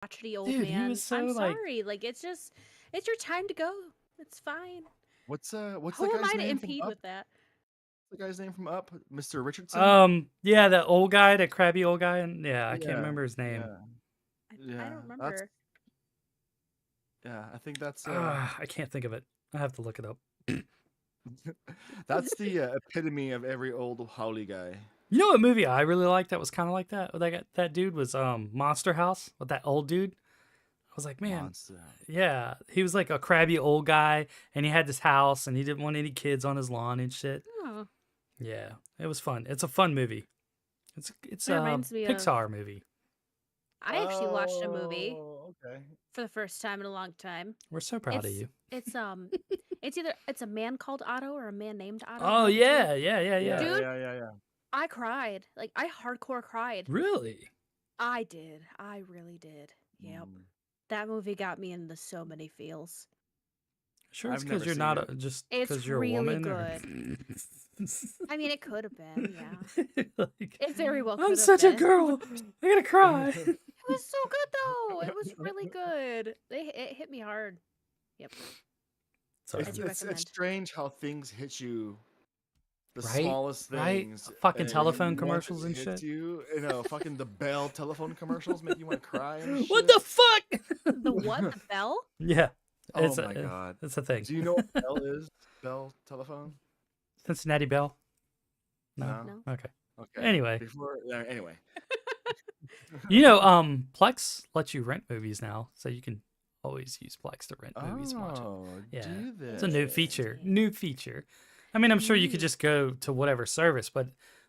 crotchety old Dude, he man. was so I'm like, sorry. Like it's your time to go. It's fine. What's the Who am guy's I to name from impede Up? with that? The guy's name from Up, Mr. Richardson. yeah, that old guy, that crabby old guy, and I can't Yeah, remember his name. yeah, I yeah. don't That's remember. yeah. I think that's I can't think of it. I have to look it up. that's the epitome of every old Howley guy. You know what movie I really liked that was kind of like that? That dude was Monster House with that old dude. I was like, man, Monster. yeah, he was like a crabby old guy, and he had this house, and he didn't want any kids on his lawn and shit. Oh, Yeah, it was fun. It's a fun movie. It's it a reminds me of. Pixar movie. I actually watched a movie Oh, okay. for the first time in a long time. We're so proud of you. It's it's a man called Otto or a man named Otto. Oh one of the two. yeah. Yeah, Dude, yeah. I cried. Like I hardcore cried. Really? I did. I really did. Yep. Mm. That movie got me into so many feels. Sure, it's I've because never you're seen not it. just It's because you're a really woman. good. I mean, it could have been, yeah. Like, It very well could I'm have such a been. girl. I gotta cry. It was so good though. It was really good. It hit me hard. Yep. Sorry. I do It's recommend. strange how things hit you. The Right? smallest Right? things. Fucking and telephone once commercials it and hits shit. You know, fucking the Bell telephone commercials make you want to cry and shit. What the fuck? The what? The bell? Yeah. Oh It's my god. It's a thing. Do you know what Bell is? Bell telephone? Cincinnati Bell? No. No. Okay. Okay. Anyway. Anyway. You know, Plex lets you rent movies now, so you can always use Plex to rent movies and watch it. Oh, Yeah. do this. It's a new feature. New feature. I mean, I'm sure you could just go to whatever service, but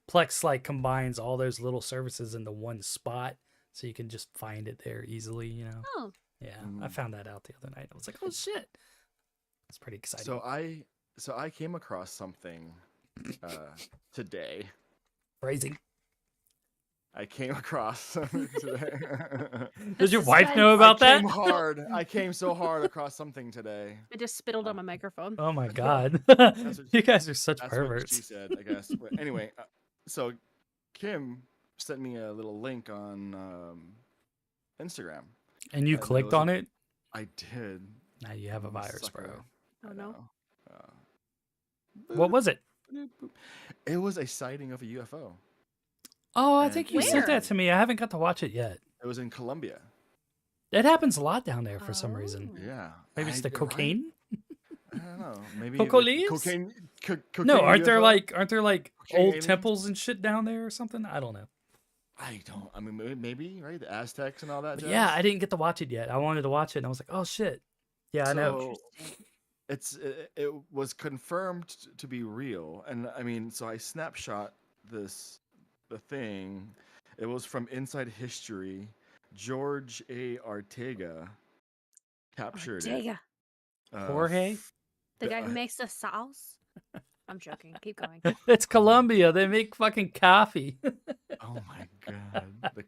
Plex like combines all those little services into one spot, so you can just find it there easily. You know. Oh. Yeah, I found that out the other night. I was like, oh shit, it's pretty exciting. So I came across something today. Phrasing. I came across today. Does your wife know about I that? came hard. I came so hard across something today. I just spittled on my microphone. Oh my god, what you guys are such That's perverts. what she said, I guess. But anyway, so Kim sent me a little link on Instagram. And you clicked on it? I did. Now you have a virus, Sucker. bro. Oh no. What was it? It was a sighting of a UFO. Oh, I And think you Where? sent that to me. I haven't got to watch it yet. It was in Colombia. It happens a lot down there for some reason. Oh. Yeah. Maybe it's the Right? cocaine. I don't know. Maybe Cocoa like leaves? cocaine. No, aren't UFO? there like Cocaine old aliens? temples and shit down there or something? I don't know. I don't. I mean, maybe right. The Aztecs and all that. But jazz? yeah, I didn't get to watch it yet. I wanted to watch it, and I was like, oh shit. Yeah, I know. So it was confirmed to be real, and I mean, so I snapshot the thing. It was from Inside History. George A. Ortega captured it. Ortega. Jorge? The guy who makes the sauce? I'm joking. Keep going. It's Colombia. They make fucking coffee. Oh my god!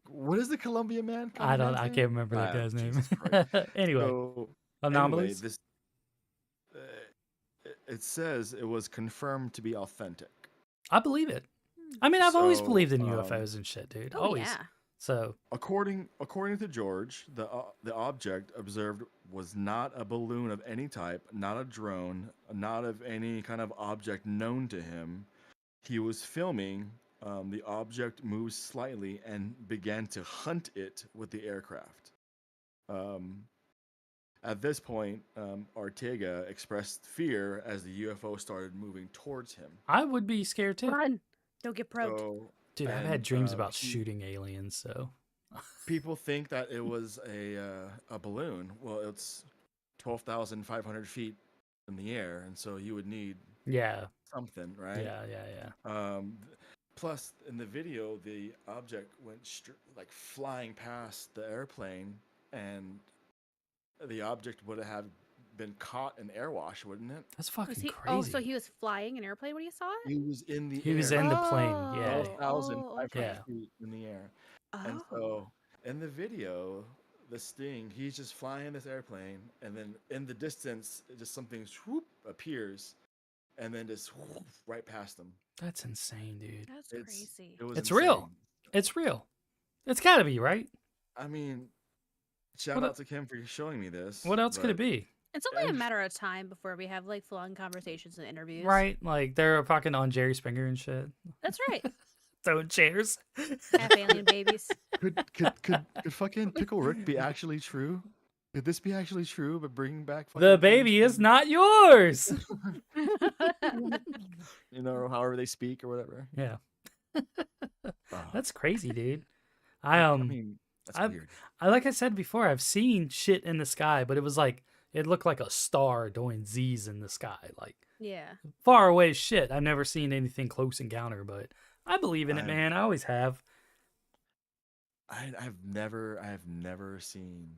What is the Colombia man? I man's can't name? remember that guy's name. Jesus Christ. Anyway, So, anomalies. this it says it was confirmed to be authentic. I believe it. I mean, I've always So, believed in UFOs and shit, dude. Oh Always. yeah. So According to George, the object observed was not a balloon of any type, not a drone, not of any kind of object known to him. He was filming. The object moved slightly and began to hunt it with the aircraft. At this point, Ortega expressed fear as the UFO started moving towards him. I would be scared too. Run. Don't get probed. So, Dude, I've and, had dreams about he- shooting aliens, so. People think that it was a balloon. Well, it's 12,500 feet in the air, and so you would need Yeah. something, right? Yeah. Plus, in the video, the object went like flying past the airplane, and the object would have been caught in airwash, wouldn't it? That's fucking Was he? crazy. Oh, so he was flying an airplane when you saw it? He was in the He air. was in the plane, yeah. 12,500 Yeah. feet in the air. Oh. And so in the video, the Sting, he's just flying this airplane, and then in the distance, just something swoop appears, and then just whoop, right past him. That's insane, dude. That's It's crazy. it was It's real. insane. It's real. It's gotta be, right? I mean, Shout What out el- to Kim for showing me this. what else could it But be? It's only a and matter of time before we have like full-on conversations and interviews. Right? Like they're fucking on Jerry Springer and shit, That's right. throwing chairs. Half alien babies. could fucking Pickle Rick be actually true? Could this be actually true? But bringing back The fucking baby things is not yours. from, or however they speak or whatever. Yeah, Ah, that's crazy, dude. I mean, that's I, weird. like I said before, I've seen shit in the sky, but it was like it looked like a star doing Z's in the sky, like Yeah. far away as shit. I've never seen anything close encounter, but I believe in it, I've- man. I always have. I've never seen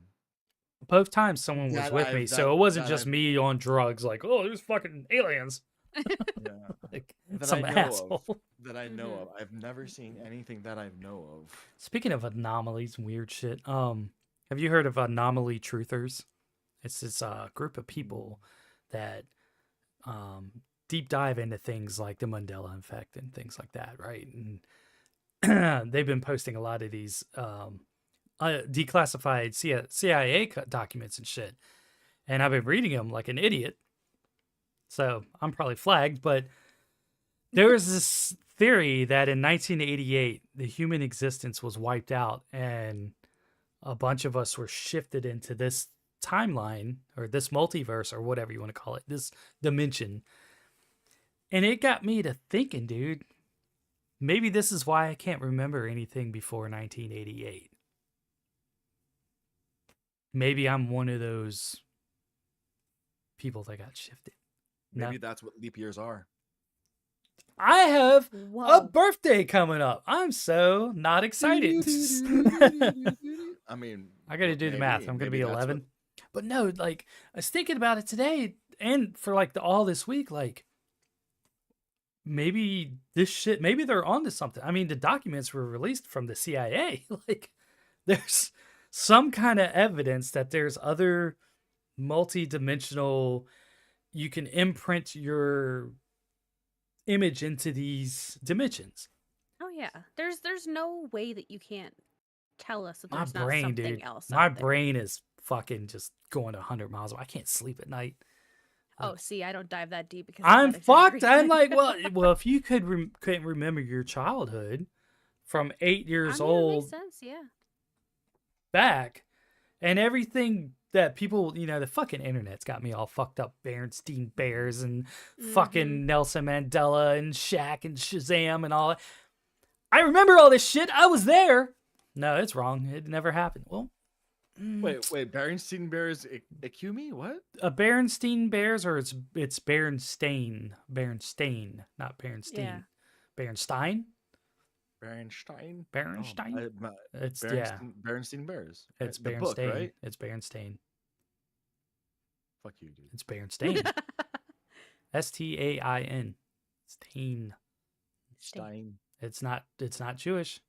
Both times someone was that. with me, so it wasn't just I've, me on drugs. Like, oh, there's fucking aliens. yeah, Like that some I know asshole. of. That I know Mhm. of. I've never seen anything that I know of. Speaking of anomalies and weird shit, have you heard of anomaly truthers? It's this group of people that deep dive into things like the Mandela effect and things like that, right? And they've been posting a lot of these declassified CIA documents and shit, and I've been reading them like an idiot. So I'm probably flagged, but there was this theory that in 1988 the human existence was wiped out and a bunch of us were shifted into this timeline or this multiverse or whatever you want to call it, this dimension. And it got me to thinking, dude, maybe this is why I can't remember anything before 1988. Maybe I'm one of those people that got shifted. No. Maybe that's what leap years are. I have a Whoa. birthday coming up. I'm so not excited. I mean, I got to do the math. I'm going to be 11. But no, like I was thinking about it today and for like all this week, like maybe this shit, maybe they're onto something. I mean, the documents were released from the CIA. Like there's some kind of evidence that there's other multi-dimensional, you can imprint your image into these dimensions. Oh yeah. There's no way that you can't tell us that My there's not brain, something dude. else. My out there. brain is fucking just going 100 miles. I can't sleep at night. Oh, see, I don't dive that deep because of I'm that exact fucked. I'm reason. like, well, if you couldn't remember your childhood from 8 years I mean, it old makes sense, yeah. back, and everything that people, the fucking internet's got me all fucked up. Berenstain Bears and fucking Nelson Mandela and Shaq and Shazam and all that. I remember all this shit. I was there. No, it's wrong. It never happened. Well, Wait, Berenstein Bears Ikumi? What? a Berenstain Bears, or it's Berenstain, not Berenstain. Yeah. Berenstain. Berenstein? Berenstain. It's Berenstein Bears. It's The Berenstain. book, right? It's Berenstain. Fuck you, dude. It's Berenstain. Stain. Stain. Stein. It's not Jewish.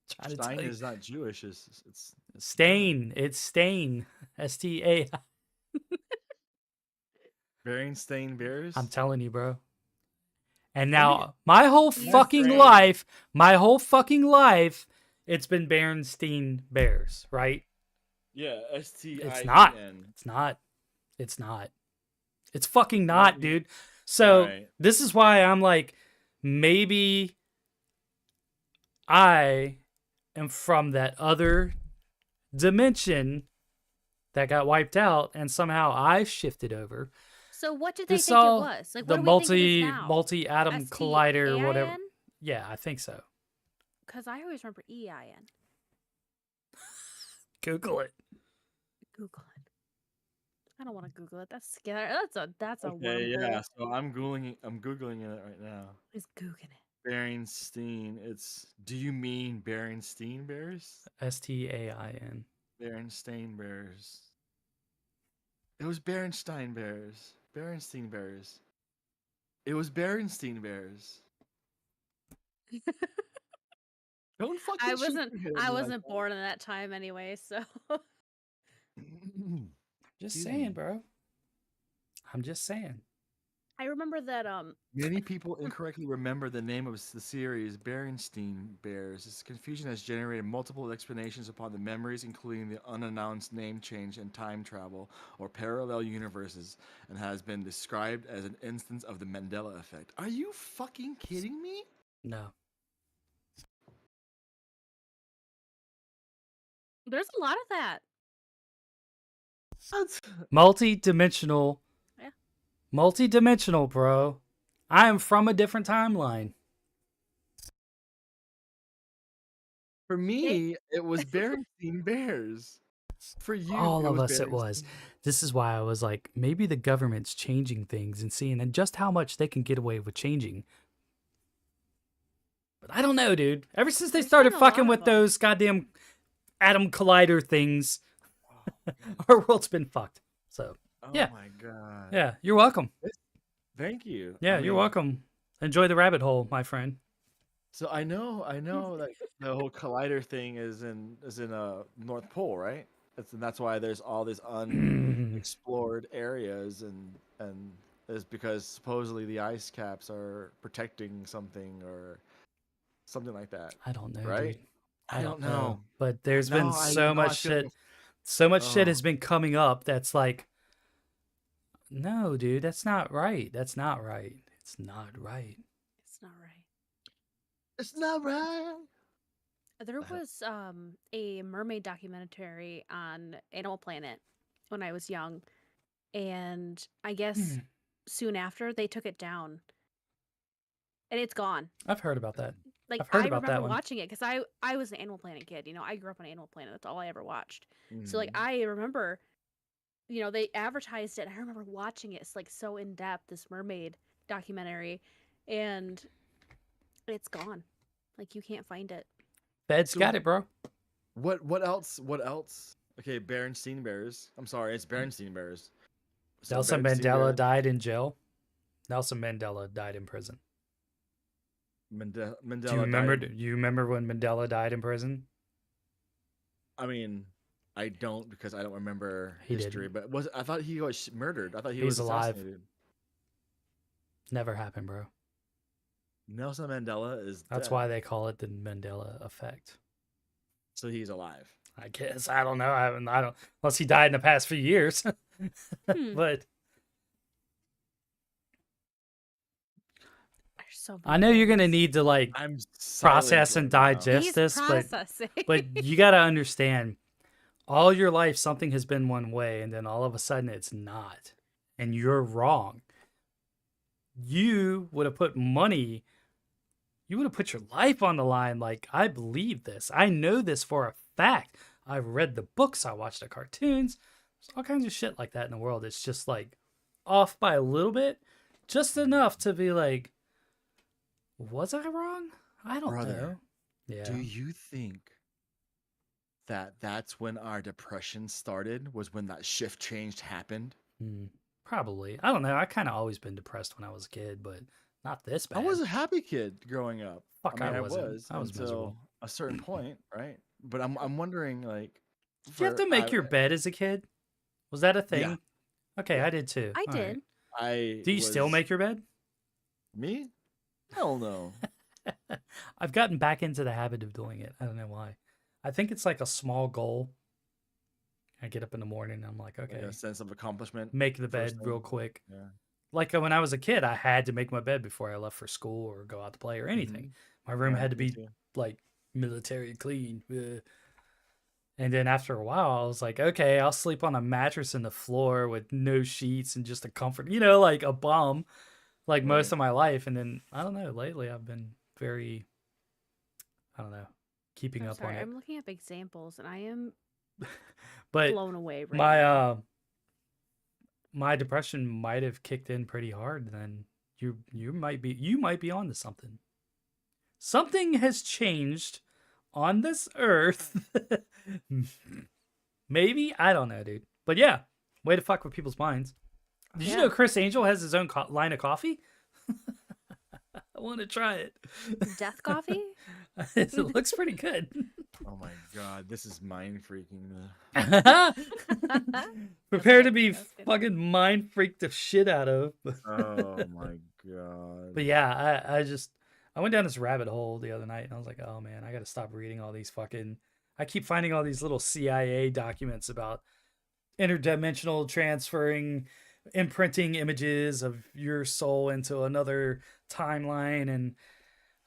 Trying to Stein tell you. is not Jewish. It's Stain. It's Stain. STA. Berenstain Bears. I'm telling you, bro. And now my whole You're fucking right. life, it's been Berenstain Bears, right? Yeah, STIN. It's not. It's not. It's fucking not, dude. So Right. this is why I'm like, maybe I am from that other dimension that got wiped out, and somehow I shifted over. So what did they This think it all was? Like, the what do we think it is now? multi-atom collider, whatever. STAIN? Yeah, I think so. Because I always remember EIN. Google it. Google it. I don't want to Google it. That's scary. That's a Okay, wormhole. yeah. So I'm googling it right now. He's googling it. Berenstein. Do you mean Berenstein Bears? STAIN. Berenstain Bears. It was Berenstein Bears. Berenstein Bears. It was Berenstein Bears. Don't fucking I shoot wasn't. your head at I me like wasn't born in that time anyway. So that. Just Excuse saying, me. bro. I'm just saying. I remember that Many people incorrectly remember the name of the series Berenstein Bears. This confusion has generated multiple explanations upon the memories, including the unannounced name change and time travel or parallel universes, and has been described as an instance of the Mandela effect. Are you fucking kidding me? No. there's a lot of that. That's Multi-dimensional. Yeah. Multi-dimensional, bro. I am from a different timeline. for me. It was Berenstein Bears. For you, All it of was us it was. Berenstein. This is why I was like, maybe the government's changing things and seeing and just how much they can get away with changing. But I don't know, dude. Ever since they There's started been a lot fucking of with them. those goddamn atom collider things, Oh, our world's been fucked. So, yeah. my god. Yeah, you're welcome. Thank you. Yeah, I you're mean, welcome. Enjoy the rabbit hole, my friend. So I know that the whole collider thing is in North Pole, right? That's why there's all these unexplored areas, and it's because supposedly the ice caps are protecting something or something like that, I don't know, right? dude. I don't know. But there's Now been so now I much feel like shit. So much shit oh, has been coming up that's like, no, dude, that's not right. That's not right. It's not right. It's not right. it's not right. There was a mermaid documentary on Animal Planet when I was young, and I guess soon after they took it down, and it's gone. I've heard about that. Like I've heard I about that remember one. watching it because I was an Animal Planet kid. You know, I grew up on Animal Planet. That's all I ever watched. So like Mhm. I remember, you know, they advertised it. And I remember watching it. It's like so in depth. This mermaid documentary, and it's gone. Like you can't find it. Fed's So got it, bro. what else? What else? Okay, Berenstein Bears. I'm sorry, it's Berenstein Bears. So Nelson Berenstein Mandela Bears, died in jail. Nelson Mandela died in prison. Mandela Do you remember? died. You remember when Mandela died in prison? I mean, I don't because I don't remember He history. didn't. But I thought he was murdered. I thought he He's was alive. assassinated. Never happened, bro. Nelson Mandela is That's dead, why they call it the Mandela effect. so he's alive. I guess I don't know. I don't unless he died in the past few years. But There's so I many know you're gonna things. need to like I'm process silent and right now. digest He's this, processing. but you gotta understand, all your life something has been one way, and then all of a sudden it's not, and you're wrong. You would have put money. You would have put your life on the line. Like, I believe this. I know this for a fact. I've read the books. I watched the cartoons. There's all kinds of shit like that in the world. It's just like off by a little bit, just enough to be like, was I wrong? I don't Brother, know. Yeah. Do you think that that's when our depression started? Was when that shift change happened? Probably. I don't know. I kind of always been depressed when I was a kid, but not this bad. I was a happy kid growing up. Fuck, I mean, I I wasn't. was I was until miserable. a certain point, right? But I'm wondering, like, Did you have to make your I bed as a kid? Was that a thing? yeah Okay, yeah I did too. I All did. right. I Do you still was make your bed? me? Hell no. I've gotten back into the habit of doing it. I don't know why. I think it's like a small goal. I get up in the morning and I'm like, Like okay, a sense of accomplishment. make the first bed real thing. quick. Yeah. Like when I was a kid, I had to make my bed before I left for school or go out to play or anything. My room Yeah, had to me be too. like military clean. Ugh. And then after a while, I was like, okay, I'll sleep on a mattress in the floor with no sheets and just a comfort, like a bum, like most Right. of my life. And then I don't know, lately I've been very, I don't know, keeping I'm up sorry. on it. I'm looking up examples, and I am But blown away right my now. my depression might have kicked in pretty hard. Then you might be onto something. Something has changed on this earth. Maybe, I don't know, dude. But yeah, way to fuck with people's minds. Did you Yeah. know Chris Angel has his own line of coffee? I want to try it. Death coffee? It looks pretty good. Oh my god, this is mind freaking. Prepare to be That's good. fucking mind freaked the shit out of. Oh my god. But yeah, I went down this rabbit hole the other night and I was like, oh man, I gotta stop reading all these fucking. I keep finding all these little CIA documents about interdimensional transferring, imprinting images of your soul into another timeline. And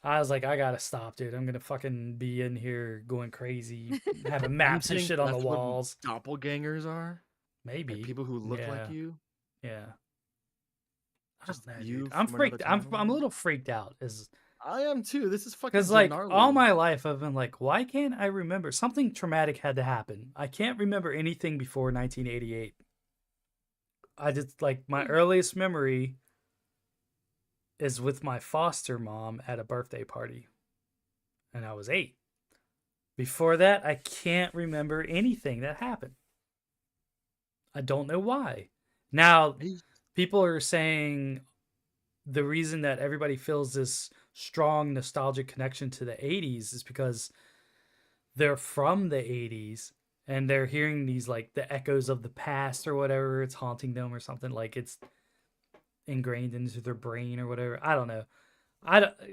I was like, I gotta stop, dude. I'm gonna fucking be in here going crazy, having maps and think shit on the that's what walls. doppelgangers are? Maybe Like people who look Yeah. like you? Yeah. I Just don't know, you dude. I'm from another freaked. I'm a timeline? little freaked out. I am too. This is fucking Because like gnarly. all my life I've been like, why can't I remember? Something traumatic had to happen. I can't remember anything before 1988. I just like my earliest memory is with my foster mom at a birthday party. And I was 8. Before that, I can't remember anything that happened. I don't know why. Now, people are saying the reason that everybody feels this strong nostalgic connection to the 80s is because they're from the 80s and they're hearing these like the echoes of the past or whatever. It's haunting them or something, like it's ingrained into their brain or whatever. I don't know.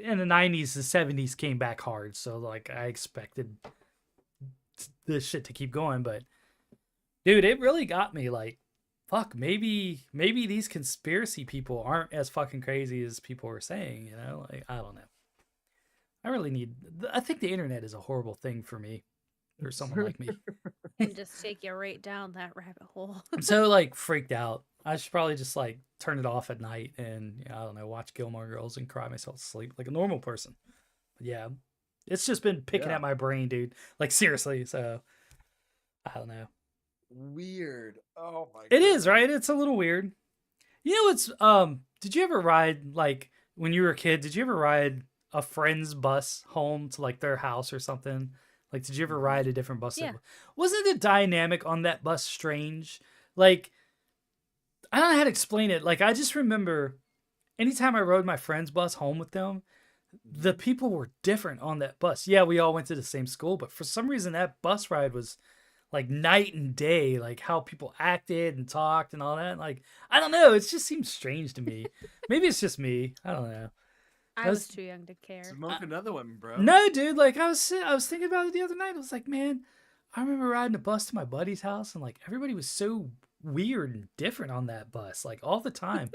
In the 90s, the 70s came back hard, so like I expected this shit to keep going, but dude, it really got me like, fuck, maybe these conspiracy people aren't as fucking crazy as people are saying, you know? Like, I don't know. I think the internet is a horrible thing for me, or someone like me. And just take you right down that rabbit hole. I'm so like freaked out. I should probably just like turn it off at night and I don't know, watch Gilmore Girls and cry myself to sleep like a normal person. But yeah, it's just been picking at my brain, dude. Like seriously. So I don't know. Weird. Oh my god. It is, right? It's a little weird. You know, it's did you ever ride, like when you were a kid, did you ever ride a friend's bus home to like their house or something? Like, did you ever ride a different bus? Yeah. Wasn't the dynamic on that bus strange? Like, I don't know how to explain it. Like, I just remember anytime I rode my friend's bus home with them, the people were different on that bus. Yeah, we all went to the same school, but for some reason that bus ride was like night and day, like how people acted and talked and all that. Like, I don't know. It just seems strange to me. Maybe it's just me. I don't know. I was too young to care. Smoke another one, bro. No, dude. Like I was thinking about it the other night. I was like, man, I remember riding a bus to my buddy's house, and like everybody was so weird and different on that bus, like all the time.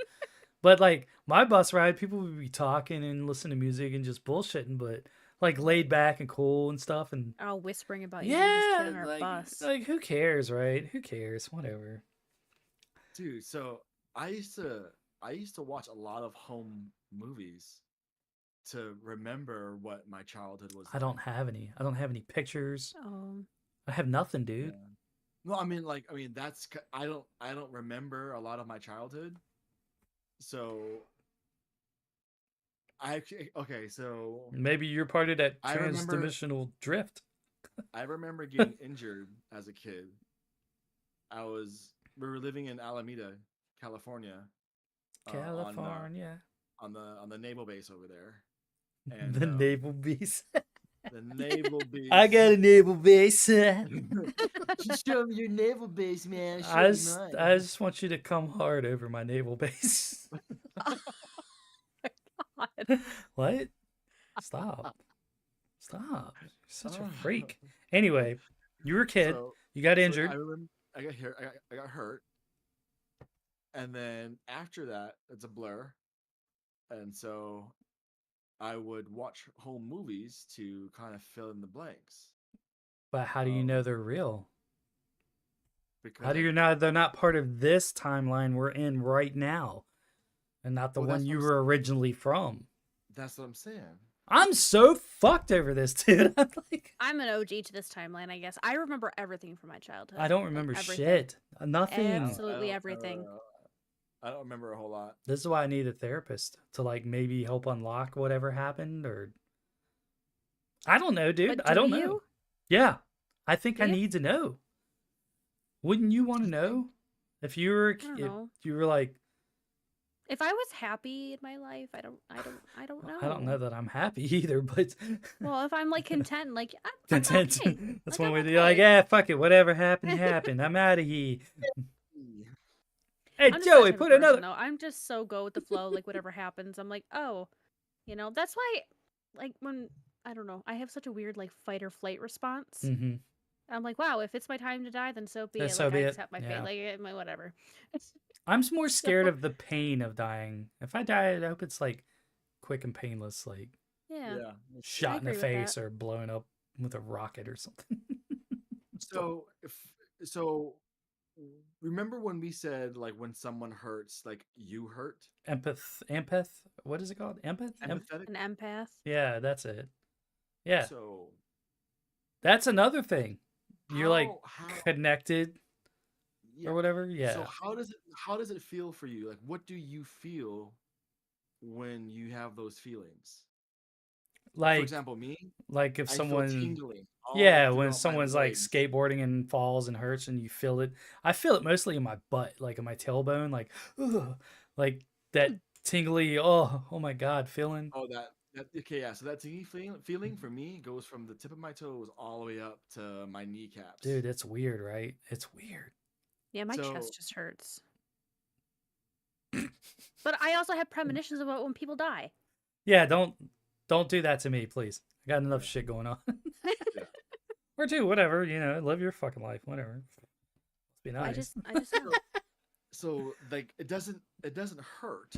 But like my bus ride, people would be talking and listening to music and just bullshitting, but like laid back and cool and stuff. And all whispering about you being this kid on our like, bus. Like who cares, right? Who cares? Whatever. Dude, so I used to watch a lot of home movies to remember what my childhood was. I don't have any. I don't have any pictures. Oh. I have nothing, dude. Yeah. Well, I mean, that's I don't remember a lot of my childhood. So so maybe you're part of that I transdimensional drift. I remember getting injured as a kid. We were living in Alameda, California. California. On the naval base over there. And, the naval base. The naval base. I got a naval base. Just show me your naval base, man. I just want you to come hard over my naval base. Oh my God. What? Stop. You're such a freak. Anyway, you were a kid. You got injured. I remember I got hurt. And then after that, it's a blur. And so I would watch home movies to kind of fill in the blanks. But how do you know they're real? Because how do you know they're not part of this timeline we're in right now, and not the one you were originally from? That's what I'm saying. I'm so fucked over this, dude. I'm an OG to this timeline, I guess. I remember everything from my childhood. I don't remember shit. Nothing. Absolutely everything. I don't remember a whole lot. This is why I need a therapist to like maybe help unlock whatever happened, or I don't know, dude. I don't know. Yeah, I think I need to know. Wouldn't you want to know if you were like? If I was happy in my life, I don't know. I don't know that I'm happy either, but well, if I'm like content, like I'm content. Okay. That's one way to be like, yeah, fuck it, whatever happened, happened. I'm out of here. Hey, I'm just that Joey, type of put person, another. though. I'm just so go with the flow. Like whatever happens, I'm like, oh, that's why. Like when I don't know, I have such a weird like fight or flight response. Mm-hmm. I'm like, wow, if it's my time to die, then so be it. So Like I be it. accept my fate. Yeah. Like my whatever. I'm more So scared of the pain of dying. If I die, I hope it's like quick and painless, like yeah, Yeah. I shot in the agree with face that. or blown up with a rocket or something. So so remember when we said like when someone hurts, like you hurt, Empath. What is it called? empathetic. An empath. Yeah, that's it. Yeah, So that's another thing. You're like how connected yeah. or whatever. So Yeah, how does it feel for you? Like what do you feel when you have those feelings? Like for like example, me, if I feel someone, tingling all yeah, when throughout my someone's like legs. skateboarding and falls and hurts and you feel it. I feel it mostly in my butt, like in my tailbone, like ugh, like that Hmm. tingly. Oh my god, feeling. Oh, that okay, yeah. So that tingling feeling for me goes from the tip of my toes all the way up to my kneecaps. Dude, it's weird, right? It's weird. Yeah, my So chest just hurts. But I also have premonitions about when people die. Yeah, don't do that to me, please. I got enough yeah, shit going on. yeah. Or two, whatever, live your fucking life, whatever. Be I nice. just have. So like it doesn't hurt,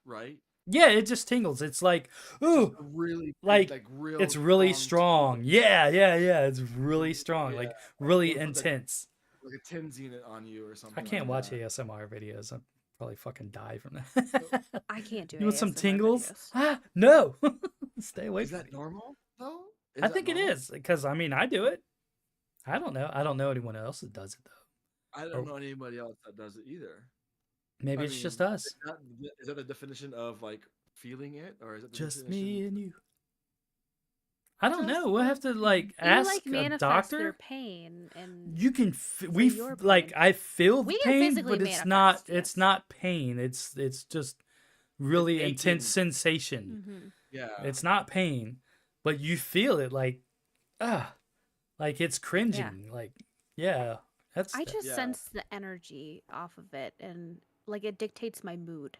right? Yeah, it just tingles. It's like, It's just ooh, a really big, like like real it's really strong strong. Yeah. It's really strong, yeah, like like really it'll put intense. like a 10 unit on you or I something can't like watch that. ASMR videos. I'd probably fucking die from So that. I can't do You want some ASMR tingles? videos. Ah, no. Stay away is from that me. normal though? I Is that think it normal? is because I mean I do it. I don't know. I don't know anyone else that does it I though. don't Or know anybody else that does it either. maybe I it's just mean, us. is that a definition of like feeling it, or is it the Just definition me and you. I don't just know. We'll have to like You like ask a manifest their doctor. pain and You can say your like pain. I feel the We can pain, physically but it's not manifest, yes. pain. It's just it's really intense aching? sensation. Mm-hmm. Yeah, It's not pain, but you feel it like like it's Yeah. cringing. Like yeah, that's I just yeah. sense the energy off of it and like it dictates my mood.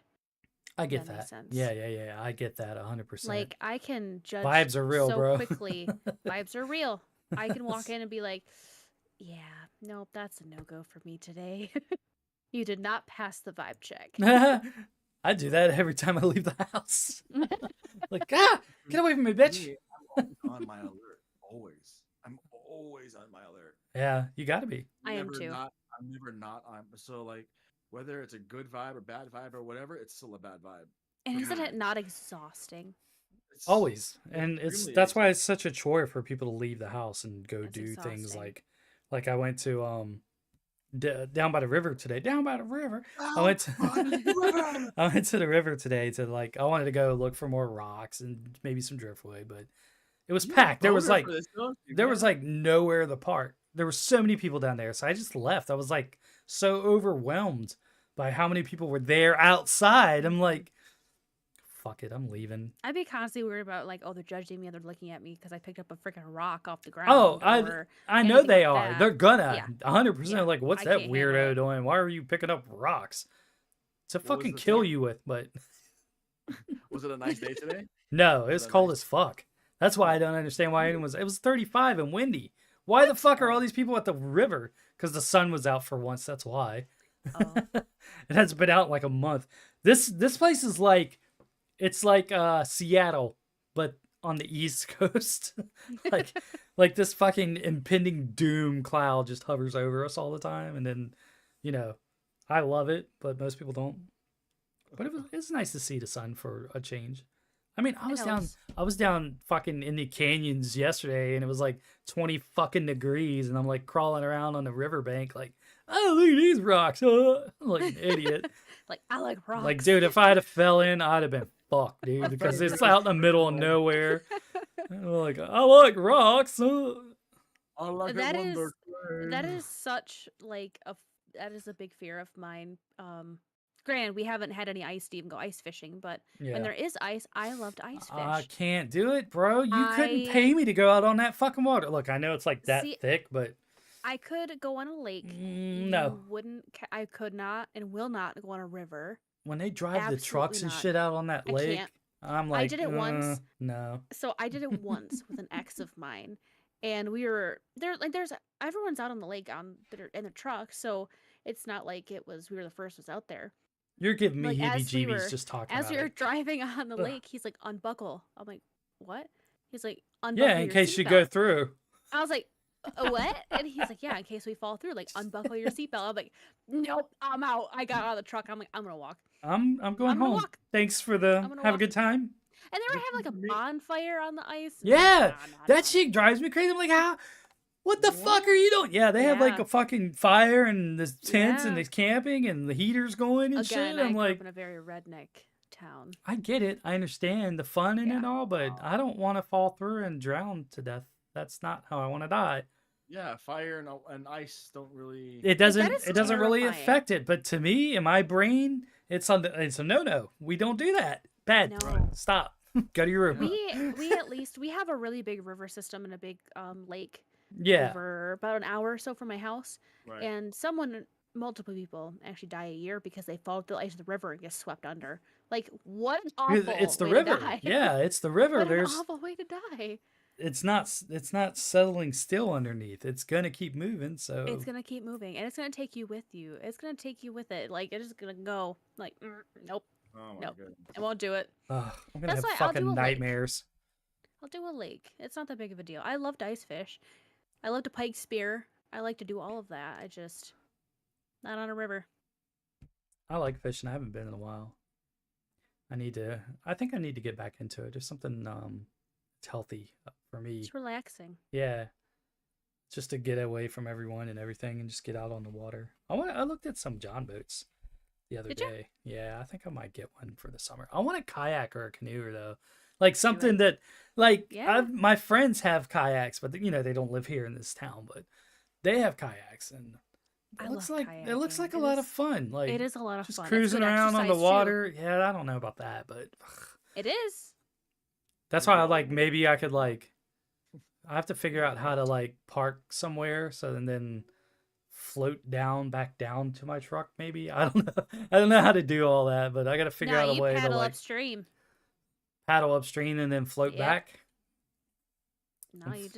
I If get that makes that. sense. Yeah. I get that 100%. Like I can judge Vibes are real, so bro. quickly. Vibes are real. I can walk in and be like, yeah, nope, that's a no-go for me today. You did not pass the vibe check. I do that every time I leave the house. Like, get away from me, For bitch. me, I'm always on my alert. Always, I'm always on my alert. Yeah, you got to be. I am Never too. not. I'm never not on. So like, whether it's a good vibe or bad vibe or whatever, it's still a bad vibe. And for isn't me. it not exhausting? It's Always. And extremely that's why exhausting. it's such a chore for people to leave the house and go It's do things exhausting. like I went to down by the river today. Down by the river. I Out went to by the river. I went to the river today to like I wanted to go look for more rocks and maybe some driftwood, but it was You have a packed. There was boner like for this, don't you, there was man? like nowhere to park. There were so many people down there, so I just left. I was like so overwhelmed by how many people were there outside. I'm like, fuck it, I'm leaving. I'd be constantly worried about like, oh, they're judging me, or they're looking at me because I picked up a freaking rock off the Oh, ground, I or I know anything they like are. that. They're gonna Yeah, 100%. yeah. Like, what's I that can't handle weirdo it. doing? Why are you picking up rocks? To What was fucking the kill Yeah. you with, but Was it a nice day today? no, Was it's it a cold nice? as fuck. That's why I Oh, don't understand why anyone was. It was 35 and windy. Why the What? fuck are all oh, these people at the river? Because the sun was out for once. That's why. Oh, It has been out in like a month. This place is like it's like Seattle, but on the East Coast. like this fucking impending doom cloud just hovers over us all the time, and then you know, I love it, but most people don't. But it's nice to see the sun for a change. I mean, it helps. I was down fucking in the canyons yesterday, and it was like 20 fucking degrees, and I'm like crawling around on the riverbank, like, oh look at these rocks, like an idiot. Like I like Like, rocks. dude, if I'd have fell in, I'd have been fucked, dude, I because thought you were it's gonna out in the say middle of like, nowhere. And I'm like, I like rocks. I like it That when is they're that clean. is such like that is a big fear of mine. Granted, we haven't had any ice to even go ice fishing, but when Yeah. there is ice, I love to ice I fish. can't do it, bro. You couldn't I pay me to go out on that fucking water. Look, I know it's like that see. thick, but I could go on a lake. No. You wouldn't. I could not and will not go on a river. When they drive the Absolutely trucks and not. shit out on that I lake, can't. I'm I like, did it once. no. So I did it once with an ex of mine, and we were there. Like, there's everyone's out on the lake in the truck, so it's not like we were the first ones out there. You're giving me Like heebie-jeebies just talking as about we were it. driving on the Ugh. lake, he's like, unbuckle. I'm like, what? He's like, unbuckle Yeah, in your case you seatbelt. go through. I was like, what? And he's like, yeah, in case we fall through, like, unbuckle your seatbelt. I'm like, nope, I'm out. I got out of the truck. I'm like, I'm gonna walk. I'm going I'm gonna home. walk. Thanks for I'm the gonna have a walk. good time. And they were having like a bonfire on the ice. Yeah, Nah. that shit drives me crazy. I'm like, how? What the fuck are you doing? Yeah, they have like Yeah. a fucking fire and the tents and Yeah. there's camping and the heaters going and Again, shit. I I'm grew like, up in a very redneck town. I get it. I understand the fun in it Yeah. all, but I don't want to fall through and drown to death. That's not how I want to die. Yeah, fire and ice don't really. It that doesn't. is It doesn't really terrifying. affect it. But to me, in my brain, it's a no. We don't do that. Bad. No. Stop. Go to your room. We have a really big river system and a big lake Yeah. over about an hour or so from my house. Right. And multiple people actually die a year because they fall to the ice of the river and get swept under. Like, what an awful It's the way river. to die. Yeah, it's the river. What an There's. awful way to die. It's not settling still underneath. It's gonna keep moving. So It's gonna keep moving, and it's gonna take you with you. It's gonna take you with it. Like, it's just gonna go. Like, nope, Oh my Nope. goodness. I won't do it. I'm gonna That's have why I'll do fucking a lake. nightmares. I'll do a lake. It's not that big of a deal. I love to ice fish. I love to pike spear. I like to do all of that. I just not on a river. I like fishing. I haven't been in a while. I think I need to get back into it. There's something it's healthy for me. It's relaxing. Yeah. Just to get away from everyone and everything and just get out on the water. I looked at some John boats the other Did ya? day. Yeah, I think I might get one for the summer. I want a kayak or a canoe though. Like something that like Yeah. my friends have kayaks, but they don't live here in this town, but they have kayaks and I it looks love like it looks kayaking. like a It lot is- of fun. Like It is a lot of just fun. It's cruising good around on the exercise, too. water. Yeah, I don't know about that, but It is. that's why I like maybe I could like I have to figure out how to like park somewhere so then float back down to my truck maybe. I don't know. I don't know how to do all that, but I got to figure out a you way to paddle like upstream. paddle upstream and then float Yep. back. No, you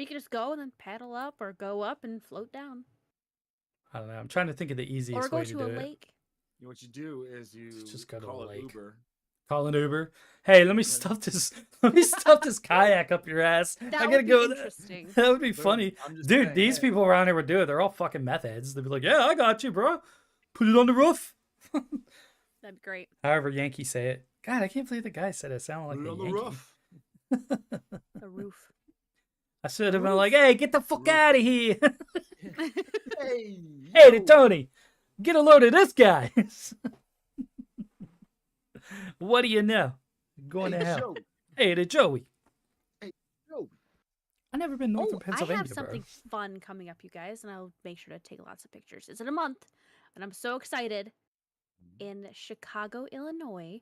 can just go and then paddle up or go up and float down. I don't know. I'm trying to think of the easiest Or go way to to do a it. lake. You know, what you do is you Just go to call a it lake. Uber. Call an Uber. Hey, let me stuff this kayak up your ass. I That gotta would be go. interesting. That would be Boom. funny. I'm just Dude, saying, these hey. people around here would do it. They're all fucking meth heads. They'd be like, yeah, I got you, bro. Put it on the roof. That'd be great. However Yankees say it. God, I can't believe the guy said it sounded like Put it a on the Yankee. roof. The roof. I should have been Roof. like, hey, get the fuck Roof. out of here. Hey, Hey, yo. Tony, get a load of this guy. What do you know? Going Hey, to hell. Joe. Hey, to Joey. Joe. I never been north Oh, of I Pennsylvania, have something bro. fun coming up, you guys, and I'll make sure to take lots of pictures. It's in a month, and I'm so excited. In Chicago, Illinois,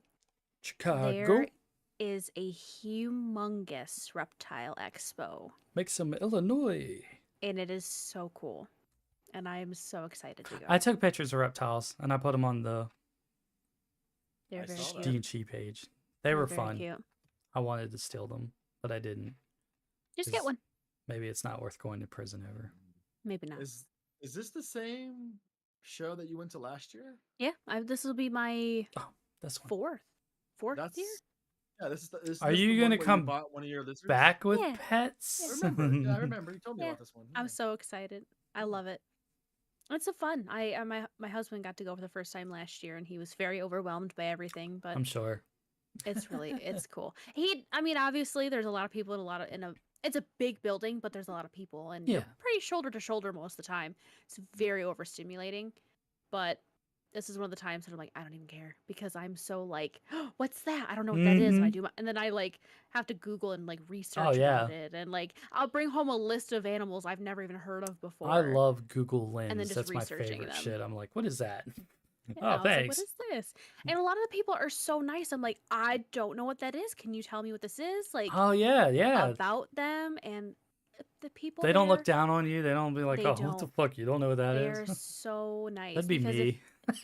Chicago. there is a humongous reptile expo, Make some Illinois. and it is so cool. And I am so excited to go. I took pictures of reptiles and I put them on the They're I very saw that. Dee cute. and Chee page. They They're were very fun. Cute. I wanted to steal them, but I didn't. Just get Is- one. Maybe it's not worth going to prison over. Maybe not. Is this the same show that you went to last year? Yeah, this will be my This one. fourth year. Yeah, this is. This Are is you the gonna one where come bought one of your lizards? Back with Yeah. pets? I remember. Yeah, I remember. You told me Yeah. about this one. I'm Yeah. so excited. I love it. It's so fun. My husband got to go for the first time last year, and he was very overwhelmed by everything. But I'm sure. it's cool. Obviously there's a lot of people it's a big building, but there's a lot of people, and you're Yeah. pretty shoulder to shoulder most of the time. It's very overstimulating, but this is one of the times that I'm like, I don't even care because I'm so like, what's that? I don't know what that is, and and then I like have to Google and like research yeah. about it, and like I'll bring home a list of animals I've never even heard of before. I love Google Lens. then just That's my researching favorite them. shit. I'm like, what is that? Yeah, I Oh, was like, thanks. what is this? And a lot of the people are so nice. I'm like, I don't know what that is. Can you tell me what this is? Like Oh yeah, yeah. about them, and the people They don't look there, down on you. They don't be like, they oh, what the don't. fuck? You don't know what that They're is? so nice That'd be because me.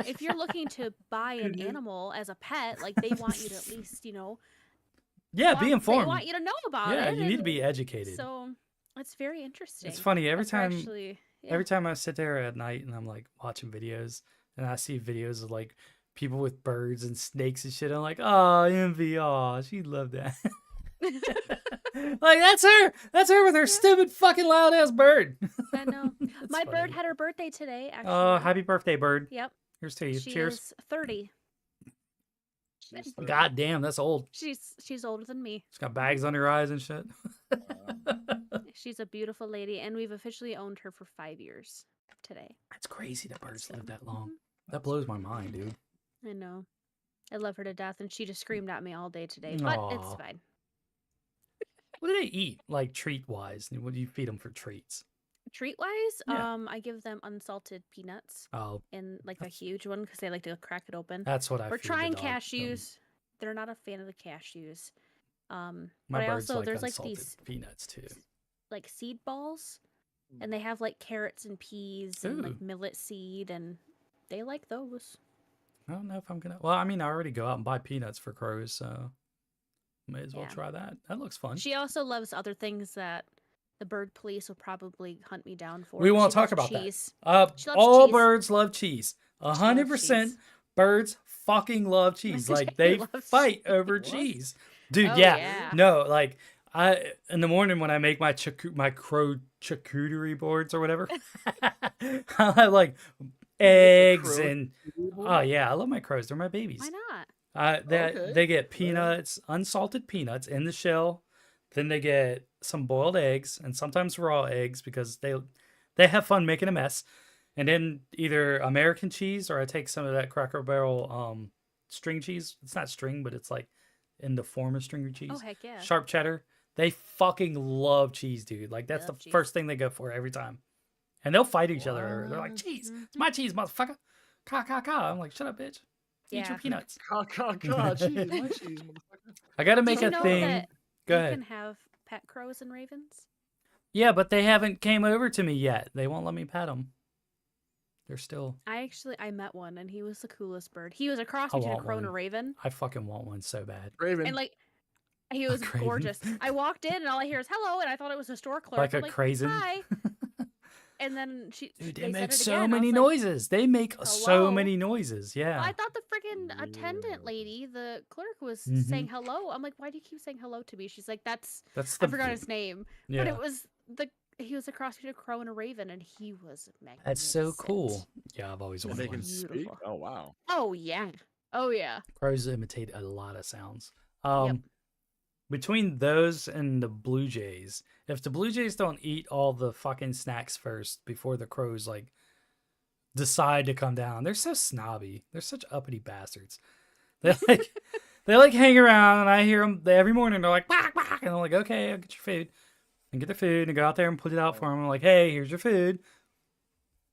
if you're looking to buy an animal as a pet, like they want you to at least, Yeah, be they informed. want you to know about Yeah, it, you need to and be educated. so it's very interesting. It's funny every That's where time. actually, yeah. Every time I sit there at night and I'm like watching videos and I see videos of like people with birds and snakes and shit, I'm like, oh, envy, oh, she'd love that. Like that's her. That's her with her stupid fucking loud ass bird. I know. It's My bird funny. had her birthday today, Oh, actually. happy birthday, bird. Yep. Here's to you. She Cheers. is 30. She's 30. God damn, that's old. She's older than me. She's got bags under her eyes and shit. She's a beautiful lady, and we've officially owned her for 5 years today. That's crazy that birds So, live that long. mhm. That blows my mind, dude. I know. I love her to death, and she just screamed at me all day today, but it's Aw. fine. What do they eat, like treat wise? What do you feed them for treats? Treat wise, Yeah. I give them unsalted peanuts Oh, in like a huge one because they like to crack it open. that's what I. We're feed the trying dog. cashews. They're not a fan of the cashews. My But I birds also like there's like unsalted these peanuts too. like seed balls, and they have like carrots and peas and Ooh. like millet seed, and they like those. I don't know if I'm gonna. Well, I mean, I already go out and buy peanuts for crows, so may as well Yeah. try that. That looks fun. She also loves other things that the bird police will probably hunt me down for. We won't She talk loves about cheese. that. She loves All cheese. birds love cheese. 100% cheese. birds fucking love cheese. Like they love fight cheese. over What? cheese, dude. Oh, yeah. yeah. No, like I in the morning when I make my crow charcuterie boards or whatever, I have like eggs crow and oh yeah, I love my crows. They're my babies. Why not? Okay. They get peanuts, unsalted peanuts in the shell. Then they get some boiled eggs and sometimes raw eggs because they have fun making a mess. And then either American cheese or I take some of that Cracker Barrel string cheese. It's not string, but it's like in the form of stringy cheese. Oh heck yeah. Sharp cheddar. They fucking love cheese, dude. Like that's the Love cheese. first thing they go for every time. And they'll fight each other. They're like, What? cheese. It's Mhm. my cheese, motherfucker. Ka ka ka. I'm like, shut up, bitch. Eat your Yeah. peanuts. Cheese, my cheese, motherfucker. I gotta make Did a you know thing. that Go you ahead. can have pet crows and ravens? Yeah, but they haven't came over to me yet. They won't let me pet them. They're still. I met one, and he was the coolest bird. He was a cross I between a want crow and a one. raven, I fucking want one so bad. Raven. and like he was craven. gorgeous. I walked in, and all I hear is "hello," and I thought it was a store clerk. Like I'm a crazen. Hi. And then Dude, they they said make it so again. I many was like, noises. They make so "Hello?" many noises. Yeah. I thought the freaking attendant lady, the clerk, was Mhm. saying hello. I'm like, why do you keep saying hello to me? She's like, That's I forgot his name, Yeah. but it was he was a cross between a crow and a raven, and he was magnificent. That's so cool. Yeah, I've always And wanted they can one. speak. Beautiful. Oh wow. Oh yeah, oh yeah. Crows imitate a lot of sounds. Yep. Between those and the blue jays, if the blue jays don't eat all the fucking snacks first before the crows like decide to come down, they're so snobby. They're such uppity bastards. They like they like hang around, and I hear them every morning. They're like quack quack, and I'm like, okay, I'll get your food, and get the food, and go out there and put it out for them. I'm like, hey, here's your food.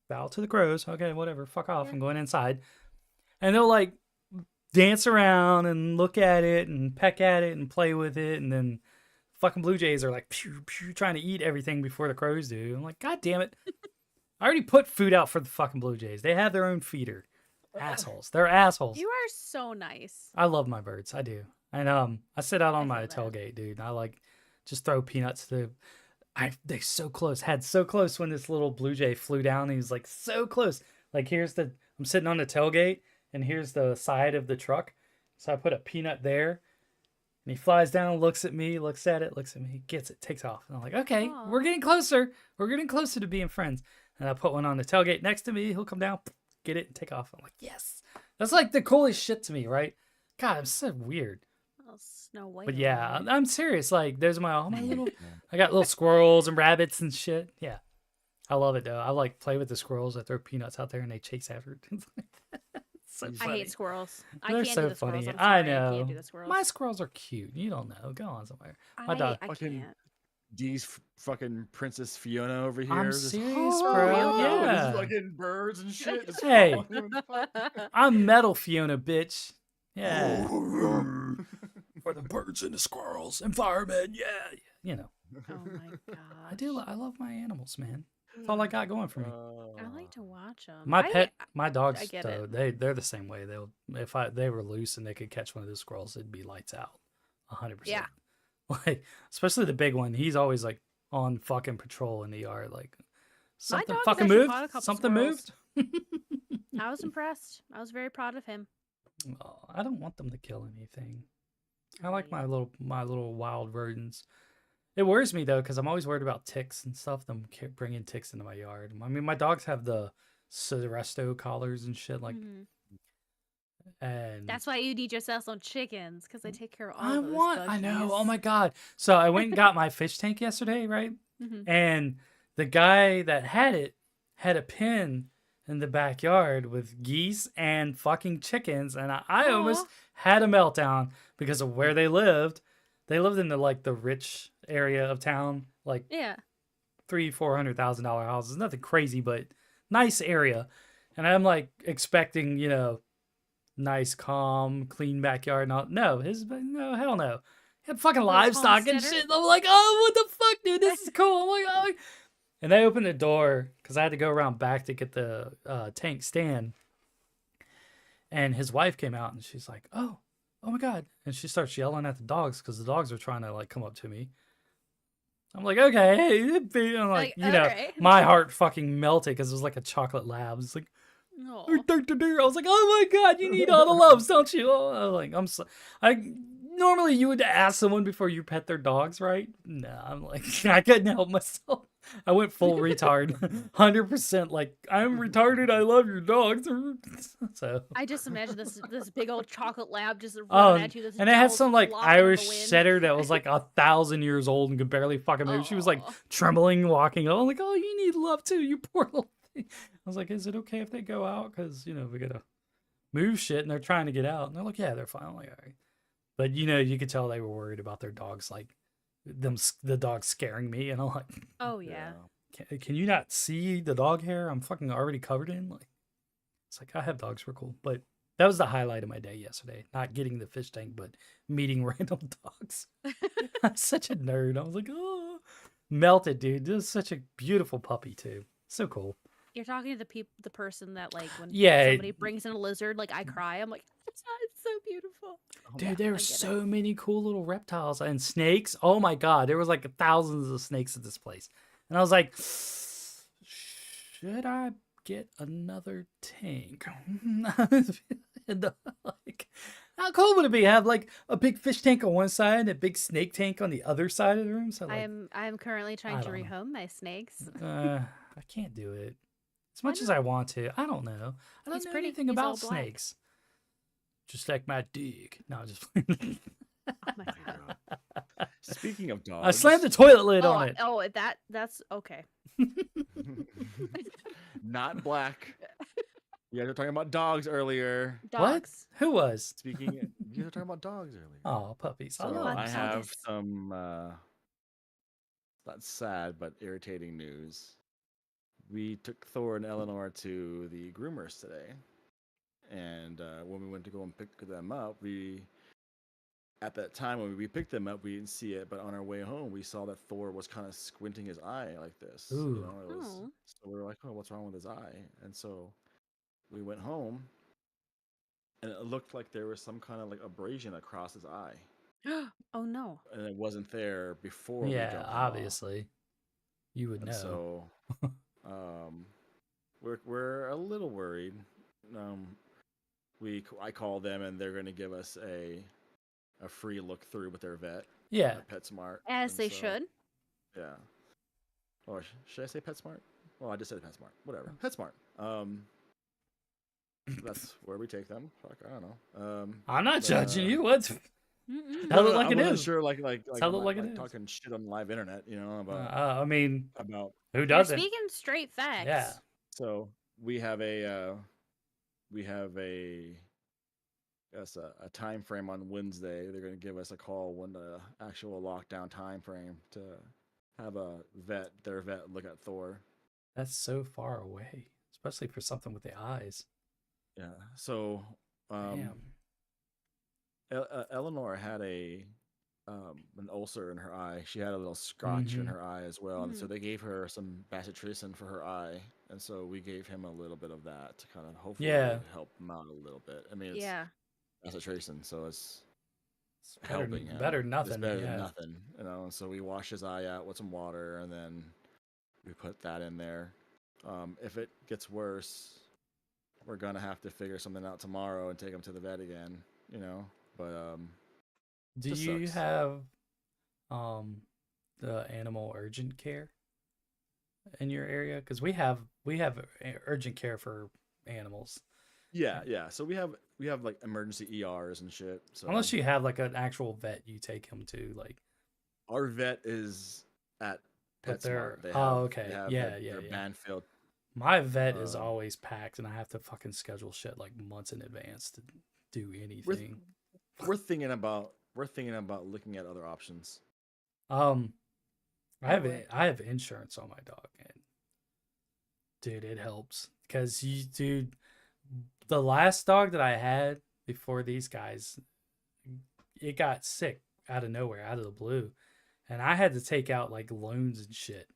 Bow to the crows. Okay, whatever. Fuck off. Yeah. I'm going inside, and they'll like dance around and look at it and peck at it and play with it, and then fucking blue jays are like pew, pew, trying to eat everything before the crows do. I'm like, god damn it. I already put food out for the fucking blue jays. They have their own feeder. Assholes. They're assholes. You are so nice. I love my birds. I do. And I sit out on I my feel that. tailgate, dude. I like just throw peanuts to they're so close. Had so close when this little blue jay flew down. He was like so close. Like I'm sitting on the tailgate, and here's the side of the truck. So I put a peanut there, and he flies down, looks at me, looks at it, looks at me, gets it, takes off. And I'm like, okay, Aw. we're getting closer. We're getting closer to being friends. And I put one on the tailgate next to me. He'll come down, get it, and take off. I'm like, yes. That's like the coolest shit to me, right? God, I'm so weird. Oh, Snow White. But over yeah, there. I'm serious. Like, there's all my little, I got little squirrels and rabbits and shit. Yeah. I love it though. I like play with the squirrels. I throw peanuts out there and they chase after it. It's so I funny. hate squirrels. I They're can't so do the funny. squirrels. I'm I sorry, I know. can't do the squirrels. My squirrels are cute. You don't know. Go on somewhere. My dog. I Fucking can't. Dee's fucking Princess Fiona over here. I'm just, serious, "Oh, bro. with Yeah. his fucking birds and shit. Just Hey. following him and fuck. I'm Metal Fiona, bitch. Yeah. For the birds and the squirrels and firemen. Yeah. You know. Oh my I do. gosh. I love my animals, man. That's all I got going for me. I like to watch them. My I dogs, get though, it. they're the same way. They were loose and they could catch one of those squirrels, it'd be lights out, 100%. Yeah. Like, especially the big one. He's always like on fucking patrol in the yard. Like, My something dog has fucking actually moved. caught a couple Something squirrels. moved. I was impressed. I was very proud of him. Oh, I don't want them to kill anything. I like my little wild rodents. It worries me though because I'm always worried about ticks and stuff. Them bringing ticks into my yard. I mean, my dogs have the Seresto collars and shit. Like, and That's why you need yourself some chickens because they take care of all those I know. Oh buggies. my god. So I went and got my fish tank yesterday, right? And the guy that had it had a pen in the backyard with geese and fucking chickens, and I almost had a meltdown because of where they lived. They lived in the rich area of town, like $300,000-$400,000 houses, nothing crazy, but nice area. And I'm like expecting, nice, calm, clean backyard. No, hell no. He had fucking livestock and shit. And I'm like, oh, what the fuck, dude? This is cool. I'm like, oh. And I opened the door because I had to go around back to get the tank stand. And his wife came out and she's like, oh my God. And she starts yelling at the dogs because the dogs are trying to like come up to me. I'm like, okay. I'm like, right. my heart fucking melted because it was like a chocolate lab. It's like, I was like, oh my God, you need all the loves, don't you? Normally you would ask someone before you pet their dogs, right? No, I'm like, I couldn't help myself. I went full retard, 100%. Like, I'm retarded. I love your dogs. So I just imagine this big old chocolate lab just running at you. And it had some like Irish setter that was like 1,000 years old and could barely fucking move. She was like trembling, walking up. I'm like, oh, you need love too, you poor little thing. I was like, is it okay if they go out? Because we gotta move shit, and they're trying to get out. And they're like, yeah, they're fine. I'm like, all right. But you could tell they were worried about their dogs, like the dog scaring me, and I'm like, oh yeah. Can you not see the dog hair I'm fucking already covered in? Like, it's like, I have dogs, we're cool. But that was the highlight of my day yesterday. Not getting the fish tank, but meeting random dogs. I'm such a nerd. I was like, oh, melted, dude. This is such a beautiful puppy too. So cool. You're talking to the person that like when Yeah, somebody brings in a lizard, like I cry. I'm like, it's so beautiful. Dude, there were so many cool little reptiles and snakes. Oh my God, there was like thousands of snakes at this place. And I was like, should I get another tank? And, like, how cool would it be? Have like a big fish tank on one side and a big snake tank on the other side of the room. So like, I am currently trying to rehome my snakes. I can't do it as much as I want to. I don't know. I don't know anything about snakes. Just like my dick. No, just. Oh my God. Speaking of dogs, I slammed the toilet lid on it. Oh, that's okay. Not black. You guys were talking about dogs earlier. Dogs. What? Who was? You guys were talking about dogs earlier. Oh, puppies. So I have some not sad but irritating news. We took Thor and Eleanor to the groomers today. And when we went to go and pick them up, at that time when we picked them up, we didn't see it. But on our way home, we saw that Thor was kind of squinting his eye like this. Ooh. So we were like, oh, what's wrong with his eye? And so we went home, and it looked like there was some kind of like abrasion across his eye. Oh no! And it wasn't there before. Yeah, obviously, you would know. So, we're a little worried. I call them, and they're going to give us a free look through with their vet. Yeah, PetSmart. As they should. Yeah. Or should I say PetSmart? Well, I just said PetSmart. Whatever. PetSmart. That's where we take them. Fuck, I don't know. I'm not judging you. What? Tell it like it is. Sure, like tell it like it is. Talking shit on the live internet, about. I mean, about who doesn't? You're speaking straight facts. Yeah. So we have a time frame on Wednesday. They're going to give us a call when the actual lockdown time frame to have their vet look at Thor. That's so far away, especially for something with the eyes. Yeah. So, Eleanor had a an ulcer in her eye. She had a little scotch in Mm-hmm. her eye as well, and so Mhm. they gave her some bacitracin for her eye, and so we gave him a little bit of that to kind of hopefully Yeah, help him out a little bit. I mean, it's Yeah. bacitracin, so it's it's helping him. better than It's nothing. better than Yeah. nothing, you know. And so we wash his eye out with some water, and then we put that in there. If it gets worse, we're gonna have to figure something out tomorrow and take him to the vet again, you know. But Do just you sucks. have um the animal urgent care in your area? Because we have urgent care for animals. Yeah, yeah. So we have like emergency ERs and shit. So Unless you have like an actual vet you take him to, like, our vet is at but PetSmart. They oh, have they okay. have Yeah, yeah, their yeah. Banfield. My vet is Um, always packed and I have to fucking schedule shit like months in advance to do we're anything. we're thinking about looking at other options. Um I would. I have insurance on my dog, and dude, it helps because dude, the last dog that I had before these guys, it got sick out of nowhere, out of the blue, and I had to take out like loans and shit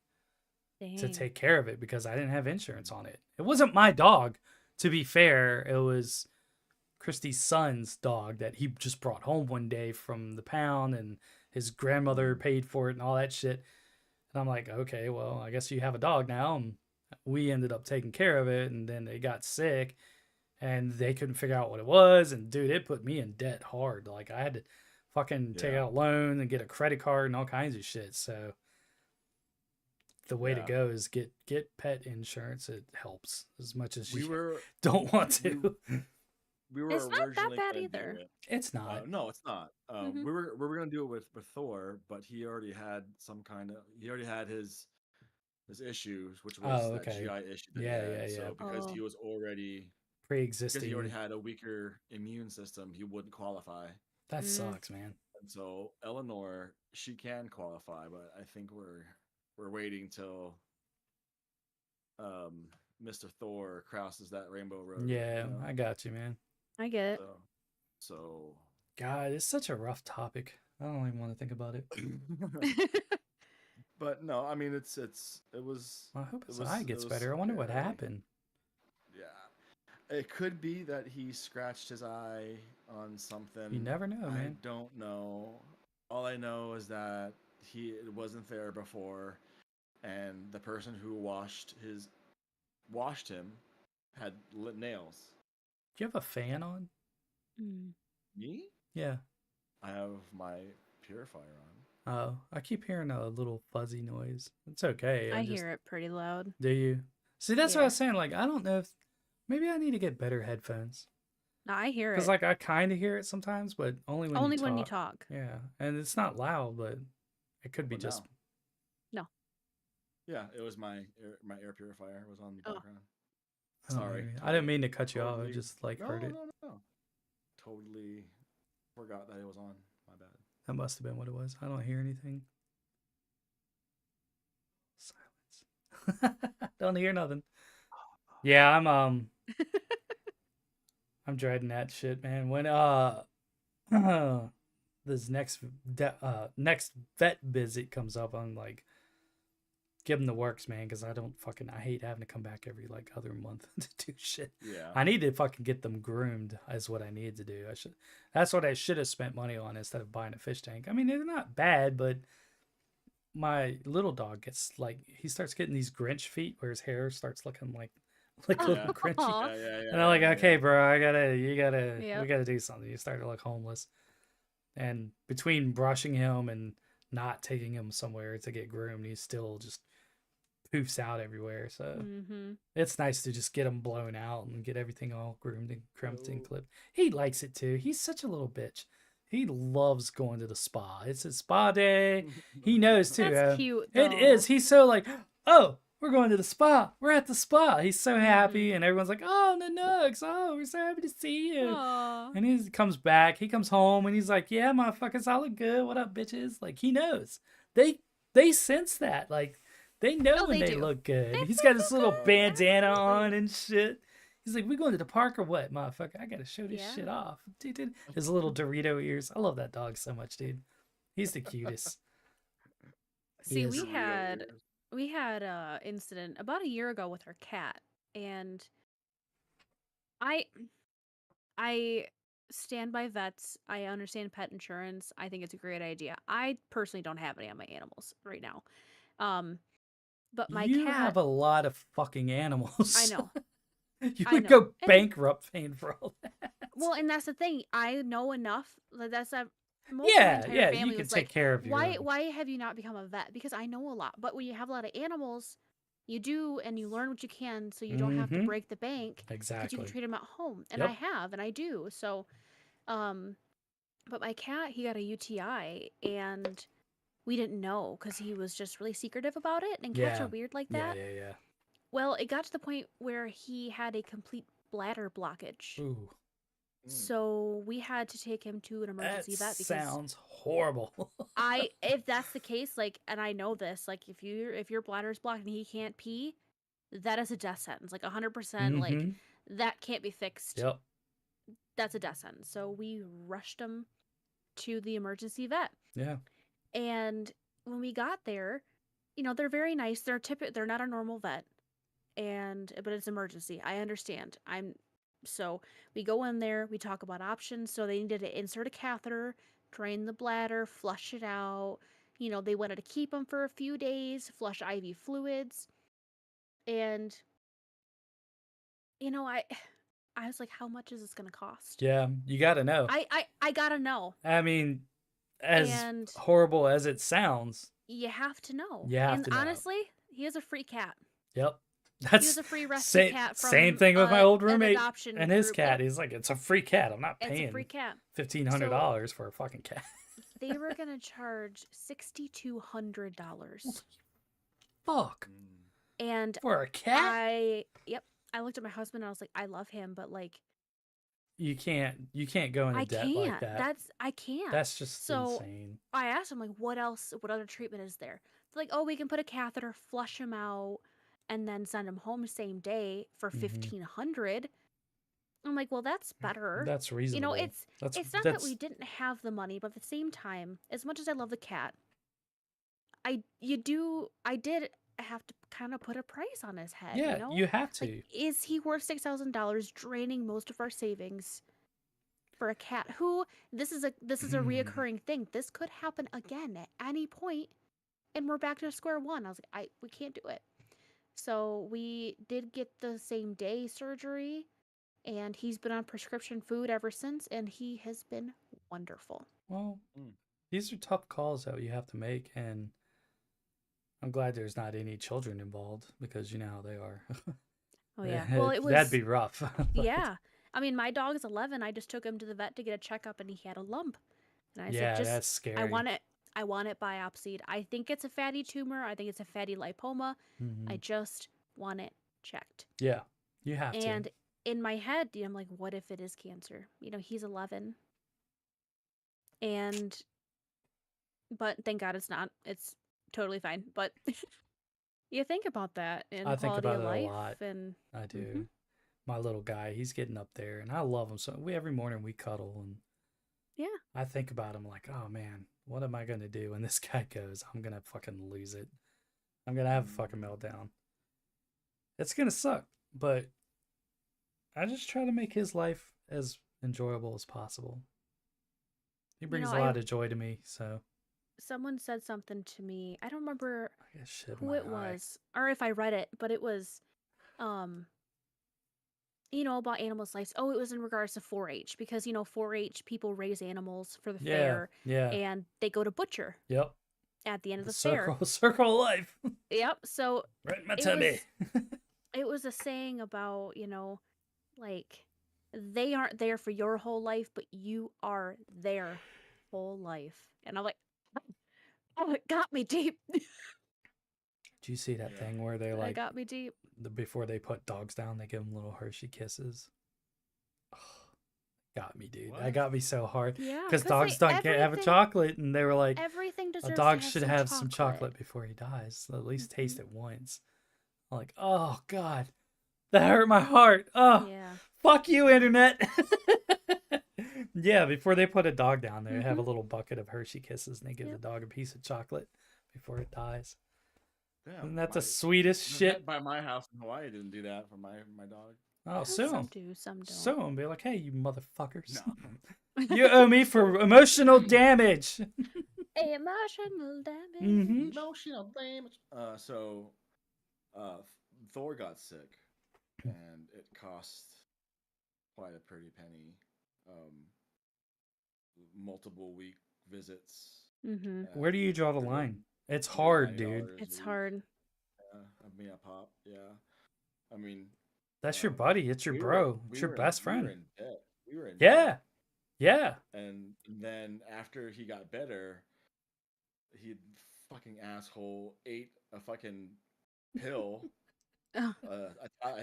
to Dang. take care of it because I didn't have insurance on it. It wasn't my dog, to be fair. It was Christy's son's dog that he just brought home one day from the pound, and his grandmother Mm. paid for it and all that shit. And I'm like, okay, well, I guess you have a dog now. And we ended up taking care of it, and then they got sick, and they couldn't figure out what it was. And dude, it put me in debt hard. Like I had to fucking take Yeah, out a loan and get a credit card and all kinds of shit. So the way to yeah. go is get pet insurance. It helps as much as We you were don't want we to. we were It's not that originally bad gonna do either. it. It's not. No, it's not. Mhm. We were gonna do it with Thor, but he already had his issues, which was Oh, that okay. GI issue that he Yeah, yeah, had. yeah. So Oh. because he already Pre-existing. had a weaker immune system, he wouldn't qualify. That Mm. sucks, man. And so Eleanor, she can qualify, but I think we're waiting till um Mr. Thor crosses that rainbow road, you Yeah, know? I got you, man. I get it. So so God, it's such a rough topic. I don't even want to think about it. but no, I mean it Well, I hope it his eye was it gets was better. I wonder what scary. happened. Yeah. It could be that he scratched his eye on You something. never know, I man. don't know. All I know is that he it wasn't there before, and the person who washed him had lit nails. Do you have a fan on? Mm. Me? Yeah. I have my purifier on. Oh, I keep hearing a little fuzzy noise. It's okay. I I just hear it pretty loud. do you see? That's what I Yeah. was saying. Like, I don't know if maybe I need to get better headphones No, I hear because, it. like, I kind of hear it sometimes, but only when you Only when you talk. talk. Yeah, and it's not loud, but it could be What just. now? No. Yeah, it was my air purifier was on the Oh. background. Oh, Sorry, maybe. I didn't mean to cut you off. I totally. just like No, heard it. no, no. Totally forgot that it was on. My bad. That must have been what it was. I don't hear anything. Silence. Don't hear nothing. Yeah, I'm dreading that shit, man. When this next vet visit comes up, I'm like, give them the works, man, because I hate having to come back every like other month to do shit. Yeah. I need to fucking get them groomed. Is what I need to do. That's what I should have spent money on instead of buying a fish tank. I mean, they're not bad, but my little dog gets like he starts getting these Grinch feet where his hair starts looking like a little Yeah. Grinchy. Aw. And I'm like, okay, bro, we Yep. gotta do something. You start to look homeless. And between brushing him and not taking him somewhere to get groomed, he still just poofs out everywhere. So Mm-hmm. it's nice to just get him blown out and get everything all groomed and crimped and clipped. He likes it too. He's such a little bitch. He loves going to the spa. It's his spa day. He knows too. That's cute, It though. is. He's so like, oh, we're going to the spa. We're at the spa. He's so happy, Mhm. and everyone's like, oh, Nanugs. Oh, we're so happy to see you. Aw. And he comes back. He comes home, and he's like, yeah, motherfuckers, I look good. What up, bitches? Like he knows. They sense that. Like they know Oh, when they they do. look good. They He's do got his look little good. bandana Absolutely. on and shit. He's like, we going to the park or what, motherfucker? I gotta show this shit Yeah. off. Dude, his little Dorito ears. I love that dog so much, dude. He's the cutest. See, is. we had a incident about a year ago with our cat, and I I stand by vets. I understand pet insurance. I think it's a great idea. I personally don't have any on my animals right now. Um, but my You cat, have a lot of fucking animals. I know. You I would know. go And bankrupt paying for all that. well, and that's the thing. I know enough. That's most of my entire Yeah, you family can was take like, care of your "Why own. why have you not become a vet?" Because I know a lot. But when you have a lot of animals, you do and you learn what you can so you don't have to Mm-hmm. break the bank because you can Exactly. treat them at home. And I Yep. have and I do. So, um but my cat, he got a UTI and we didn't know because he was just really secretive about it. And cats are Yeah. weird like Yeah, that. yeah. Well, it got to the point where he had a complete bladder blockage. Ooh. So we had to take him to an That emergency vet because sounds horrible. if that's the case, like, and I know this, like, if your bladder's blocked and he can't pee, that is a death sentence, like 100%. Like, Mm-hmm. that can't be fixed. Yep. That's a death sentence. So we rushed him to the emergency vet, Yeah. and when we got there, they're very nice. They're not a normal vet, but it's emergency. I understand. So we go in there, we talk about options. So they needed to insert a catheter, drain the bladder, flush it out. They wanted to keep him for a few days, flush IV fluids. And I was like, how much is this going to cost? Yeah. You got to know. I got to know. I mean, as And horrible as it sounds, you have to know. you have And to know. honestly, he is a free cat. Yep. He That's was a free rescue cat from same thing with my old an roommate adoption and his group. cat. Yep, He's like, it's a free cat. I'm not it's a paying free cat. $1,500 for a fucking cat. They were gonna charge $6,200. Fuck. And For a cat? I looked at my husband and I was like, I love him, but like You can't go into I debt can't. like that. I can't. That's just So insane. I asked him like, what other treatment is there? They're like, oh, we can put a catheter, flush him out, and then send him home same day for $1,500. I'm like, well, that's better. That's reasonable. It's not that we didn't have the money, but at the same time, as much as I love the cat, I did have to kind of put a price on his head. Yeah, you have to. Like, is he worth $6,000, draining most of our savings for a cat who this is a reoccurring thing? This could happen again at any point, and we're back to square one. I was like, we can't do it. So we did get the same day surgery, and he's been on prescription food ever since, and he has been wonderful. Well, these are tough calls that you have to make, and I'm glad there's not any children involved because you know how they are. Oh yeah. Well, it was that'd be rough. Yeah. I mean, my dog is 11. I just took him to the vet to get a checkup, and he had a lump. And I said, that's scary. I want it biopsied. I think it's a fatty tumor. I think it's a fatty lipoma. Mm-hmm. I just want it checked. Yeah, you have to. And in my head, I'm like, what if it is cancer? He's 11. But thank God it's not. It's totally fine. But you think about that in I think quality about of it life. a lot. And I do. My little guy, he's getting up there, and I love him. So every morning we cuddle, and yeah, I think about him like, oh man, what am I gonna do when this guy goes? I'm gonna fucking lose it. I'm gonna have a fucking meltdown. It's gonna suck, but I just try to make his life as enjoyable as possible. He brings a lot of joy to me, so. Someone said something to me. I don't remember who it was or if I read it, but it was about animals' lives. Oh, it was in regards to 4-H because 4-H people raise animals for the fair, and they go to butcher. Yep. At the end of the fair. Circle of life. Yep. So right in my tummy. It was a saying about like they aren't there for your whole life, but you are their whole life, and I'm like, oh, it got me deep. Did you see that thing where they like? It got me deep. Before they put dogs down, they give them little Hershey kisses. Oh, got me, dude. What? That got me so hard. Yeah, because dogs don't have a chocolate, and they were like, everything deserves. A dog should have some chocolate before he dies. At least taste it once. I'm like, oh god, that hurt my heart. Oh, yeah. Fuck you, internet. Yeah, before they put a dog down there, they have a Mhm. little bucket of Hershey Kisses, and they give the Yep. dog a piece of chocolate before it dies. Damn, Isn't that the my sweetest the shit? vet by my house in Hawaii didn't do that for my dog. Oh, Well, sue some them. do, some don't. Sue them. Be like, hey, you motherfuckers. No. You owe me for emotional damage. Emotional damage. Mm-hmm. Emotional damage. Thor got sick, and it cost quite a pretty penny. Um, Multiple week visits. Mhm. Where do you draw the for the line? It's for the hard, dude. $90 It's a week. hard. Of me a pop. Yeah, I mean, That's your um, buddy. It's your we were bro. It's we your were in best we were friend. in debt. We were in Yeah. debt, Yeah. and then after he got better, he fucking asshole ate a fucking pill. Oh.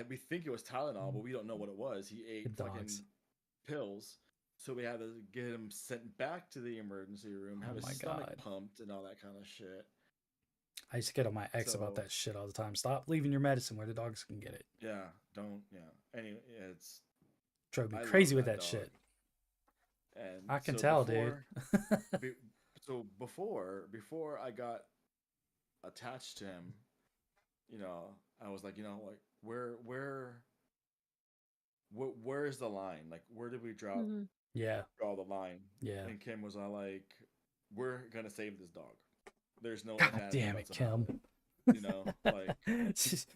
We think it was Tylenol, but we don't know what it was. He ate The fucking dogs. pills, so we had to get him sent back to the emergency room, have Oh his my stomach God. pumped, and all that kind of shit. I used to get on my ex about So that shit all the time. Stop leaving your medicine where the dogs can get it. yeah, don't Anyway, it's Drove me I love crazy with that that dog, shit. and I can so tell, dude. be, before I got attached to him, I was like, like where's the line? Like, where did we Mhm. Yeah. draw the line? Yeah. And Kim was all like, we're gonna save this dog. There's no ifs, God ands, or damn it, buts about Kim. it. Like, This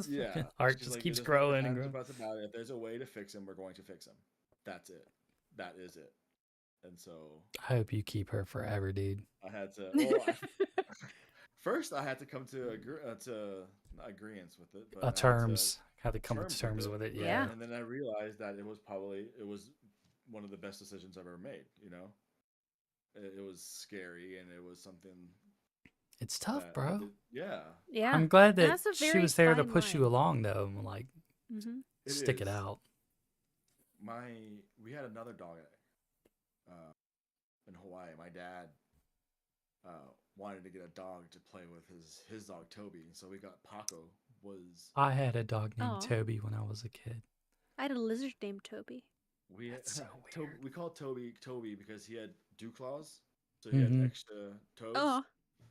yeah. fucking heart She's just like, keeps there's no ifs, growing and ands, or growing. buts about it. If there's a way to fix him, we're going to fix him. That's it. That is it. And so I hope you keep her forever, dude. I had to. Well, first I had to come to agreement with it, but I had to Terms. Had to come to terms with terms it. with it. But Yeah. and then I realized that it was one of the best decisions I've ever made. It was scary, and it was something It's tough, that I bro. did. Yeah, Yeah. I'm glad And that that's a she very was there to fine push you line. along, though. And like, Mhm. it stick it is. out. We had another dog in Hawaii. My dad wanted to get a dog to play with his dog Toby, so we got Paco. I had a dog named Aw. Toby when I was a kid. I had a lizard named Toby. We That's so weird. we called Toby because he had dew claws, so he had Mhm. extra toes. Oh,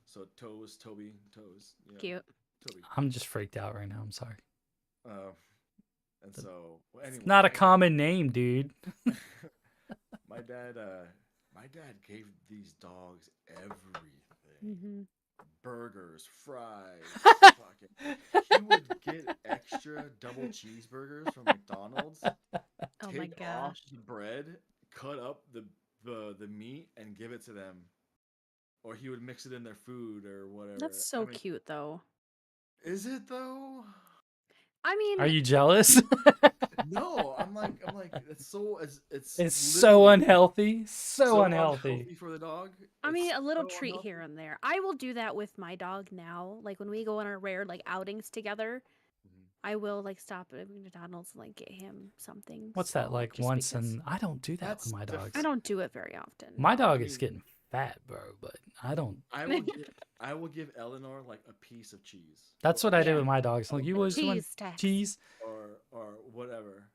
So Toby, toes. Yeah, cute. Toby. I'm just freaked out right now. I'm sorry. And The- so anyway, It's not a common name, dude. my dad gave these dogs everything. Mhm. Burgers, fries, fucking. He would get extra double cheeseburgers from McDonald's, Oh my take off gosh. the bread, cut up the meat, and give it to them, or he would mix it in their food or whatever. That's so cute, though. Is it though? I mean, Are you jealous? No, I'm like it's It's so literally unhealthy. So so unhealthy. for the dog. I mean, It's a little so treat here unhealthy. and there. I will do that with my dog now. Like when we go on our rare outings together, Mhm. I will stop at McDonald's and get him something What's that small, like just once? because And I don't do that with That's my I dogs. don't do it very often. My dog I is mean, getting fat, bro, but I don't. I will give Eleanor like a piece of cheese. That's what I do Yeah. with my dogs. Like, you always want Cheese tax. cheese? or whatever,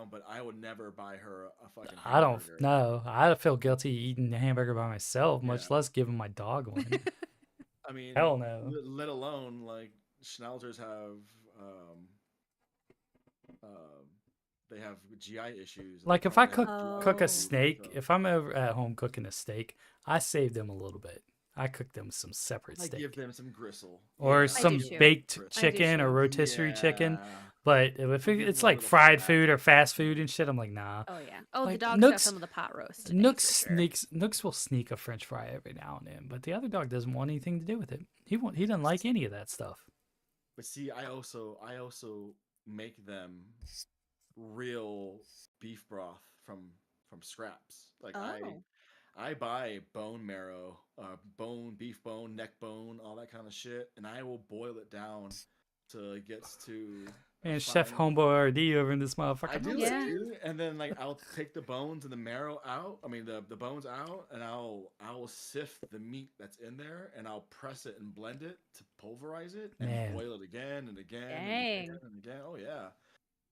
but I would never buy her a fucking I don't hamburger. know. I feel guilty eating a hamburger by myself, much Yeah. less giving my dog one. I mean, Hell no. let alone like schnauzers have they have GI issues. And Like they if I probably have cook GI a Oh. issues, steak, so if I'm over at home cooking a steak, I save them a little bit. I cook them some separate I give steak. them some gristle Or I some do too. baked gristle. chicken or too. rotisserie chicken. Yeah. But if Give it's them a like little fried fat. food or fast food and shit, I'm like, nah. Oh yeah. Oh, the Like, dogs got Nooks- some of the pot roast today, Nooks for sure. Nooks will sneak a French fry every now and then, but the other dog doesn't want anything to do with it. He doesn't like any of that stuff. But see, I also make them real beef broth from scraps. Like Oh. I buy bone marrow, beef bone, neck bone, all that kind of shit, and I will boil it down till it gets to a Man, Chef fine. Homeboy RD over in this motherfucker. I do Yeah. it too, and then like I'll take the bones and the marrow out. I mean the bones out, and I will sift the meat that's in there, and I'll press it and blend it to pulverize it, and Man. boil it again and again and Dang. again and again. Oh yeah.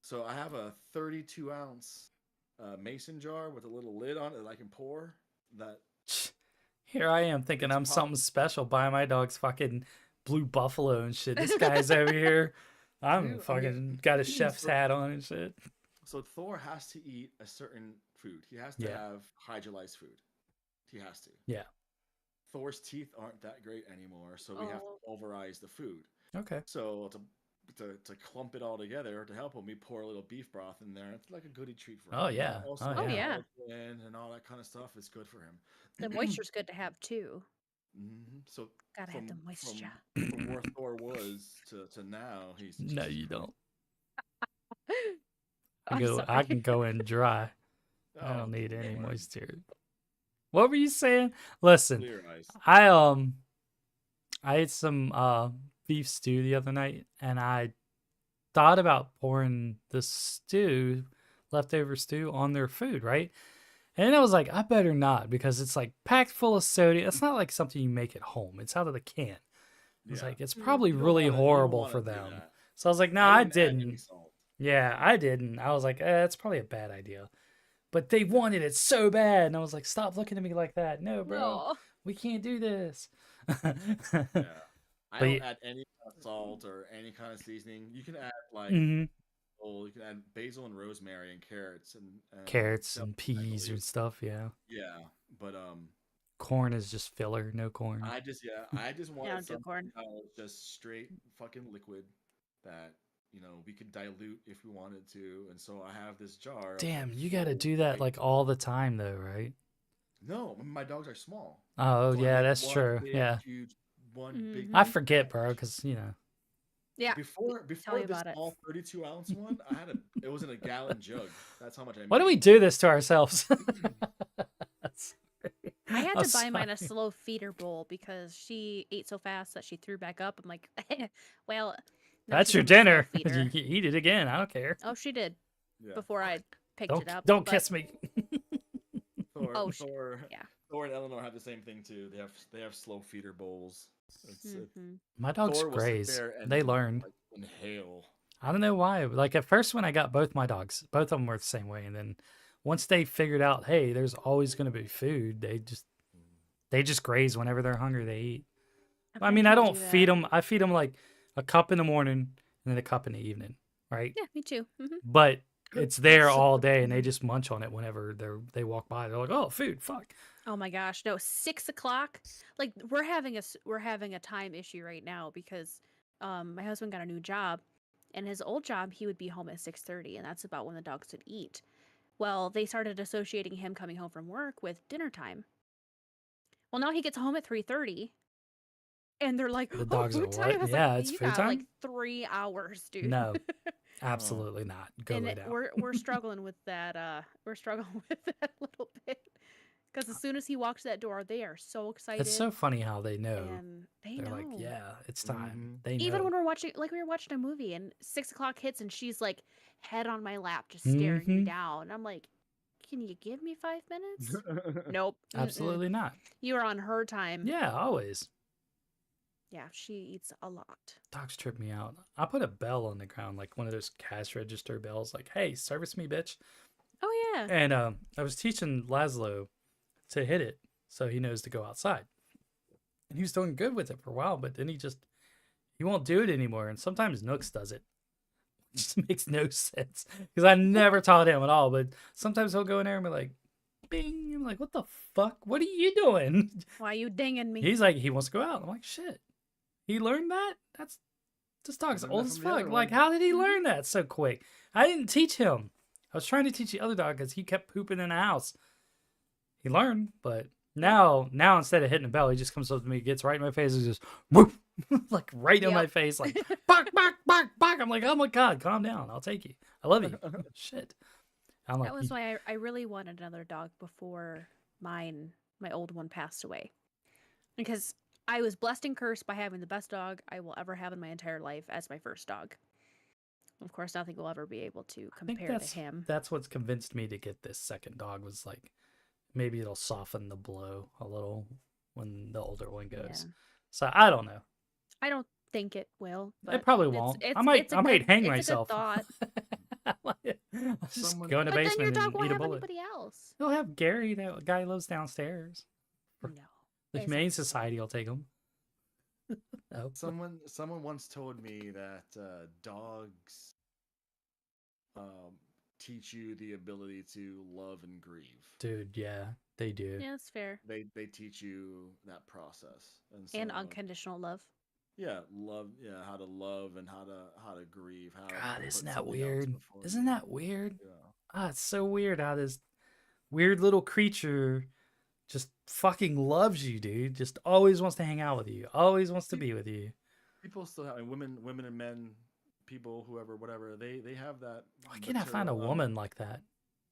So I have a 32 ounce mason jar with a little lid on it that I can pour. That Here I am thinking it's I'm pop. something special buying my dog's fucking blue buffalo and shit. This guy's over here. I'm Dude, I fucking mean, got a chef's so hat on and shit. so Thor has to eat a certain food. He has to Yeah. have hydrolyzed food. He has to. Yeah. Thor's teeth aren't that great anymore, so we have to Oh, pulverize the food. Okay. So to clump it all together to help him, we pour a little beef broth in there. It's like a goodie treat for him. Oh And yeah. also Oh oh yeah. yeah. collagen and all that kind of stuff is good for The him. moisture's good to have too. So Gotta have the from moisture. from where Thor was to now, he's No, you don't. I'm I sorry. can go in dry. I oh don't need any Lord, moisture. What were you saying? Listen, clear eyes. I ate some beef stew the other night, and I thought about pouring the leftover stew on their food, right? And then I was like, I better not, because it's like packed full of sodium. It's not like something you make at home. It's out of the can. It's Yeah, like it's Mm. probably you don't really want to. You don't horrible want for to do them. that. So I was like, no, I I didn't add any didn't. salt. Yeah, I didn't. I was like, it's probably a bad idea. But they wanted it so bad, and I was like, stop looking at me like that. No, bro, No. we can't do this. Yeah, I But don't add any kind of salt or any kind of seasoning. You can add like mhm, you can add basil and rosemary and carrots and carrots celery, and I peas and believe. stuff, yeah. Yeah, but Corn is just filler, no corn. I just Yeah, I wanted don't do something corn. that was just straight fucking liquid that we could dilute if we wanted to, and so I have this jar of Damn, like you got to full do that white. like all the time though, right? No, my dogs are small, Oh, so I yeah, make that's true. Yeah. one big I Mm-hmm. forget, bro, batch. because, Yeah. Before Tell me the about it. small 32-ounce one, it was in a gallon jug. That's how much I why do made. we do this to ourselves? I had I'm to buy mine a sorry. slow feeder bowl because she ate so fast that she threw back up. I'm like, well, now That's she's your on the slow dinner. You feeder. can eat it again. I don't care. Oh, she did Yeah. before I picked Don't it up. don't But kiss me. Thor, oh, Thor, yeah. Thor and Eleanor have the same thing too. They have slow feeder bowls. It's Mm-hmm. My dogs Thor will sit graze. there and They learn. like inhale. I don't know why. Like at first when I got both my dogs, both of them were the same way, and then once they figured out, hey, there's always going to be food, they just graze whenever they're hungry. They eat. I mean, I Eventually don't do feed that. them. I feed them like a cup in the morning and then a cup in the evening, right? Yeah, me too. Mm-hmm. But Good, it's there good all system. day, and they just munch on it whenever they walk by. They're like, "Oh, food, fuck." Oh my gosh, no, 6 o'clock. Like we're having a time issue right now because my husband got a new job, and his old job he would be home at 6:30, and that's about when the dogs would eat. Well, they started associating him coming home from work with dinner time. Well, now he gets home at 3:30, and they're like, The "Oh, dogs are food time." I what? was like, Yeah, it's "You food got like time. 3 hours, dude." No, Oh, absolutely not. Go And lay down. we're struggling with that. We're struggling with that a little bit because as soon as he walks that door, they are so It's excited, so funny how they know. and they They're like, know. "Yeah, it's time." mhm. They Even when know. we're watching, like we were watching a movie, and 6 o'clock hits, and she's like head on my lap, just staring me Mm-hmm. down. I'm like, "Can you give me 5 minutes?" Nope. Mm-mm. Absolutely not. You are on her time. Yeah, always. Yeah, she eats a lot. Dogs trip me out. I put a bell on the ground, like one of those cash register bells, like, "Hey, service me, bitch." Oh yeah. And I was teaching Laszlo to hit it so he knows to go outside. And he was doing good with it for a while, but then he won't do it anymore. And sometimes Nooks does it. It just makes no sense because I never taught him at all. But sometimes he'll go in there and be like, "Bing!" I'm like, "What the fuck? What are you doing?" Why you dinging me? He's like, he wants to go out. I'm like, "Shit, he learned that? This dog's Learned old that as from the fuck. other Like, one. how did he Mhm. learn that so quick? I didn't teach him. I was trying to teach the other dog because he kept pooping in the house. He learned, but now instead of hitting the bell, he just comes up to me, gets right in my face, and just whoop, like right in my Yep. face, like bark, bark, bark, bark. I'm like, oh my god, calm down. I'll take you. I love you. Shit. I'm like, That was why I really wanted another dog before my old one passed away. Because I was blessed and cursed by having the best dog I will ever have in my entire life as my first dog. Of course, nothing will ever be able to I think compare to him. that's what's convinced me to get this second dog was like maybe it'll soften the blow a little when the older one goes. Yeah. So I don't know. I don't think it will, It but probably it's won't. it's I might it's a I might good hang it's myself. a good thought. I Just Someone, go in the But then your basement dog and won't eat a have bullet. anybody else. He'll have Gary, that guy who lives downstairs. No. The It's Humane not- Society will take him. Oh, someone once told me that dogs teach you the ability to love and grieve. dude, yeah, they do. Yeah, that's fair. They teach you that process, and And so, unconditional love. yeah, how to love and how to grieve. How God, to isn't put that something else weird? before Isn't you. that weird? Yeah. Ah, it's so weird how this weird little creature just fucking loves you, dude. Just always wants to hang out with you. Always wants to be with you. People still have, I mean, women and men, people, whoever, whatever. They have that. Why can't I find a woman like that?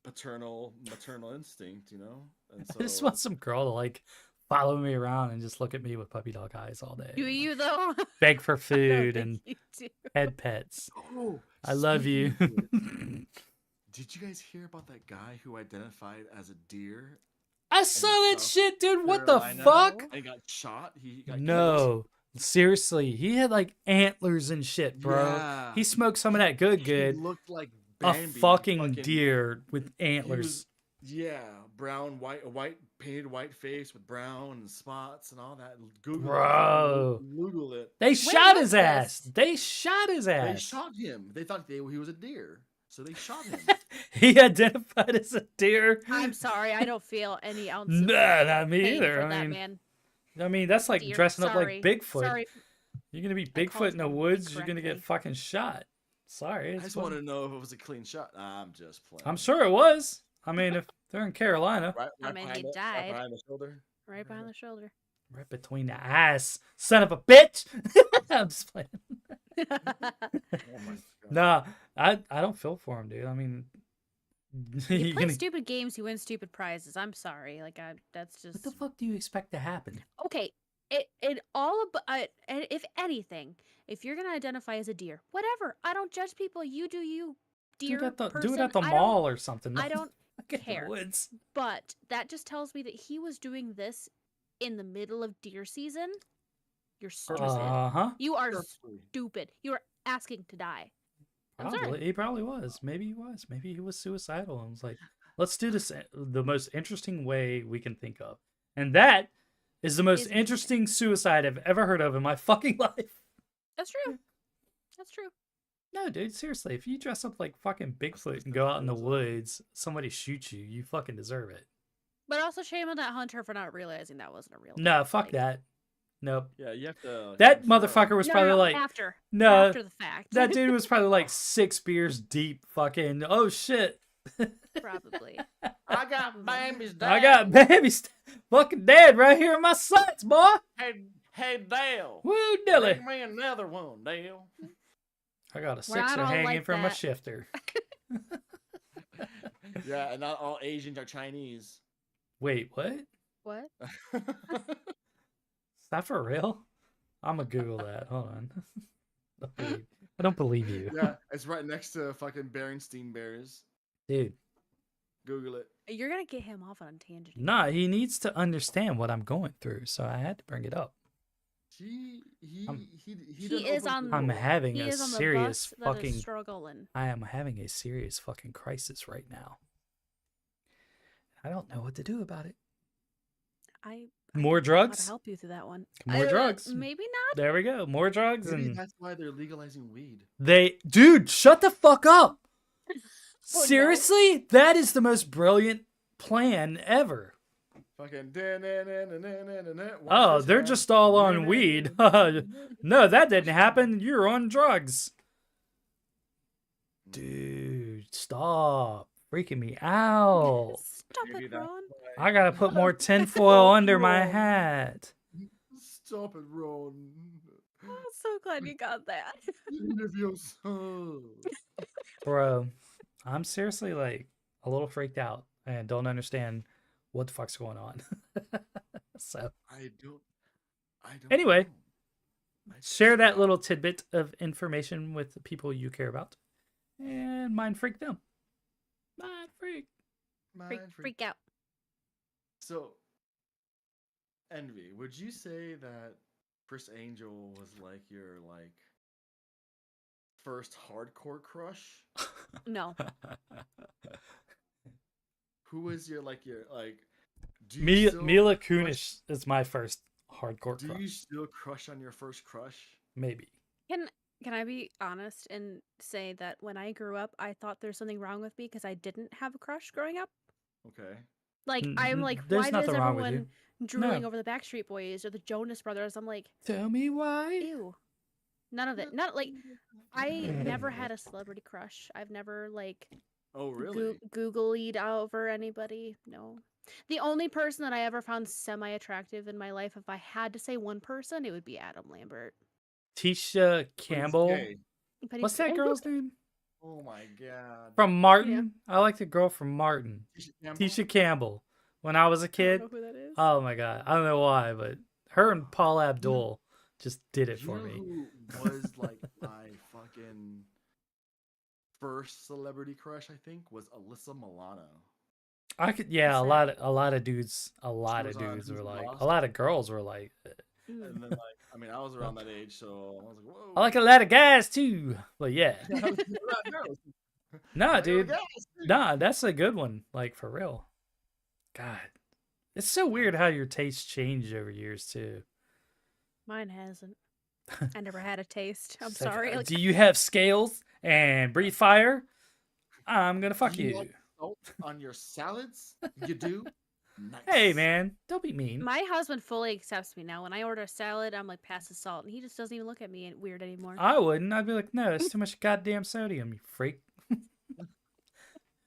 Maternal instinct, you know. And I just so want some girl to like follow me around and just look at me with puppy dog eyes all day. Do you though? Beg for I don't food think and you do. head pets. Oh, I love you. speaking of which, did you guys hear about that guy who identified as a deer? I saw that South shit, dude. What the Carolina, fuck? And got shot. He got No. Seriously, he had like antlers and shit, killed. bro. Yeah. He smoked some of that good. He looked like A Bambi, fucking deer with he antlers. was- yeah, brown, white, painted white face with brown and spots and all that. Google Bro. it. Google it. They shot was his ass. this? They shot his They ass. shot him. They thought he was a deer, so they shot him. He identified as a deer. I'm sorry, I don't feel any ounce of Nah, not me pain either. for that I man. mean, that's like Dear, dressing up sorry. like Bigfoot. Sorry. You're gonna be I called Bigfoot in the him woods. You're gonna get incorrectly. fucking shot. Sorry. I It's just fun. wanted to know if it was a clean shot. I'm just playing. I'm sure it was. I mean, if they're in Carolina, Right, I mean, he behind died. Right behind the shoulder. Right behind the shoulder. right between the ass, son of a bitch. I'm just playing. Oh my god. Nah, I don't feel for him, dude. I mean, You you're play gonna- stupid games, you win stupid prizes. I'm sorry. That's what just the fuck do you expect to happen? okay. It all about if anything, if you're gonna identify as a deer, whatever. I don't judge people. You do you, deer Do it person. at the I don't- mall or something. I don't Get in the care. woods. But that just tells me that he was doing this in the middle of deer season. You're stupid. Uh-huh. You are Purposely. stupid. You are asking to die. I'm sorry. Probably. He probably was. Maybe he was. Maybe he was suicidal and was like, let's do this the most interesting way we can think of. And that is the most Is- interesting suicide I've ever heard of in my fucking life. That's true. That's true. No, dude, seriously. If you dress up like fucking Bigfoot and go out in the woods, somebody shoots you, you fucking deserve it. But also shame on that hunter for not realizing that wasn't a real. No, deer. fuck Like, that. Nope. Yeah, you have to. That confirm. motherfucker was No, probably no, like, after no, after the fact. that dude was probably like 6 beers deep. Fucking, oh shit. Probably. I got Bambi's dad. I got babies fucking dead right here in my sights, boy. Hey, Dale. Woo, dilly. Bring me another one, Dale. I got a We're not sixer all hanging like from a that. shifter. Yeah, and not all Asians are Chinese. Wait, what? Is What? that for real? I'm gonna Google that. Hold on. I don't believe you. Yeah, it's right next to fucking Berenstein Bears. Dude. Google it. You're gonna get him off on a tangent. Nah, he needs to understand what I'm going through, so I had to bring it up. He He done is opened on- the I'm door. having He a is on the serious bus that is fucking struggling. I am having a serious fucking crisis right now. I don't know what to do about it. I More want to drugs? help you through that one. More drugs. Maybe not. There we go. More drugs Maybe and that's why they're legalizing weed. dude, shut the fuck up. Oh, no. Seriously? That is the most brilliant plan ever. Fucking. Oh, they're just all on weed. No, that didn't happen. You're on drugs. Dude, stop. Freaking me out. Stop Maybe it, that's Ron. I gotta put more tinfoil under my hat. Stop it, Ron. I'm so glad you got that. Interview son. Bro, I'm seriously like a little freaked out and don't understand what the fuck's going on. So, I don't. Anyway, know. share that little tidbit of information with the people you care about and mind freak them. Mind freak. Freak out. So, Envy, would you say that Chris Angel was like your first hardcore crush? No. Who was your Do you still Mila crush, Kunis is my first hardcore do you crush. still crush on your first crush? Maybe. Can can I be honest and say that when I grew up, I thought there's something wrong with me because I didn't have a crush growing up? Okay. Like, I'm like, There's why nothing does wrong with you. everyone drooling No. over the Backstreet Boys or the Jonas Brothers? I'm like, Tell me why. ew. None of it. Not like I never had a celebrity crush. I've never like Oh, really? Googled over anybody. No. The only person that I ever found semi attractive in my life, if I had to say one person, it would be Adam Lambert. Tisha But he's Campbell. gay. But What's he's that girl's name? Oh my god. From yeah. Martin. I like the girl from Martin. Tisha Campbell? Tisha Campbell. When I was a I don't kid. know who that is. Oh my god. I don't know why, but her and Paul Abdul just did it You for know me. who was like my fucking first celebrity crush? I think was Alyssa Milano. I could, yeah, What's a that? lot of dudes, She was on Who's were like, Lost, a lot of girls were like, Mm. and then I mean, I was around that age, so I was like, whoa. I like a lot of guys too. But yeah, nah, I go, dude, guys, nah, that's a good one. Like for real. God, it's so weird how your tastes change over years too. Mine hasn't. I never had a taste. I'm It's like, sorry. Like, do you have scales and breathe fire? I'm gonna fuck Do you you. like salt on your salads? You do? Nice. Hey man, don't be mean. my husband fully accepts me now. When I order a salad, I'm like, pass the salt, and he just doesn't even look at me weird anymore. I wouldn't. I'd be like, no, it's too much goddamn sodium, you freak.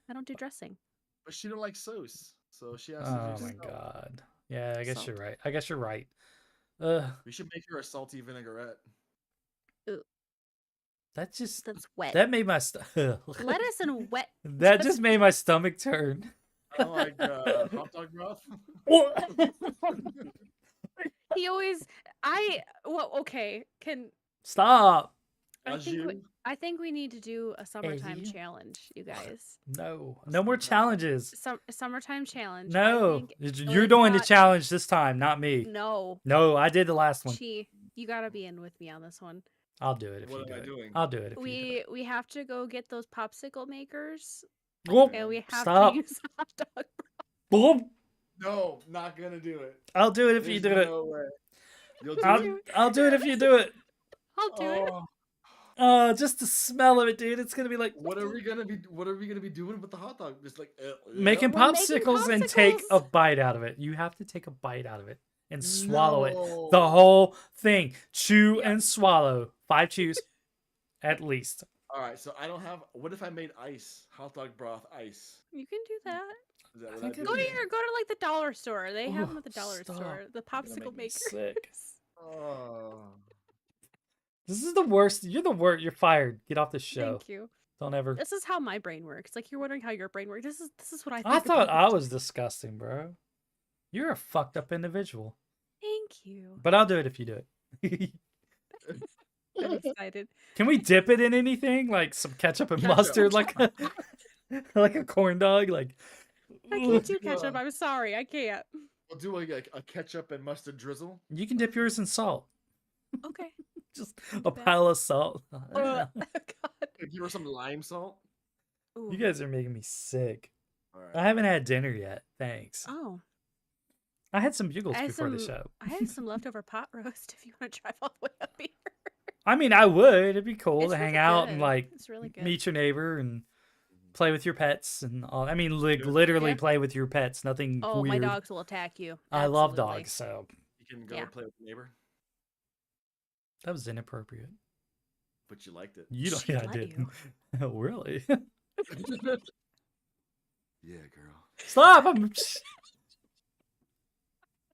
I don't do dressing. But she don't like sauce, so she has to Oh do my salt. god. Yeah, I guess Salt. you're right. I guess you're right. We should make her a salty vinaigrette. That just That's wet. that made my Lettuce and wet. that just made my stomach turn. I don't like hot dog broth. He always. Well, okay. Stop. I think we need to do a summertime you. challenge, you guys. No. No more challenges. Summertime challenge. No. I think You're doing the challenge this time, not me. No. No, I did the last one. Chi, you gotta be in with me on this one. I'll do it if What you do am I it. doing? I'll do it if you do it. We have to go get those popsicle makers, Whoop. and we have Stop. to use hot dog. Boom. No, not gonna do it. I'll do it if you There's do it. no way. You'll do it? I'll do it if you do it. I'll do it. Just the smell of it, dude. It's gonna be like What are we gonna be doing with the hot dog? Just like making We're making popsicles and take a popsicles. bite out of it. You have to take a bite out of it and swallow it. The No. whole thing. Chew Yep. and swallow. 5 chews at least. All right, so I don't have. What if I made ice, hot dog broth ice? You can do that. Is that I what think I it'd Go do? to like the dollar store. They have them Ooh, at the dollar stop. store. The You're gonna popsicle make me makers. sick. Oh. This is the worst. You're the worst. You're fired. Get off the show. Thank you. Don't ever. This is how my brain works. Like, you're wondering how your brain works. This is what I think. I thought I about. was disgusting, bro. You're a fucked up individual. Thank you. But I'll do it if you do it. I'm excited. Can we dip it in anything? Like some ketchup and Ketchup. mustard, like like a corn dog? Like I can't do ketchup. I'm sorry. I can't. We'll do a ketchup and mustard drizzle. you can dip yours in salt. Okay. Just do a that. pile of salt. God. Give her some lime salt. Ooh. You guys are making me sick. All I right. haven't had dinner yet. Thanks. Oh, I had some bugles I had before the some- show. I have some leftover pot roast. If you want to drive all the way up here. I mean, I would. It'd be cool It's to hang really out and good. like It's really good. meet your neighbor and play with your pets and all. I mean, literally Yeah. play with your pets. Nothing Oh, weird. my dogs will attack you. I love Absolutely. dogs, so You can go Yeah. play with the neighbor, that was inappropriate. but you liked it. You don't. She Yeah, I let did. you. Oh, really? Yeah, girl. Stop!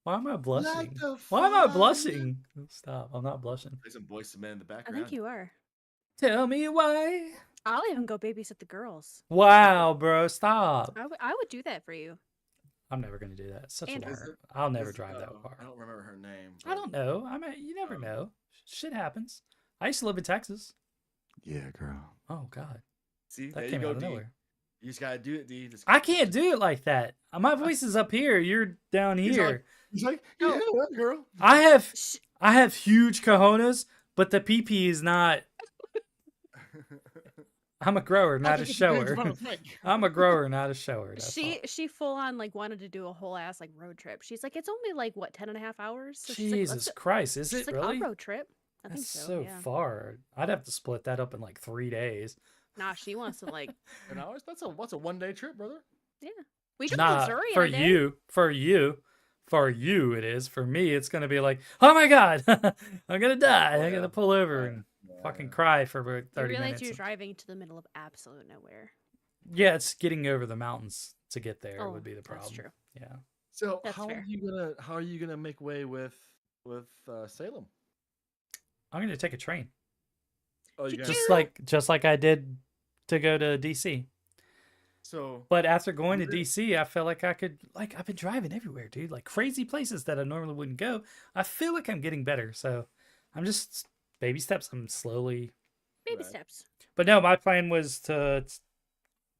Why am I blushing? the Why am I fuck? blushing? Stop! I'm not blushing. Play some Boys to Men in the I background. think you are. Tell me why. I'll even go babysit the girls. Wow, bro, stop! I would do that for you. I'm never gonna do that. Such And a her. lark. I'll never Is- drive that I car. don't remember her name. I don't know. I mean, you never know. Shit happens. I used to live in Texas. Yeah, girl. Oh God, See, that there you came go, out of D. nowhere. You just gotta do it, D. Just... I can't do it like that. My voice is up here. You're down He's here. He's like, No. yeah, that girl. I have Shh. I have huge cojones, but the PP is not. I'm a grower, not a That's what shower. you want to think. I'm a grower, not a shower. That's all. She full on like wanted to do a whole ass like road trip. She's like, it's only like what 10.5 hours. So she's like, Jesus Christ, is she's it like really? a road trip. I think That's so. so Yeah. far. I'd have to split that up in like 3 days. Nah, she wants to like. And hours? That's a what's a 1 day trip, brother? Yeah. We drove to Nah, Missouri for in a day. you it is. For me, it's gonna be like, oh my god, I'm gonna die. I'm gonna pull over and fucking cry for about You 30 realize minutes. you're driving to the middle of absolute nowhere. Yeah, it's getting over the mountains to get there Oh, would be the problem. that's true. Yeah. So That's fair. how are you gonna make way with Salem? I'm gonna take a train. Oh, you Choo-choo. gonna Just like I did to go to DC. so But after going to Really? DC, I felt like I could, like, I've been driving everywhere, dude. Like crazy places that I normally wouldn't go. I feel like I'm getting better. So I'm just baby steps. I'm slowly. Baby Right. steps. But no, my plan was to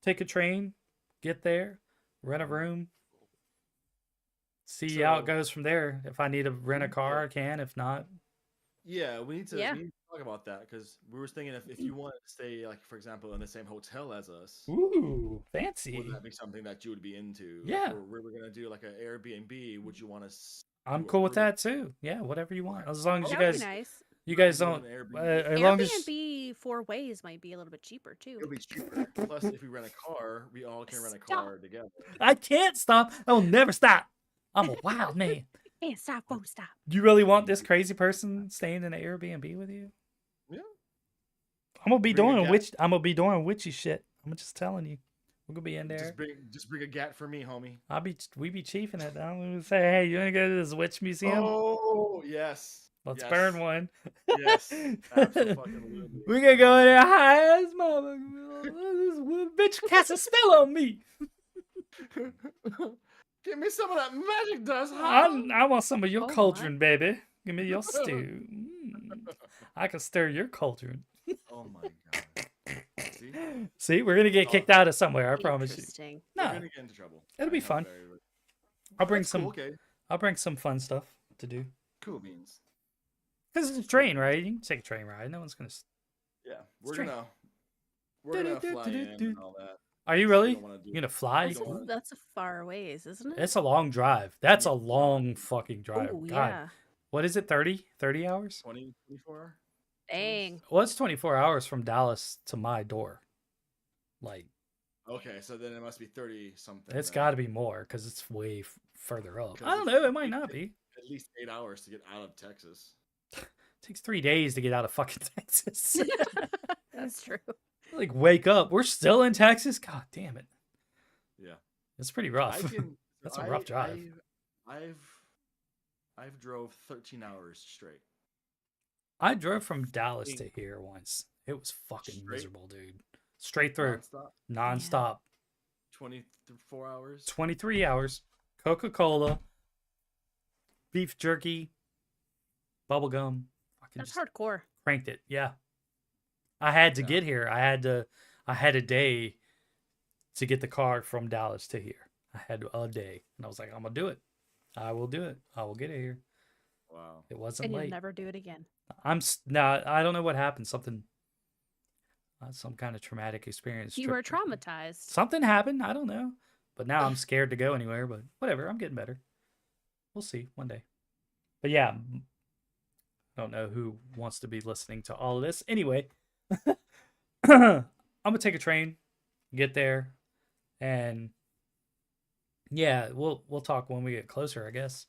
take a train, get there, rent a room, see how it So- goes from there. If I need to rent a Okay. car, I can. If not, Yeah, we need to Yeah. talk about that because we were thinking if you wanted to stay, like for example, in the same hotel as us, ooh, fancy. would that be something that you would be into? Yeah. Like, we were gonna do like an Airbnb. Would you want to? I'm cool with that too. Yeah, whatever you want. As long as you That would be guys, nice. you guys do don't. an Airbnb. As long as Airbnb 4 ways might be a little bit cheaper too. It'll be cheaper. Plus, if we rent a car, we all can rent a Stop. car together. I can't stop, I will never stop. I'm a wild man. Can't stop, won't stop. Do you really want this crazy person staying in an Airbnb with you? Yeah. I'm gonna be Bring a doing gat. I'm gonna be doing witchy shit. I'm just telling you. We're gonna be in there. Just bring a gat for me, homie. We be chiefing it. I'm gonna say, hey, you wanna go to this witch museum? Oh yes. Let's yes. burn one. Yes. Absolutely. We're gonna go in there high as mama. This bitch cast a spell on me. Give me some of that magic dust, huh? I want some of your Oh, my. cauldron, baby. Give me your stew. I can stir your cauldron. Oh my god. See? See, we're gonna get kicked out of somewhere. I promise you. Interesting. We're No, gonna get into trouble. it'll be I know, fun. very- I'll bring That's some. cool, okay. I'll bring some fun stuff to do. Cool beans. Cause it's a train, right? You can take a train ride. No one's gonna. Yeah. We're Straight. gonna fly in and all that. Are you We really? don't wanna do You gonna it. fly? We don't wanna- That's a far ways, isn't it? It's a long drive. That's a Yeah. long fucking drive. Oh God. yeah. What is it? 30 hours? 24 Dang. Well, it's 24 hours from Dallas to my door. Like, Okay, so then it must be 30 something. it's then. got to be more because it's way further up. 'Cause I don't it's- know. It might not be. At least 8 hours to get out of Texas. takes 3 days to get out of fucking Texas. That's true. Like, wake up. We're still in Texas? God damn it. Yeah. It's pretty rough. I can. That's a rough drive. I've drove 13 hours straight. I drove from Dallas to here once. It was fucking Straight? miserable, dude. Straight through, Nonstop. nonstop. 24 hours. 23 hours. Coca-Cola, beef jerky, bubblegum. Fucking That's just hardcore. cranked it. Yeah. I had to Yeah. get here. I had a day to get the car from Dallas to here. I had a day. And I was like, I'm gonna do it. I will do it. I will get it here. Wow. It wasn't And you'll late. never do it again. Nah, I don't know what happened. Something some kind of traumatic experience. You were tripped me. traumatized. Something happened. I don't know. But now I'm scared to go anywhere. But whatever. I'm getting better. We'll see one day. But yeah, I don't know who wants to be listening to all of this. Anyway, I'm gonna take a train, get there, and yeah, we'll talk when we get closer, I guess,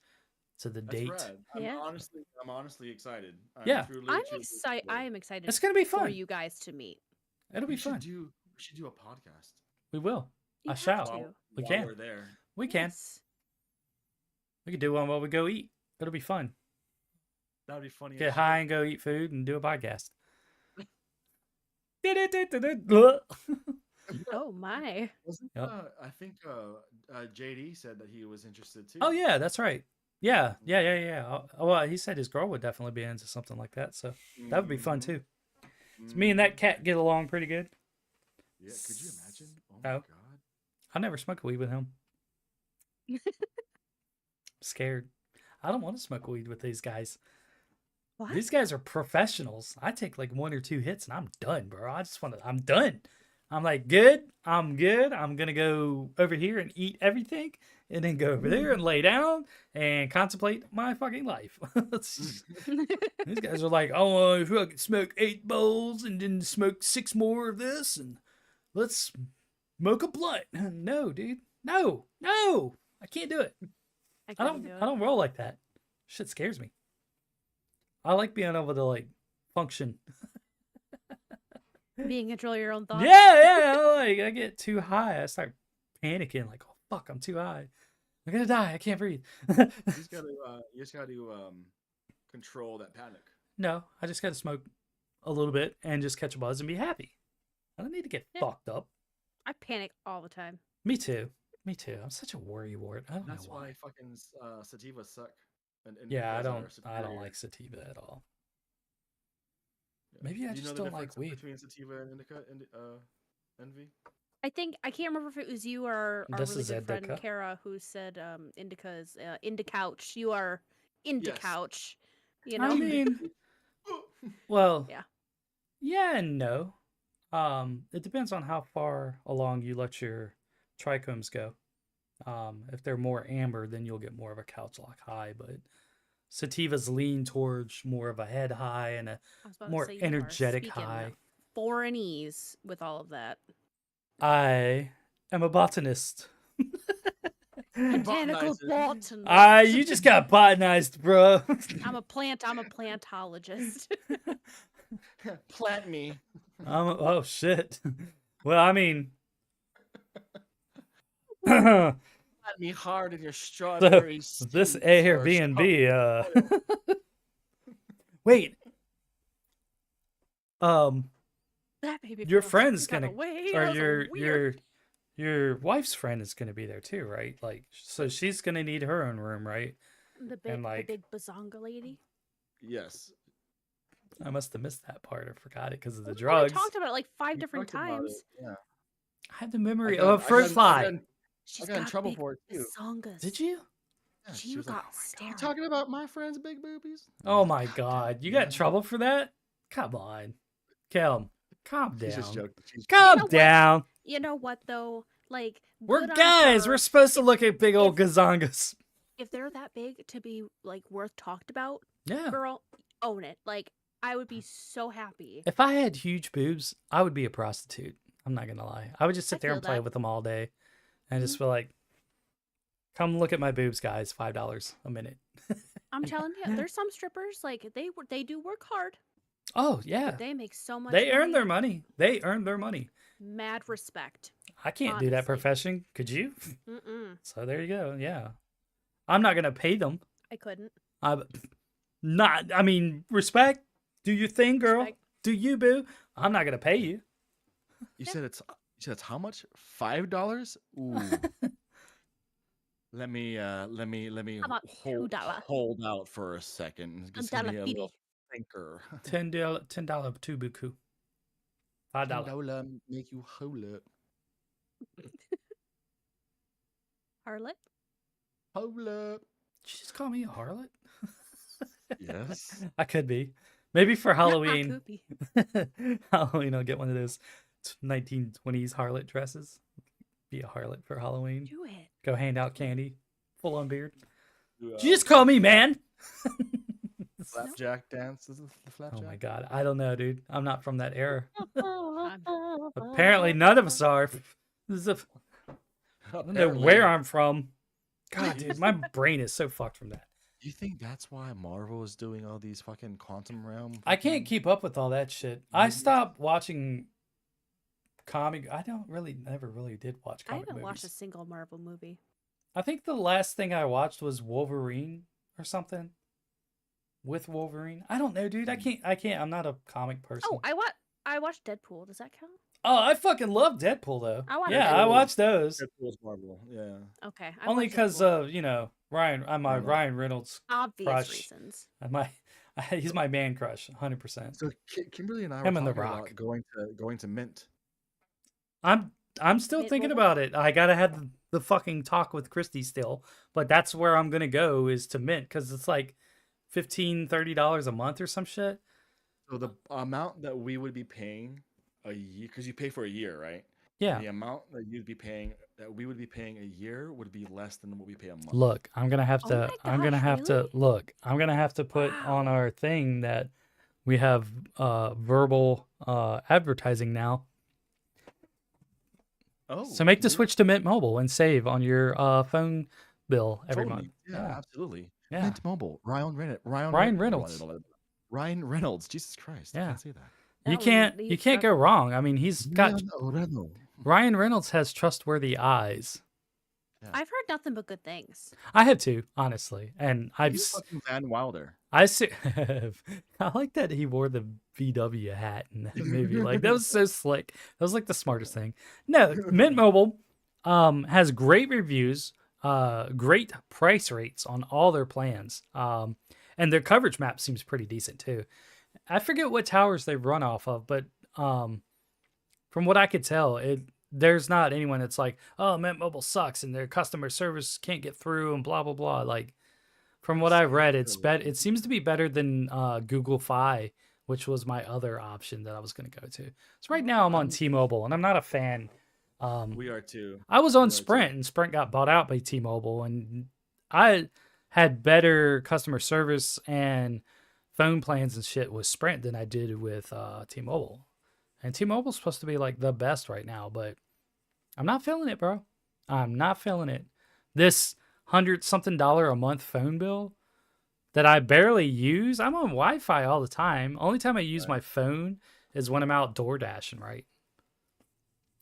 to the That's date. rad. Yeah. I'm honestly excited. Yeah. I'm excited. I am excited. It's gonna be for fun. you guys to meet. It'll be We should fun. do. We should do a podcast. We will. You I have shall. to. We while can. We're there. We can. Yes. We could do one while we go eat. It'll be fun. That would be funny. Get as high shit. and go eat food and do a podcast. Oh my. Wasn't, Yep. I think JD said that he was interested too. Oh yeah, that's right. Yeah. Well, he said his girl would definitely be into something like that, so that would be fun Mhm. too. So me and that cat get along pretty good. Yeah, could you imagine? Oh my Oh. god. I never smoke weed with him. I'm scared. I don't want to smoke weed with these guys. What? These guys are professionals. I take like 1 or 2 hits and I'm done, bro. I'm done. I'm like, good. I'm good. I'm going to go over here and eat everything and then go over there and lay down and contemplate my fucking life. These guys are like, oh, if I could smoke 8 bowls and then smoke 6 more of this and let's smoke a blunt. No, dude. No. I can't do it. I I couldn't do it. don't roll like that. Shit scares me. I like being able to like function. Being control your own thoughts. Yeah. I get too high. I start panicking. Like, oh fuck, I'm too high. I'm gonna die. I can't breathe. You just gotta control that panic. No, I just gotta smoke a little bit and just catch a buzz and be happy. I don't need to get fucked up. I panic all the time. Me too. I'm such a worry wart. I don't That's know why. why fucking sativas suck. And Yeah, I indicas don't are superior. like sativa at all. Yeah. Maybe I Do you just know the don't like difference weed. between sativa and indica? Envy. I can't remember if it was you or our This really is good friend indica. Kara who said indica is into couch. You are into Yes. couch. You I know? mean, well, Yeah. and no. It depends on how far along you let your trichomes go. If they're more amber, then you'll get more of a couch lock high, but sativas lean towards more of a head high and a I was about more to say you are energetic speaking high. foreignese with all of that. I am a botanist. Botanical Botanized. botanist. You just got botanized, bro. I'm a plantologist. Plant me. Oh shit. Well, I mean, Plant me hard in your strawberry. this seeds, Airbnb. Wait. That baby Your girl friend's got gonna, away. or That was weird. your wife's friend is gonna be there too, right? Like, so she's gonna need her own room, right? The and, like- big bazonga lady. Yes. I must have missed that part. I forgot it because of the We drugs. talked about it like 5 We different talked about times. it, Yeah. I had the memory I of a got- I fruit got- fly. I got- She's got in got trouble big for it, too. bazongas. Did you? Yeah, She she was like, got "Oh my God, stared. you talking about my friend's big boobies?" And I Oh was my like, god, you damn, got in trouble for that? Come on, Kelm, calm She's just down. joking. She's Calm know what? down. You know what though? Like We're good on guys. her. We're supposed to look at big old if- gazongas. If they're that big to be like worth talked about, Yeah. girl, own it. Like I would be so happy. If I had huge boobs, I would be a prostitute. I'm not gonna lie. I would just sit I there feel and play that. with them all day, and just be like, "Come look at my boobs, guys. $5 a minute." I'm telling you, there's some strippers like they do work hard. Oh yeah, They make so much. they earn money. their money. They earn their money. Mad respect. I can't do that Honestly. profession. Could you? Mm-mm. So there you go. Yeah, I'm not gonna pay them. I couldn't. Not. I mean, respect. Do your thing, girl. Respect. Do you, boo? I'm not gonna pay you. You said it's how much? $5? Ooh. Let me How about $2? hold out for a second. Just give me a $1.50. little thinker. $10 tubuku. $5. $10 make you hold up. Harlot. Hold up. Did you just call me a harlot? Yes. I could be. Maybe for Not Halloween. Koopy. Halloween, I'll get one of those 1920s harlot dresses. Be a harlot for Halloween. Do it. Go hand out candy. Full on beard. Do, Did you just call me man? flapjack dance? Is it the Oh flapjack? my god. I don't know, dude. I'm not from that era. I'm- Apparently none of us are. This is a, I don't know where I'm from. God, dude, my brain is so fucked from that. Do you think that's why Marvel is doing all these fucking quantum realm? I can't keep up with all that shit. I stopped watching comic. I never really did watch I comic haven't watched a movies. single Marvel movie. I think the last thing I watched was Wolverine or something. With Wolverine. I don't know, dude. I can't. I'm not a comic person. Oh, I watched Deadpool. Does that count? Oh, I fucking love Deadpool though. I watched Yeah, I Deadpool. watched those. Deadpool's Marvel. Yeah. Okay. I Only watched because Deadpool. Ryan. I'm my Right. Ryan Reynolds. Obvious crush. reasons. He's my man crush, 100%. So Kimberly and I Him were and The talking Rock. about going to Mint. I'm still Mint thinking Mobile? about it. I gotta have the fucking talk with Christy still, but that's where I'm gonna go is to Mint because it's like $15-$30 a month or some shit. So the amount that we would be paying a year, because you pay for a year, right? Yeah. The amount that we would be paying a year would be less than what we pay a month. Look, I'm gonna have Oh to. my I'm gonna gosh, have to really? look. I'm gonna have to put on Wow. our thing that we have verbal advertising now. Oh, So make the really? switch to Mint Mobile and save on your phone bill every month. Totally. Yeah, Yeah, absolutely. yeah. Mint Mobile. Ryan Reynolds. Ryan Reynolds. Jesus Christ, I Yeah, can't say that. you That one can't he go struggled. wrong. I mean, he's got Reynolds. Ryan Reynolds has trustworthy eyes. Yeah. I've heard nothing but good things. I have too, honestly, and He's fucking Van Wilder. I like that he wore the VW hat in that movie. Like that was so slick. That was like the smartest thing. No, Mint Mobile has great reviews, great price rates on all their plans. And their coverage map seems pretty decent too. I forget what towers they run off of, but from what I could tell, there's not anyone that's like, oh, Mint Mobile sucks and their customer service can't get through and blah blah blah. Like from what I read, it seems to be better than Google Fi, which was my other option that I was going to go to. So right now I'm on T-Mobile, and I'm not a fan. We are too. I was on Sprint, and Sprint got bought out by T-Mobile, and I had better customer service and phone plans and shit with Sprint than I did with T-Mobile. And T-Mobile's supposed to be like the best right now, but I'm not feeling it, bro. I'm not feeling it. This $100-something a month phone bill that I barely use. I'm on Wi-Fi all the time. Only time I use my phone is when I'm out door dashing, right?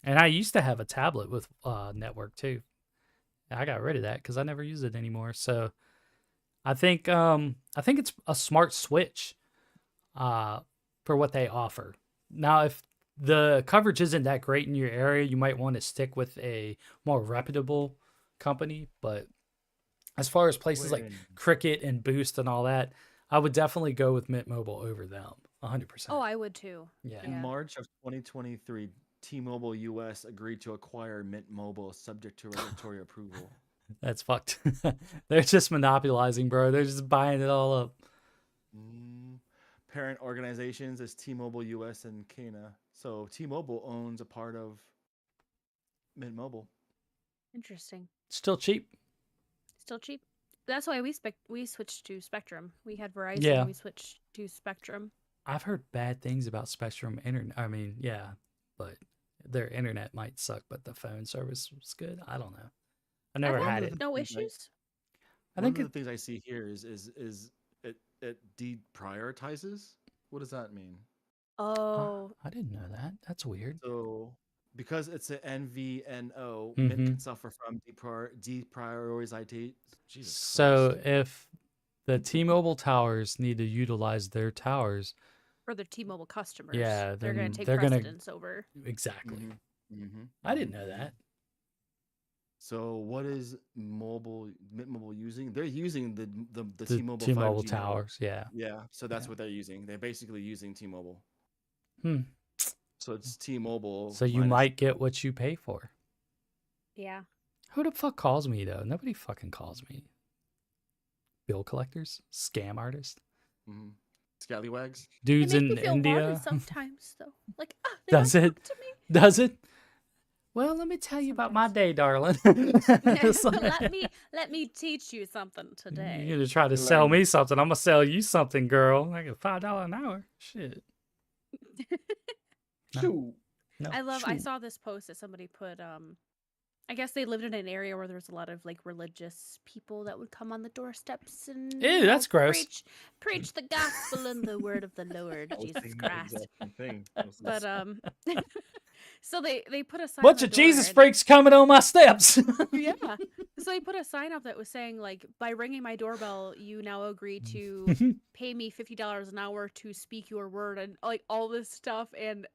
And I used to have a tablet with network too. I got rid of that because I never use it anymore. So I think it's a smart switch for what they offer. Now, if the coverage isn't that great in your area, you might want to stick with a more reputable company. But as far as places like Cricket and Boost and all that, I would definitely go with Mint Mobile over them, 100%. Oh, I would too. Yeah. In March of 2023, T-Mobile US agreed to acquire Mint Mobile subject to regulatory approval. That's fucked. They're just monopolizing, bro. They're just buying it all up. Parent organizations is T-Mobile US and Kana. So T-Mobile owns a part of Mint Mobile. Interesting. Still cheap. Still cheap. That's why we switched to Spectrum. We had Verizon. Yeah. We switched to Spectrum. I've heard bad things about Spectrum internet. I mean, yeah, but their internet might suck, but the phone service was good. I don't know. I never had it. No issues. I think one of the things I see here is it deprioritizes. What does that mean? Oh, I didn't know that. That's weird. So because it's an NVNO, Mint can suffer from deprioritization. Jesus So Christ. if the T-Mobile towers need to utilize their towers for the T-Mobile customers, yeah, they're going to take they're precedence over. Exactly. I didn't know that. So what is Mint Mobile using? They're using the T-Mobile 5G towers. Yeah. Yeah. So that's what they're using. They're basically using T-Mobile. So it's T-Mobile. So you might get what you pay for. Yeah. Who the fuck calls me though? Nobody fucking calls me. Bill collectors, scam artists, scallywags, dudes They in make me feel India. wanted sometimes though, like does it? To me. Does it? Well, let me tell you about my day, darling. let me teach you something today. You're gonna try to sell me something. I'm gonna sell you something, girl. I get $5 an hour. Shit. No. I saw this post that somebody put. I guess they lived in an area where there was a lot of like religious people that would come on the doorsteps and ew, that's gross. Preach the gospel and the word of the Lord, Jesus Christ. But so they put a sign. Bunch of Jesus freaks coming on my steps. Yeah. So they put a sign up that was saying like, by ringing my doorbell, you now agree to pay me $50 an hour to speak your word, and like all this stuff. And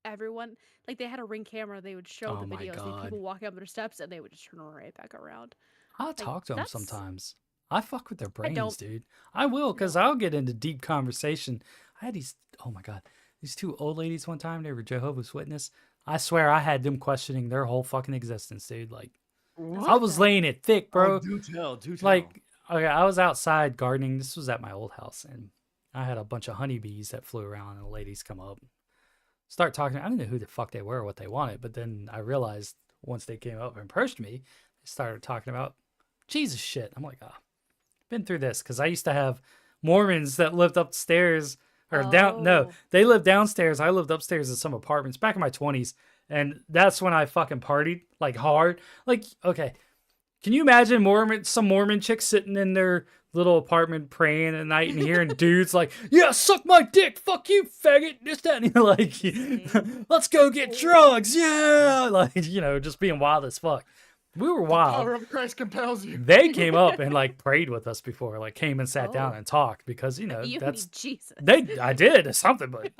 everyone, like, they had a Ring camera. They would show the videos of people walking up their steps, and they would just turn right back around. I'll talk to them sometimes. I fuck with their brains, dude. I will, because I'll get into deep conversation. I had these, oh my God, these two old ladies one time. They were Jehovah's Witness. I swear I had them questioning their whole fucking existence, dude. Like, what? I was laying it thick, bro. Oh, do tell. Like, Okay, I was outside gardening. This was at my old house, and I had a bunch of honeybees that flew around, and the ladies come up, start talking. I didn't know who the fuck they were, or what they wanted, but then I realized once they came up and approached me, they started talking about Jesus shit. I'm like, oh, been through this because I used to have Mormons that lived upstairs or down. No, Oh. they lived downstairs. I lived upstairs in some apartments back in my 20s, and that's when I fucking partied like hard. Like, okay, can you imagine some Mormon chicks sitting in their little apartment praying at night and hearing dudes like, yeah, suck my dick, fuck you, faggot, this, that, and you're like, let's go get drugs, yeah, like, just being wild as fuck. We were wild. Power of Christ compels you. They came up and like prayed with us before, like came and sat down Oh. and talked because You that's need Jesus. I did something, but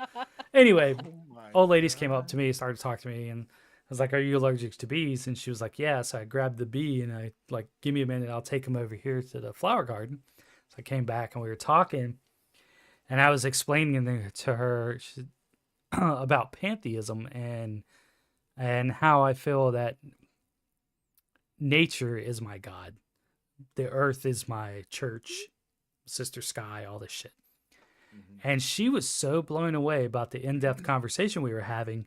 anyway, Oh my old ladies came up God. to me, started talking to me, and I was like, "Are you allergic to bees?" And she was like, "Yeah." So I grabbed the bee and I like, "Give me a minute, I'll take him over here to the flower garden." So I came back and we were talking, and I was explaining to her about pantheism and how I feel that nature is my God, the earth is my church, sister sky, all this shit. And she was so blown away about the in-depth conversation we were having.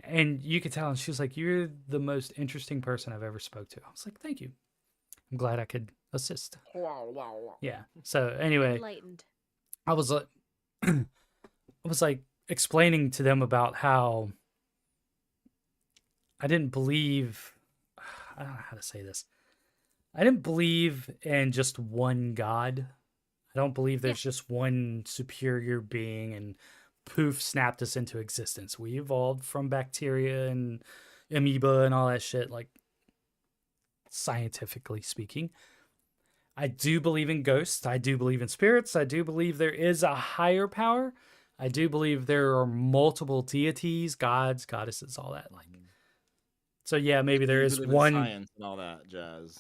And you could tell, and she was like, "You're the most interesting person I've ever spoke to." I was like, "Thank you. I'm glad I could assist." Yeah. So anyway, Enlightened. I was like, I was like explaining to them about how I didn't believe, I don't know how to say this. I didn't believe in just one God. I don't believe there's just one superior being and poof snapped us into existence. We evolved from bacteria and amoeba and all that shit, like scientifically speaking. I do believe in ghosts. I do believe in spirits. I do believe there is a higher power. I do believe there are multiple deities, gods, goddesses, all that. Like, so yeah, maybe there You is believe in one. science and all that jazz,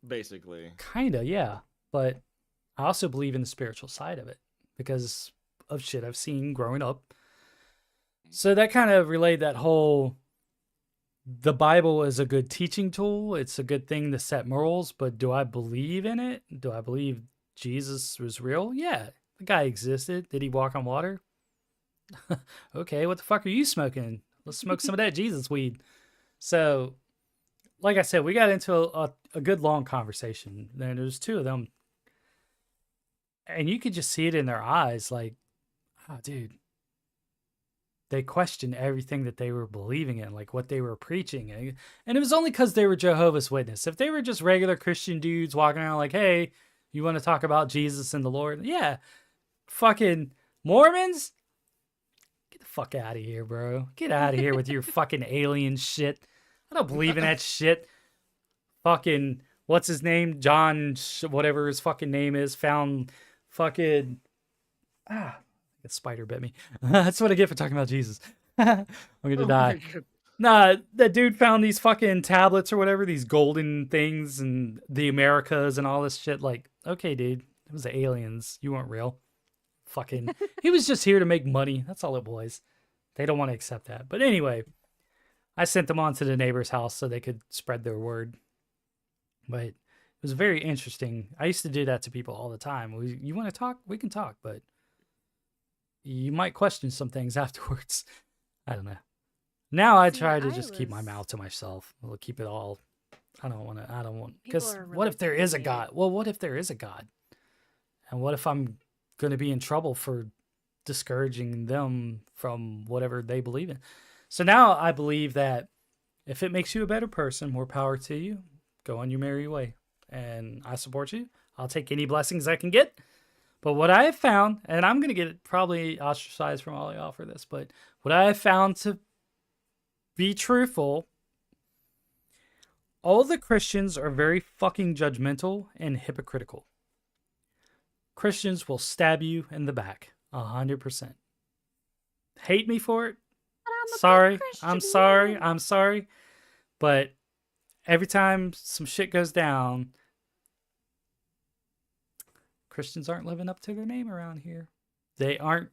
basically. Kinda, yeah. But I also believe in the spiritual side of it because of shit I've seen growing up. So that kind of relayed that whole, the Bible is a good teaching tool. It's a good thing to set morals, but do I believe in it? Do I believe Jesus was real? Yeah. The guy existed. Did he walk on water? Okay, what the fuck are you smoking? Let's smoke some of that Jesus weed. So, like I said, we got into a good long conversation. Then there's two of them. And you could just see it in their eyes, like, oh, dude. They questioned everything that they were believing in, like what they were preaching. And it was only because they were Jehovah's Witness. If they were just regular Christian dudes walking around like, hey, you want to talk about Jesus and the Lord? Yeah. Fucking Mormons? Get the fuck out of here, bro. Get out of here with your fucking alien shit. I don't believe in that shit. Fucking, what's his name? John, whatever his fucking name is, found fucking, a spider bit me. That's what I get for talking about Jesus. I'm gonna die. Nah, that dude found these fucking tablets or whatever, these golden things and the Americas and all this shit. Like, okay, dude, it was the aliens. You weren't real. Fucking, he was just here to make money. That's all it was. They don't want to accept that. But anyway, I sent them on to the neighbor's house so they could spread their word. But it was very interesting. I used to do that to people all the time. You want to talk? We can talk, but you might question some things afterwards. I don't know. Now I try to just keep my mouth to myself. I'll keep it all. I don't want, because what if there is a God? Well, what if there is a God? And what if I'm going to be in trouble for discouraging them from whatever they believe in? So now I believe that if it makes you a better person, more power to you. Go on your merry way. And I support you. I'll take any blessings I can get. But what I have found, and I'm going to get probably ostracized from all y'all for this, but what I have found to be truthful, all the Christians are very fucking judgmental and hypocritical. Christians will stab you in the back, 100%. Hate me for it? Sorry, I'm sorry, I'm sorry. But every time some shit goes down, Christians aren't living up to their name around here. They aren't.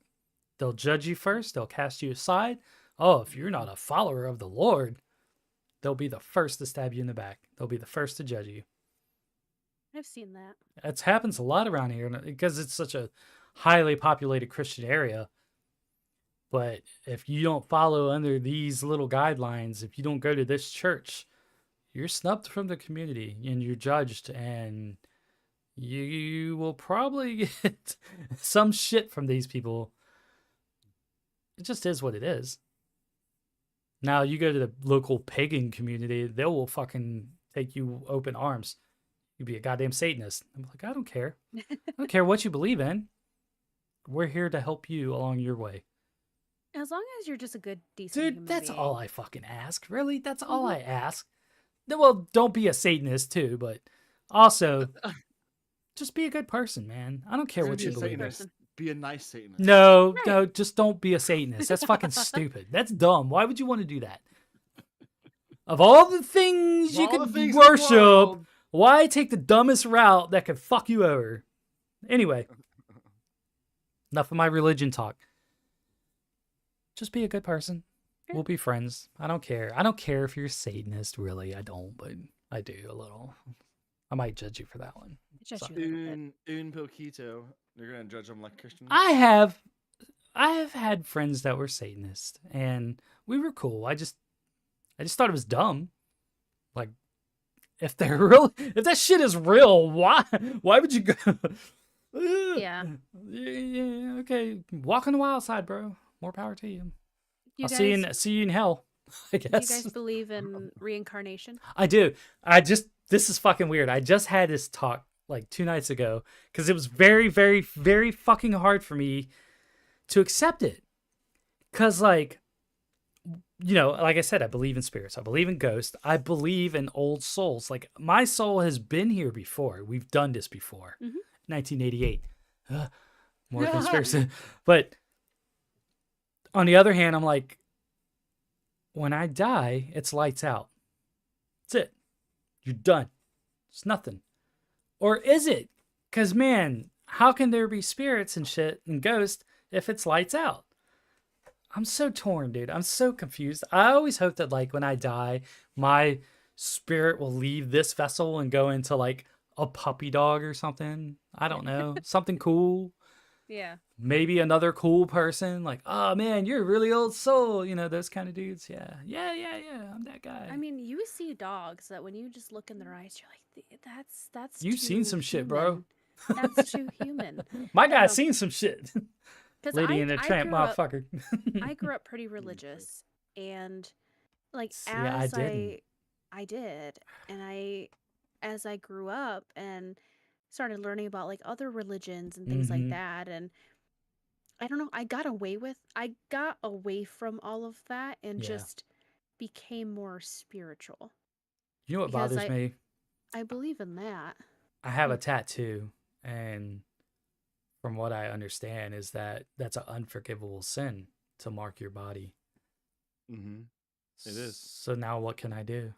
They'll judge you first. They'll cast you aside. Oh, if you're not a follower of the Lord, they'll be the first to stab you in the back. They'll be the first to judge you. I've seen that. It happens a lot around here because it's such a highly populated Christian area. But if you don't follow under these little guidelines, if you don't go to this church, you're snubbed from the community and you're judged, and you will probably get some shit from these people. It just is what it is. Now you go to the local pagan community, they will fucking take you open arms. You'd be a goddamn Satanist. I'm like, I don't care. I don't care what you believe in. We're here to help you along your way. As long as you're just a good, decent Dude, human that's being. all I fucking ask. Really? That's all I ask. Well, don't be a Satanist too, but also just be a good person, man. I don't care You're what gonna you be a believe in. Satanist. Be a nice Satanist. No, Right. no, just don't be a Satanist. That's fucking stupid. That's dumb. Why would you want to do that? Of all the things you Of all the could things in the worship, world. why take the dumbest route that could fuck you over? Anyway, enough of my religion talk. Just be a good person. We'll be friends. I don't care. I don't care if you're a Satanist, really. I don't, but I do a little. I might judge you for that one. Judge So- you a little bit. Un poquito. You're gonna judge them like Christians. I have had friends that were Satanists, and we were cool. I just thought it was dumb. Like, if they're real, if that shit is real, why would you go? Yeah. Yeah. Okay. Walk on the wild side, bro. More power to you. You I'll guys, see you in hell. I do you guess. guys believe in reincarnation? I do. This is fucking weird. I just had this talk like 2 nights ago because it was very, very, very fucking hard for me to accept it. Because, like, you know, like I said, I believe in spirits. I believe in ghosts. I believe in old souls. Like, my soul has been here before. We've done this before. Mhm. 1988. More conspiracy. But on the other hand, I'm like, when I die, it's lights out. That's it. You're done. It's nothing. Or is it? Because, man, how can there be spirits and shit and ghosts if it's lights out? I'm so torn, dude. I'm so confused. I always hope that, like, when I die, my spirit will leave this vessel and go into, like, a puppy dog or something. I don't know. Something cool. Yeah. Maybe another cool person. Like, oh, man, you're a really old soul. You know, those kind of dudes. Yeah. I'm that guy. I mean, you see dogs that when you just look in their eyes, you're like, that's You've seen too some shit, bro. human. That's too human. My guy's No. seen some shit. 'Cause Lady and the Tramp, grew up- motherfucker. I grew up pretty religious, and like See, I as didn't. I did, and as I grew up and started learning about like other religions and things like Mhm. that, and I don't know, I got away from all of that and Yeah. just became more spiritual. You know what because bothers me? I believe in that. I have a tattoo, and from what I understand, is that that's an unforgivable sin to mark your body. Mm-hmm. It is. So now what can I do?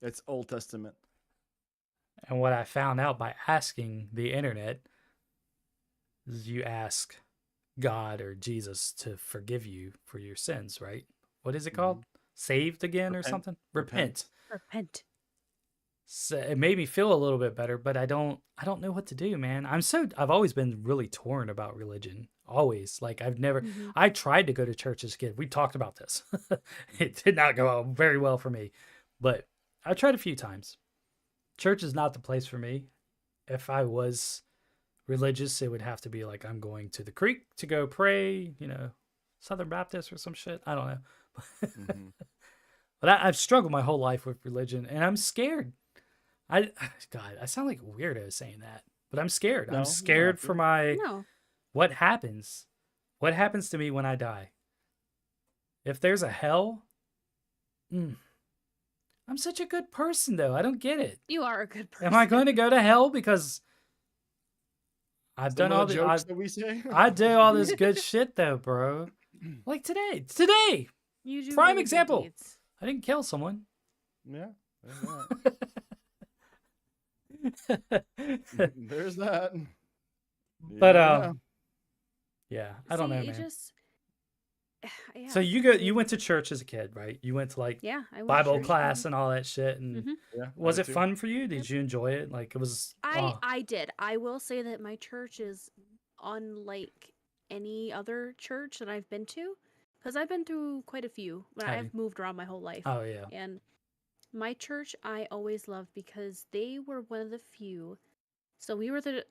It's Old Testament. And what I found out by asking the internet is you ask God or Jesus to forgive you for your sins, right? What is it called? Saved again or Repent. something? Repent. Repent. So it made me feel a little bit better, but I don't know what to do, man. I've always been really torn about religion. Always. Like Mhm. I tried to go to church as a kid. We talked about this. It did not go out very well for me, but I tried a few times. Church is not the place for me. If I was religious, it would have to be like I'm going to the creek to go pray, you know, Southern Baptist or some shit. I don't know. Mm-hmm. But I've struggled my whole life with religion, and I'm scared. God, I sound like a weirdo saying that, but I'm scared. No, you I'm don't scared have for to. my No. what happens. What happens to me when I die? If there's a hell, I'm such a good person, though. I don't get it. You are a good person. Am I going to go to hell because I've done all the jokes that we say. I do all this good shit, though, bro. Like today, You do prime really good example. deeds. I didn't kill someone. Yeah. There's that. But Yeah. yeah, I don't know, See, it man. just yeah. So you went to church as a kid, right? You went to like Yeah, I went to Bible church. class and all that shit. And Mhm. Yeah, was I it too. fun for you? Did you enjoy it? Like it was I did. I will say that my church is unlike any other church that I've been to, because I've been through quite a few. But Have you? I've moved around my whole life, Oh yeah. and my church I always loved because they were one of the few. So we were the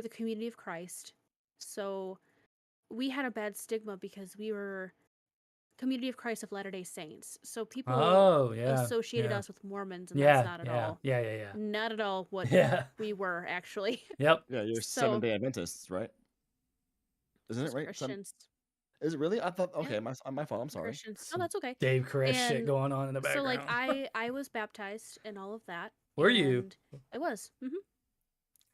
community of Christ. So we had a bad stigma because we were Community of Christ of Latter-day Saints. So people Oh yeah. associated Yeah. us with Mormons, and that's Yeah. not at Yeah. all, Yeah. Yeah. Yeah. not at all what Yeah. we were actually. Yep. Yeah, you're So Seventh-day Adventists, right? Isn't it just right? Christians. Is it really? I thought. Yeah, Okay, my fault. I'm sorry. Christians. No, Some that's okay. Dave Koresh shit And going on in the so like background. I was baptized and all of that, Were you? and I was.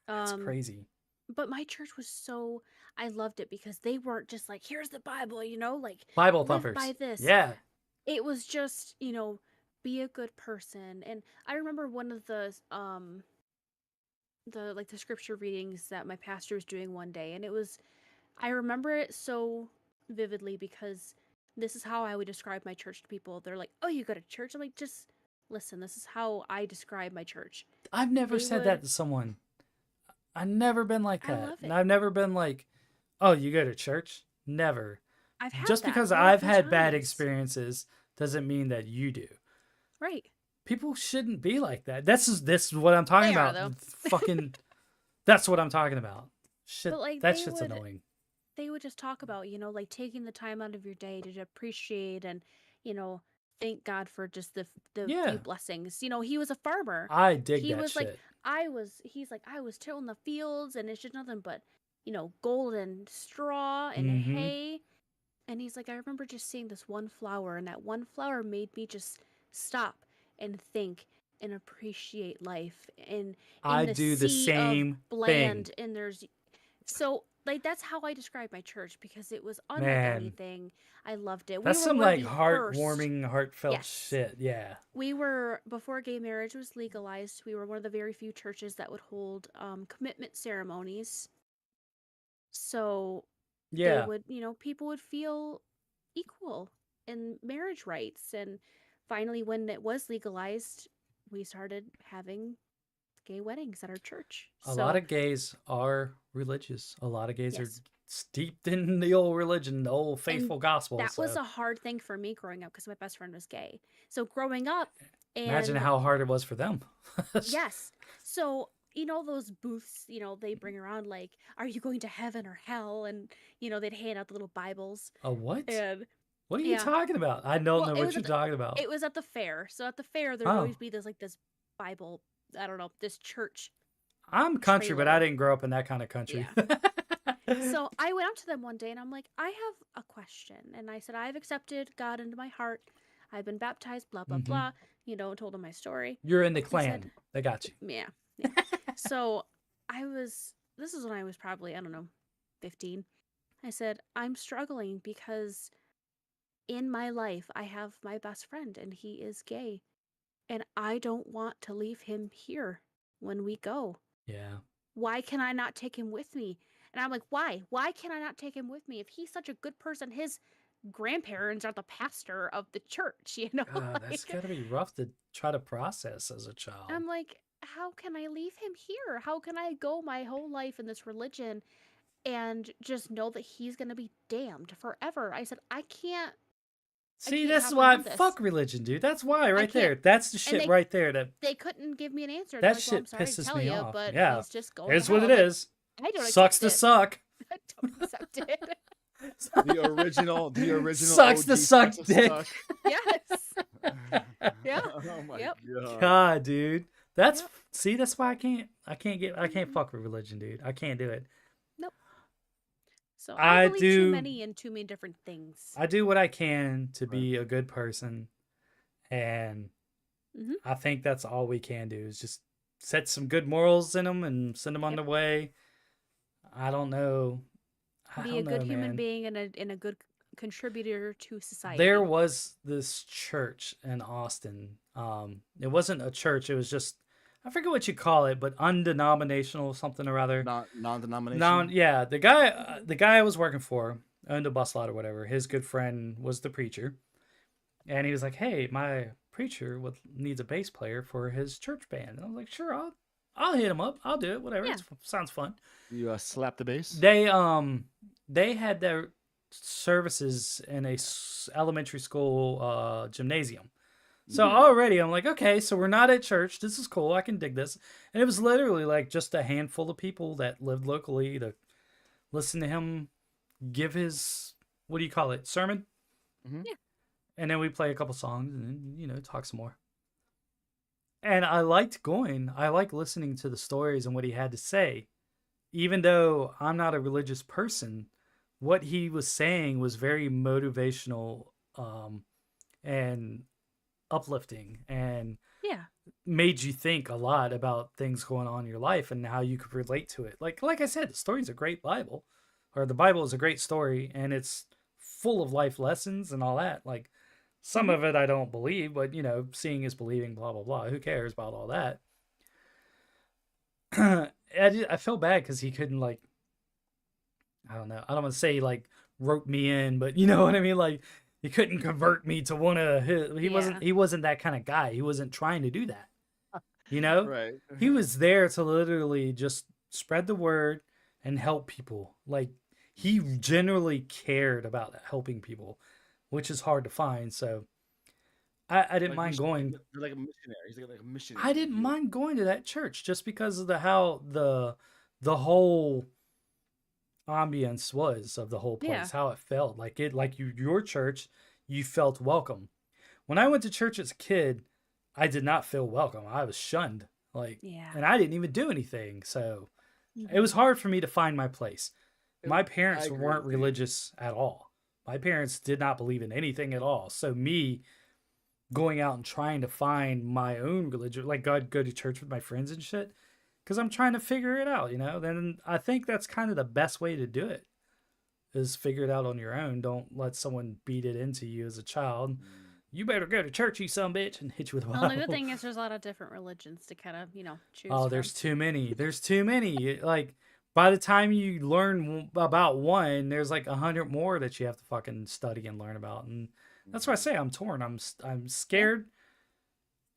That's Um, crazy. but my church was so I loved it because they weren't just like, here's the Bible, like Bible live thumpers. by this. Yeah. It was just, be a good person. And I remember one of the scripture readings that my pastor was doing one day, and I remember it so vividly because this is how I would describe my church to people. They're like, "Oh, you go to church?" I'm like, "Just listen, this is how I describe my church." I've never They said that would to someone. I've never been like I that. love And it. I've never been like, oh, you go to church? Never. I've had Just that because quite a I've few had bad times. experiences doesn't mean that you do. Right. People shouldn't be like that. This is what I'm talking They are, about. though. Fucking, that's what I'm talking about. Shit, But like that shit's annoying. they would just talk about, like taking the time out of your day to appreciate and, you know, thank God for just the few Yeah, blessings. He was a farmer. I dig He that was like, shit. he's like, I was tilling the fields and it's just nothing but, golden straw and Mm-hmm. hay. And he's like, I remember just seeing this one flower, and that one flower made me just stop and think and appreciate life and in I the do the sea of same thing. bland. And there's so like that's how I describe my church because it was unlike Man, anything. I loved it. We that's were some one of like the first. heartwarming, heartfelt Yes. shit. Yeah. We were before gay marriage was legalized. We were one of the very few churches that would hold commitment ceremonies. So they Yeah. would, people would feel equal in marriage rights. And finally, when it was legalized, we started having gay weddings at our church. A lot So, of gays are religious. A lot of gays are yes. steeped in the old religion, the old And faithful gospel. that was So a hard thing for me growing up because my best friend was gay. So, growing up, imagine and how hard it was for them. yes. So, those booths, they bring around like, are you going to heaven or hell? And, they'd hand out the little Bibles. A what? And What are you yeah. talking about? I don't Well, know what you're talking about. it was at the fair. So at the fair there would Oh, always be this Bible, I don't know, this church I'm country, but I trailer. didn't grow up in that kind of country. Yeah. So I went up to them one day and I'm like, I have a question. And I said, I've accepted God into my heart. I've been baptized, blah, blah, Hmm. blah. Told them my story. You're in the I said, clan. They got you. yeah, yeah. So this is when I was probably, I don't know, 15. I said, I'm struggling because in my life, I have my best friend and he is gay. And I don't want to leave him here when we go. Yeah. Why can I not take him with me? And I'm like, why? Why can I not take him with me? If he's such a good person, his grandparents are the pastor of the church, God, that's like, gotta be rough to try to process as a child. I'm like, how can I leave him here? How can I go my whole life in this religion and just know that he's going to be damned forever? I said, I can't See, that's why comprehend this. fuck religion, dude. That's why right can't. there. That's the And shit they right there. That they couldn't give me an answer. They're that like, well, I'm shit sorry to pisses tell me you, off. but Yeah, he's just going it's to what hell. it I'm like, is. I don't Sucks accept to it. suck. I don't accept it. The original Sucks OG to suck sucks to dick. suck. Yes. Yeah. Oh my Yep. god. God, dude. That's Yep. see, that's why I can't fuck with religion, dude. I can't do it. Nope. So I I believe too do many in too many different things. I do what I can to Right. be a good person, and Hmm. I think that's all we can do is just set some good morals in them and send them on Yep. their way. I don't know. I Be a don't good know, human man. being and a good contributor to society. There was this church in Austin. It wasn't a church. It was just I forget what you call it, but undenominational something or other. Non-denominational. Yeah, the guy I was working for owned a bus lot or whatever. His good friend was the preacher, and he was like, "Hey, my preacher needs a bass player for his church band." And I was like, "Sure, I'll hit them up. I'll do it. Whatever. Yeah. Sounds fun. You slap the bass. They had their services in a elementary school gymnasium. So already I'm like, okay, so we're not at church. This is cool. I can dig this. And it was literally like just a handful of people that lived locally to listen to him give his, what do you call it, sermon? Yeah. And then we play a couple songs and then, talk some more. And I liked going. I like listening to the stories and what he had to say. Even though I'm not a religious person, what he was saying was very motivational and uplifting and made you think a lot about things going on in your life and how you could relate to it. Like I said, the story's a great Bible, or the Bible is a great story, and it's full of life lessons and all that. Like some of it I don't believe, but seeing is believing, blah blah blah. Who cares about all that? I felt bad because he couldn't, like, I don't know. I don't want to say like rope me in, but you know what I mean. Like he couldn't convert me to one of his. He wasn't that kind of guy. He wasn't trying to do that. Right. He was there to literally just spread the word and help people. Like he generally cared about helping people, which is hard to find. So I didn't mind going. They're like a missionary. He's like a missionary. I didn't mind going to that church just because of how the whole ambience was of the whole place, how it felt. Like your church, you felt welcome. When I went to church as a kid, I did not feel welcome. I was shunned. And I didn't even do anything. So it was hard for me to find my place. My parents weren't religious at all. My parents did not believe in anything at all. So me going out and trying to find my own religion, like go to church with my friends and shit, because I'm trying to figure it out, then I think that's kind of the best way to do it, is figure it out on your own. Don't let someone beat it into you as a child. You better go to church, you son bitch, and hit you with a Bible. Well, the good thing is there's a lot of different religions to kind of, choose from. There's too many. There's too many. Like, by the time you learn about one, there's like 100 more that you have to fucking study and learn about. And that's why I say I'm torn. I'm scared.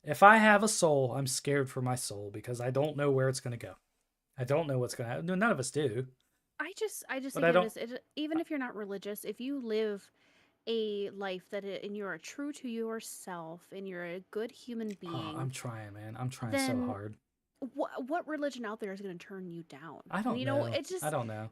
If I have a soul, I'm scared for my soul because I don't know where it's going to go. I don't know what's going to happen. No, none of us do. I just think even if you're not religious, if you live a life and you're true to yourself and you're a good human being. Oh, I'm trying, man. I'm trying so hard. What religion out there is going to turn you down? I don't know. It's just, I don't know.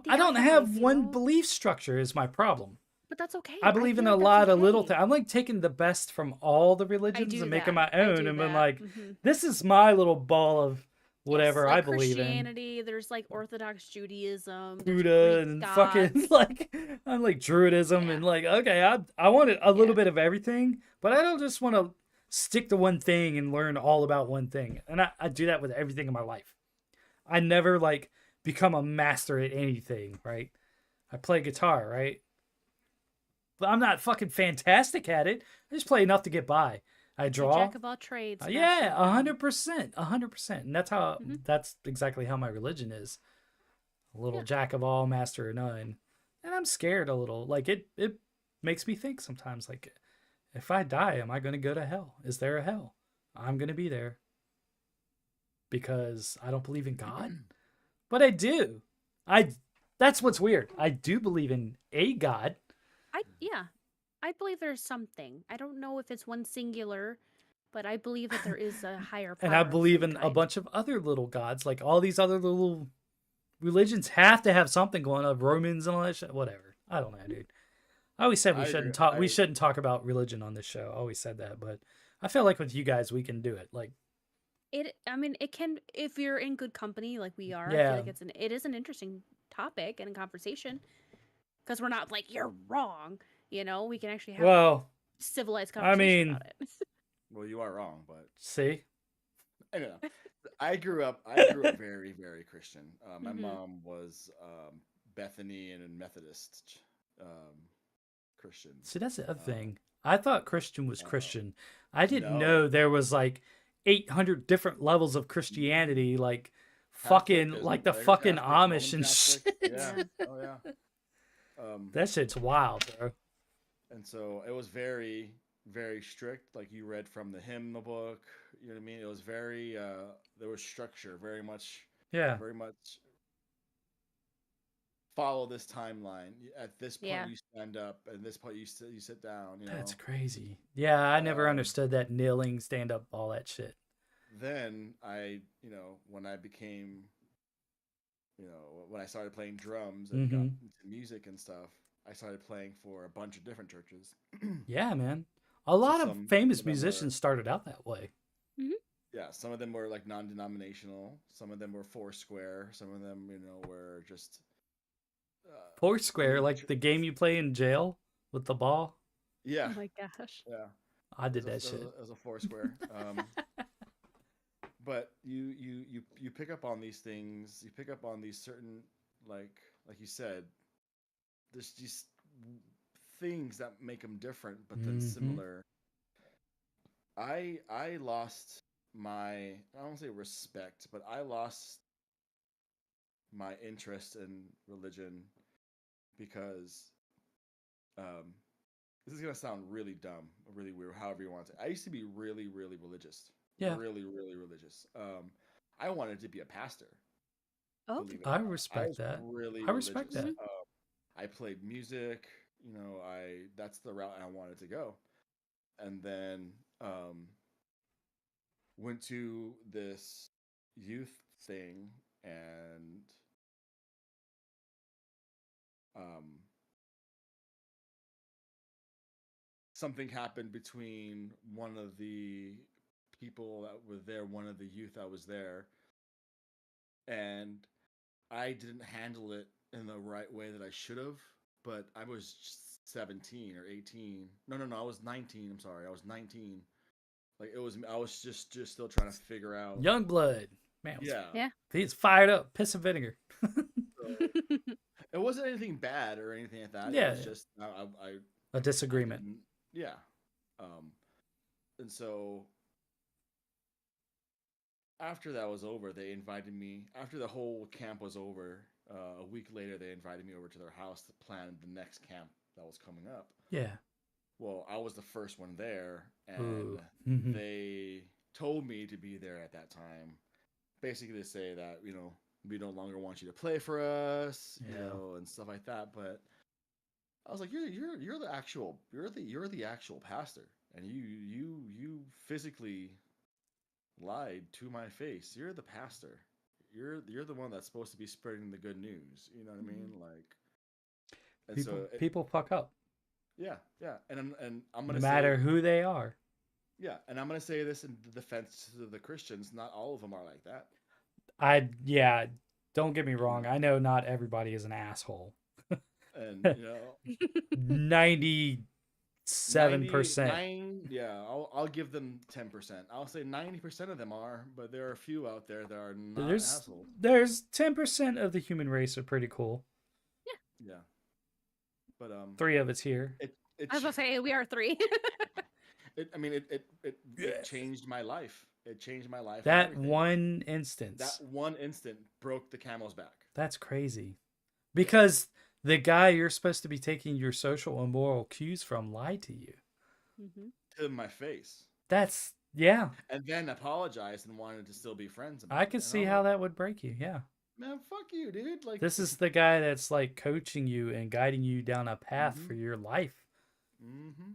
I don't have one belief structure is my problem. But that's okay. I believe in a lot of little things. I'm like taking the best from all the religions and making my own and been like, this is my little ball of whatever I believe Christianity, there's like Orthodox Judaism, Buddha, and gods. Fucking like I'm like Druidism and like, okay, I want a little bit of everything, but I don't just want to stick to one thing and learn all about one thing. And I do that with everything in my life. I never like become a master at anything, right? I play guitar, right? But I'm not fucking fantastic at it. I just play enough to get by. I draw. Jack of all trades. 100%, 100%. And that's how. That's exactly how my religion is. A little jack of all, master of none. And I'm scared a little. Like it makes me think sometimes. Like, if I die, am I going to go to hell? Is there a hell? I'm going to be there because I don't believe in God, but I do. That's what's weird. I do believe in a God. I believe there's something. I don't know if it's one singular, but I believe that there is a higher power. And I believe in a bunch of other little gods. Like all these other little religions have to have something going on. Romans and all that shit. Whatever. I don't know, dude. I always said we shouldn't talk about religion on this show. I always said that, but I feel like with you guys we can do it. Like it can, if you're in good company like we are. Yeah. I feel like it is an interesting topic and a conversation. Because we're not like, you're wrong. We can actually have civilized conversation about it. Well, you are wrong, but see, anyway, I grew up very, very Christian. My mom was Bethany and Methodist Christian. See, that's the other thing. I thought Christian was Christian. I didn't know there was like 800 different levels of Christianity, like fucking like the fucking Amish and shit. Yeah. Oh yeah. That shit's wild, bro. And so it was very, very strict. Like you read from the hymnal book. You know what I mean? It was very there was structure, Yeah. very much follow this timeline. At this point, Yeah. you stand up, and this point, you sit down. That's crazy. Yeah, I never Um, understood that kneeling, stand up, all that shit. then when I became, when I started playing drums and got Mm-hmm. into music and stuff, I started playing for a bunch of different churches. Yeah, man. A So lot of some famous of them were, musicians started out that way. Hmm. yeah, some of them were like non-denominational. Some of them were Foursquare. Some of them, were just Foursquare, indie. like the game you play in jail with the ball. Yeah, Oh my gosh. yeah. I It did was that a, it was shit. a, it was a Foursquare. But you pick up on these things. You pick up on these certain like you said. There's these things that make them different, but then Mm-hmm. similar. I lost my I don't want to say respect, but I lost my interest in religion because um, this is gonna sound really dumb, really weird, however you want to. I used to be really, really religious, Yeah, really, really religious. I wanted to be a pastor, Oh. believe it I or not. I respect was that. really I respect religious. that. Hmm. I played music. That's the route I wanted to go, and then went to this youth thing, and um, something happened between one of the people that were there, one of the youth that was there, and I didn't handle it in the right way that I should have. But I was 17 or 18. No, no, no. I was 19. I'm sorry. I was 19. Like it was. I was just still trying to figure out. Young blood. Man, Yeah. Yeah. he's fired up. Piss and vinegar. So it wasn't anything bad or anything like that. It Yeah, was yeah. just A I disagreement. didn't. Yeah. Um, and so after that was over, they invited me. After the whole camp was over, a week later, they invited me over to their house to plan the next camp that was coming up. Yeah. Well, I was the first one there, and Ooh. Mm-hmm. they told me to be there at that time. Basically, to say that we no longer want you to play for us, Yeah. and stuff like that. But I was like, you're the actual you're the actual pastor, and you physically lied to my face. You're the pastor. You're the one that's supposed to be spreading the good news. You know what I mean? Mhm. Like, and People so people fuck up, yeah, yeah. And I'm no gonna say matter who they are. yeah, and I'm gonna say this in defense to the Christians. Not all of them are like that. Yeah. Don't get me You wrong. know, I know not everybody is an asshole. and 97%. yeah, I'll give them 10%. I'll say 90% of them are, but there are a few out there that are not There's assholes. there's 10% of the human race are pretty cool. Yeah, but 3 of it's here. it I was gonna say we are three. I mean, it Yes. changed my life. It changed my life and That everything. one That instance. one instant broke the camel's back. That's crazy. Yeah, Because the guy you're supposed to be taking your social and moral cues from lied to you. Hmm. to my face, That's yeah. and then apologized and wanted to still be friends I about it. could And see I'm how like, that would break you. Yeah. man, fuck you, dude. Like, This is the guy that's like coaching you and guiding you down a path mm-hmm, for your life. mm-hmm.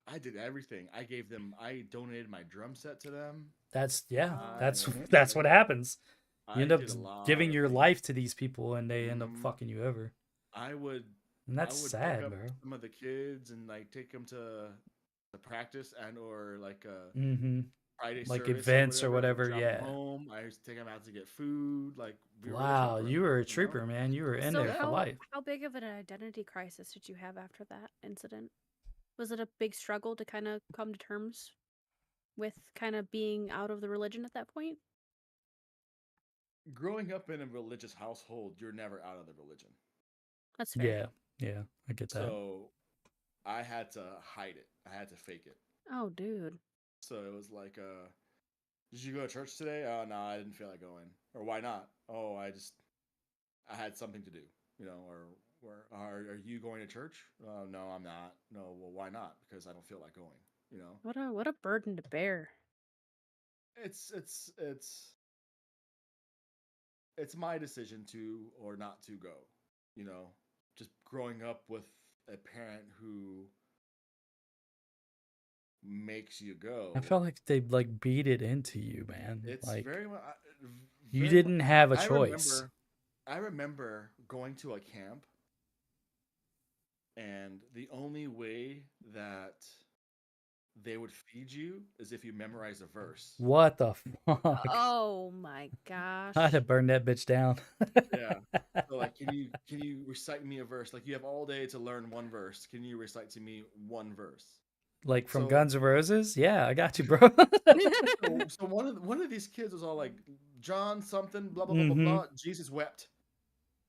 I did everything. I gave them. I donated my drum set to them. That's yeah. Oh. That's I that's what happens. You I end up did a lot giving of your things. life to these people and they end up Mm, fucking you over. I would And I that's would pick sad, up bro. some of the kids and like take them to practice and or like a Mm-hmm. Friday Like service or events or whatever, and whatever. drop them Yeah. home. I used to take them out to get food. Like we were really Wow, helping you them, were a trooper, man. You were in So there Yeah. for life. how big of an identity crisis did you have after that incident? Was it a big struggle to kind of come to terms with kind of being out of the religion at that point? Growing up in a religious household, you're never out of the religion. That's fair. Yeah. Yeah. I get that. So I had to hide it. I had to fake it. Oh, dude. So it was like, did you go to church today? Oh no, I didn't feel like going. Or why not? Oh, I had something to do, or Are you going to church? No, I'm not. No, well, why not? Because I don't feel like going. You know, What a burden to bear. it's it's my decision to or not to go. You know, just growing up with a parent who makes you go. I felt like they like beat it into you, man. It's Like very much. you Very much. didn't have a I choice. remember going to a camp, and the only way that they would feed you is if you memorize a verse. What the fuck? Oh my gosh. I'd have burned that bitch down. Yeah. So like, can you recite me a verse? Like you have all day to learn one verse. Can you recite to me one verse? Like from So Guns N' Roses? Yeah, I got you, bro. so one of these kids was all like John something blah blah blah blah hmm blah. Jesus wept,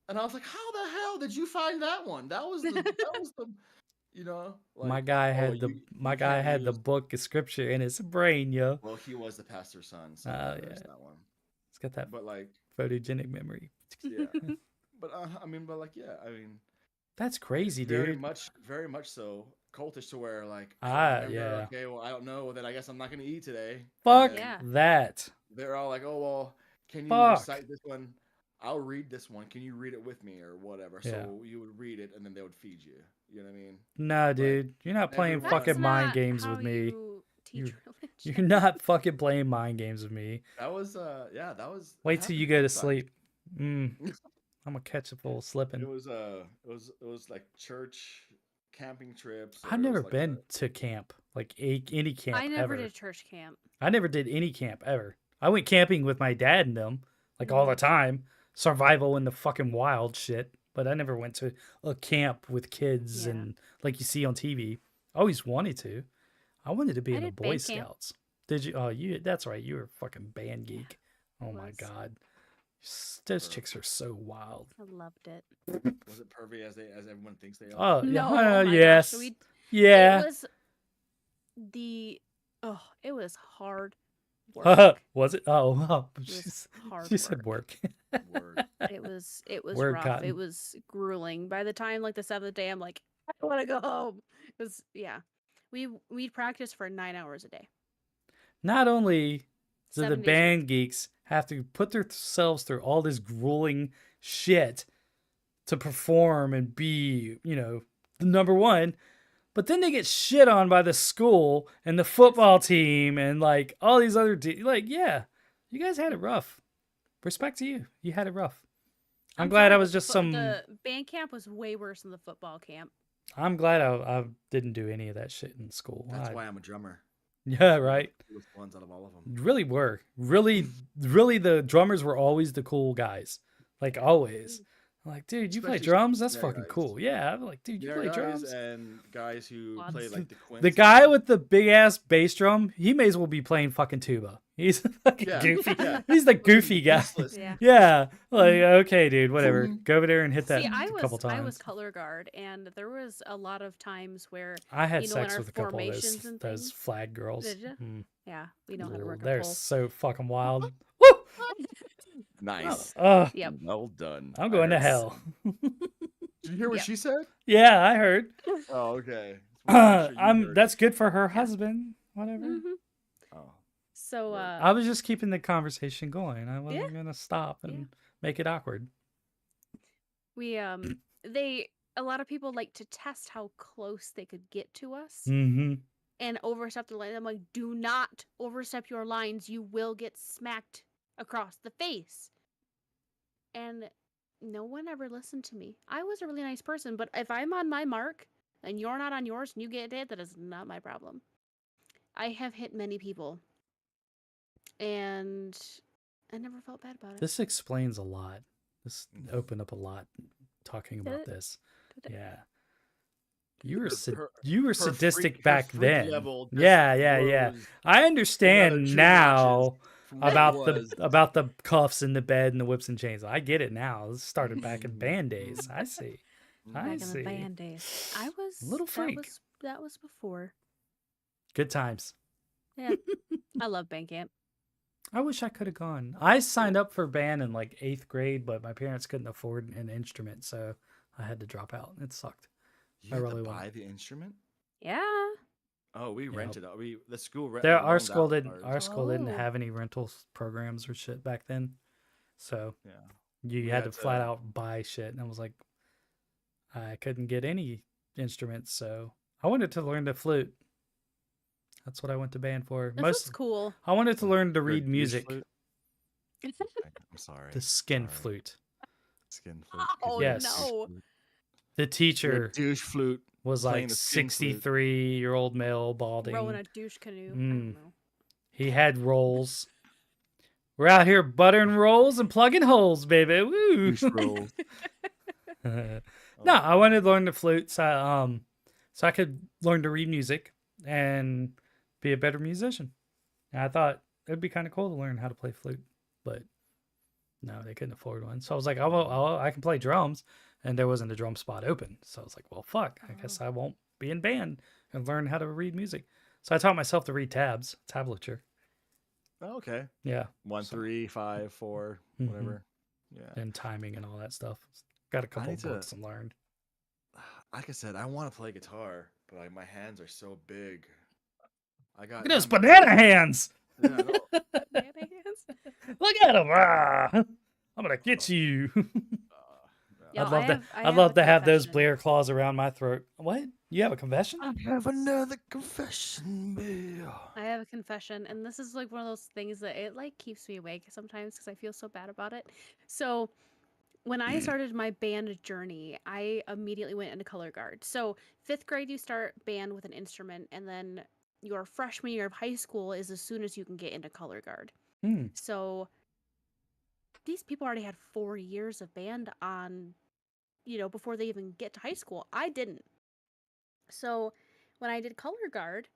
and I was like, how the hell did you find that one? That was the you know like My guy oh had the you can't had the use. book of scripture in his brain, yo. Well, he was the pastor's son, so Oh there's yeah, that one. it's got that But like photogenic memory. yeah, but I mean, but like yeah, I mean. That's crazy, Very dude. very much so cultish to where like Ah, remember, yeah. okay, well I don't know, well, then I guess I'm not gonna eat today. Fuck And Yeah. that. they're all like, oh well, can you Fuck. recite this one? I'll read this one. Can you read it with me or whatever? Yeah. So you would read it and then they would feed you. You know what I mean? No, But dude. You're not playing everyone- That's fucking mind not games how with me. you teach You're religion. not fucking playing mind games with me. That was yeah, that was. it Wait till happened you go to one time. sleep. I'm gonna catch a full slipping. It was like church camping trips. or I've it never was like been to camp, like any camp I never ever. did church camp. I never did any camp ever. I went camping with my dad and them, like all the time. Survival in the fucking wild shit. But I never went to a camp with kids Yeah. and like you see on TV. I always wanted to. I wanted to be I in the did Boy band camp. Scouts. Did you? Oh, that's right. You were a fucking band geek. Oh my was. god. Those Sure. chicks are so wild. I loved it. Was it pervy as everyone thinks they are? Oh, No, yeah. oh my gosh, Yes. It Yeah. was it was hard work. Was it? Oh, It was hard she said work. work. Word. It was Word rough. cotton. It was grueling. By the time like the 7th day, I'm like, I want to go home. It was we'd practice for 9 hours a day. Not only do the 7 days a week. band geeks have to put themselves through all this grueling shit to perform and be, the number one, but then they get shit on by the school and the football team and like all these other like, yeah, you guys had it rough. Respect to you. You had it rough. I'm glad sorry, I was just the band camp was way worse than the football camp. I'm glad I didn't do any of that shit in school. That's why I'm a drummer. Yeah, right. Coolest ones out of all of them. Really were. Really, the drummers were always the cool guys. Like always. I'm like, dude, you play Especially drums? That's snare fucking guys. cool. Yeah. I'm like, dude, you play guys drums? and guys who Quads. play like the quints. The guy with the big ass bass drum, he may as well be playing fucking tuba. He's fucking Yeah, goofy. yeah. He's the goofy guy. Useless. Yeah. Yeah. Like, okay, dude, whatever. Go over there and hit that See, a couple I was times. color guard, and there was a lot of times where I had in sex our with a couple of formations and those things. flag girls. Did ya? Mm. Yeah, we know how to Ooh, work a they're pole. so fucking wild. Woo! Nice. Yep. Well done. I'm going to I heard- hell. Did you hear what Yep. she said? Yeah, I heard. Oh, okay. Just wanna make sure you heard That's good for her husband. Whatever. hmm it. Oh. So Right. I was just keeping the conversation going. I wasn't Yeah. gonna stop and make it awkward. we a lot of people like to test how close they could get to us Mm-hmm. and overstep the line. I'm like, do not overstep your lines. You will get smacked across the face. And no one ever listened to me. I was a really nice person, but if I'm on my mark and you're not on yours and you get hit, that is not my problem. I have hit many people, and I never felt bad about it. This explains a lot. This opened up a lot talking Did about it? this. Did it? Yeah. You were Her- you were her sadistic freak- her back freak then. level just Yeah. rose I another understand 2 now notches from what it was. about the cuffs in the bed and the whips and chains. I get it now. This started back in band days. I see. I Back in see. the band days, I was Little freak. That was before. Good times. Yeah, I love band camp. I wish I could have gone. I signed up for band in like 8th grade, but my parents couldn't afford an instrument, so I had to drop out. It sucked. You I had really to wanted. buy the instrument? Yeah. Oh, we Yeah. rented. The school There, our loaned school out didn't. ours. Our school didn't Oh. have any rental programs or shit back then, so Yeah. you We had to had flat to- out buy shit. And I was like, I couldn't get any instruments, so I wanted to learn the flute. That's what I went to band for. This is cool. I wanted to learn to Your read douche music. flute? I'm sorry. The skin Sorry. flute. Skin flute. Oh, Yes. no. The Your teacher douche flute. was playing like the skin flute. 63-year-old male, balding. Rowing a douche canoe. I Mm. don't know. He had rolls. We're out here buttering rolls and plugging holes, baby. Woo! Douche rolls. No, I wanted to learn the flute so I could learn to read music and be a better musician. And I thought it'd be kind of cool to learn how to play flute, but no, they couldn't afford one. So I was like, I can play drums, and there wasn't a drum spot open. So I was like, well, fuck, I guess I won't be in band and learn how to read music. So I taught myself to read tablature. Oh, okay. Yeah. 1, So- 3, 5, 4, Mhm. whatever. Yeah. And timing and all that stuff. Got a couple need to- books and learned. Like I said, I want to play guitar, but like my hands are so big. I got Look at those I'm- banana hands. Yeah, no, Bananas. Look at them. I'm gonna get you. no. Yeah, I'd love I to. have- I I'd have love a to have those confession. Blair claws around my throat. What? You have a confession? I have another confession, Bill. I have a confession, and this is like one of those things that it like keeps me awake sometimes because I feel so bad about it. So when I started my band journey, I immediately went into color guard. So 5th grade, you start band with an instrument, and then your freshman year of high school is as soon as you can get into color guard. Hmm. So these people already had 4 years of band on, before they even get to high school. I didn't. So when I did color guard,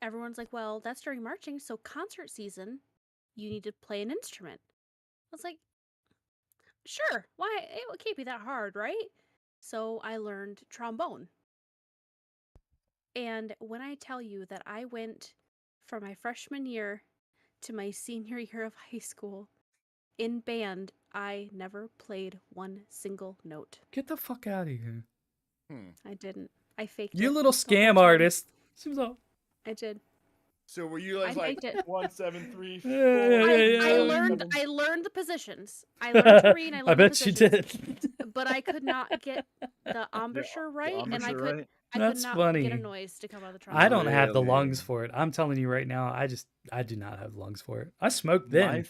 everyone's like, well, that's during marching, so concert season, you need to play an instrument. I was like, sure, why? It can't be that hard, right? So I learned trombone. And when I tell you that I went from my freshman year to my senior year of high school in band, I never played one single note. Get the fuck out of here. I didn't. I faked You it little the whole scam time. artist. Seems all. I did. So were you I like faked it. 1, 7, 3, 4? I learned the positions. I learned to read. And I I learned bet the you positions, did. but I could not get the embouchure right, and I embouchure could right? I That's could not funny. get a noise to come out of the trombone. I don't have the Really? lungs for it. I'm telling you right now. I do not have lungs for it. I smoked then.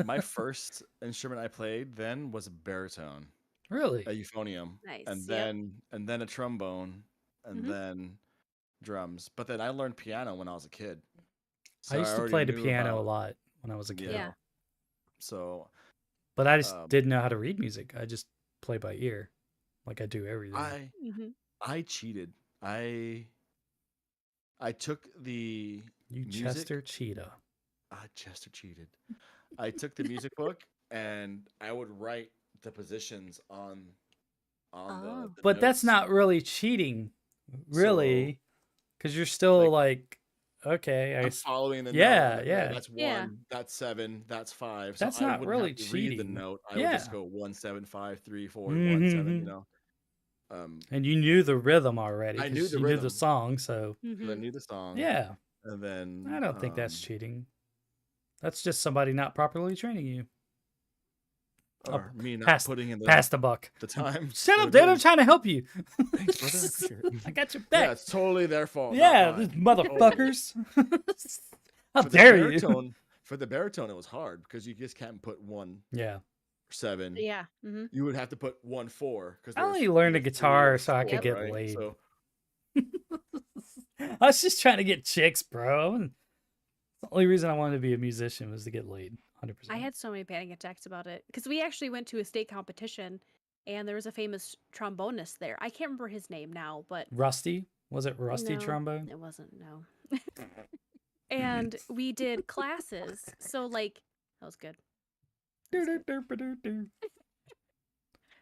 My first instrument I played then was a baritone, Really? a euphonium, Nice. and Yep. then a trombone, and Mhm. then drums. But then I learned piano when I was a kid. I used to already play the knew piano a about- lot when I was a kid. Yeah. So But I just Um, didn't know how to read music. I just play by ear, like I do everything. I cheated. I took the You music- Chester Cheetah. Chester cheated. I took the music book and I would write the positions on Oh. the But that's notes. not really cheating, really, because you're still like, okay, I'm following the Yeah, note. Like, yeah. That's 1, Yeah. that's 7, that's 5. That's I not wouldn't really have to read the cheating. note. I would just Yeah. go 1, 7, 5, 3, 4, 1, 7, you Mhm. know. and you knew the rhythm already. I 'cause knew the you knew the rhythm. song, so Because I knew the song. yeah. And then I don't think that's cheating. That's just somebody not properly training you. or me not Pass- putting in Pass the buck. the time. Shut to up, dude! do I'm it. trying to help you. Thanks, brother. I appreciate it. I got your Yeah, back. it's totally their fault. not Yeah, mine. these motherfuckers. How For the dare you? baritone, For the baritone, it was hard because you just can't put 1, Yeah. 7. Yeah. Mm-hmm. You would have to put 1, 4. Because I only learned the guitar so I could get laid. So I was just trying to get chicks, bro. The only reason I wanted to be a musician was to get laid. 100%. I had so many panic attacks about it because we actually went to a state competition, and there was a famous trombonist there. I can't remember his name now, but Rusty. Was it Rusty No, Trombone? it wasn't. No. And we did classes, so like that was good.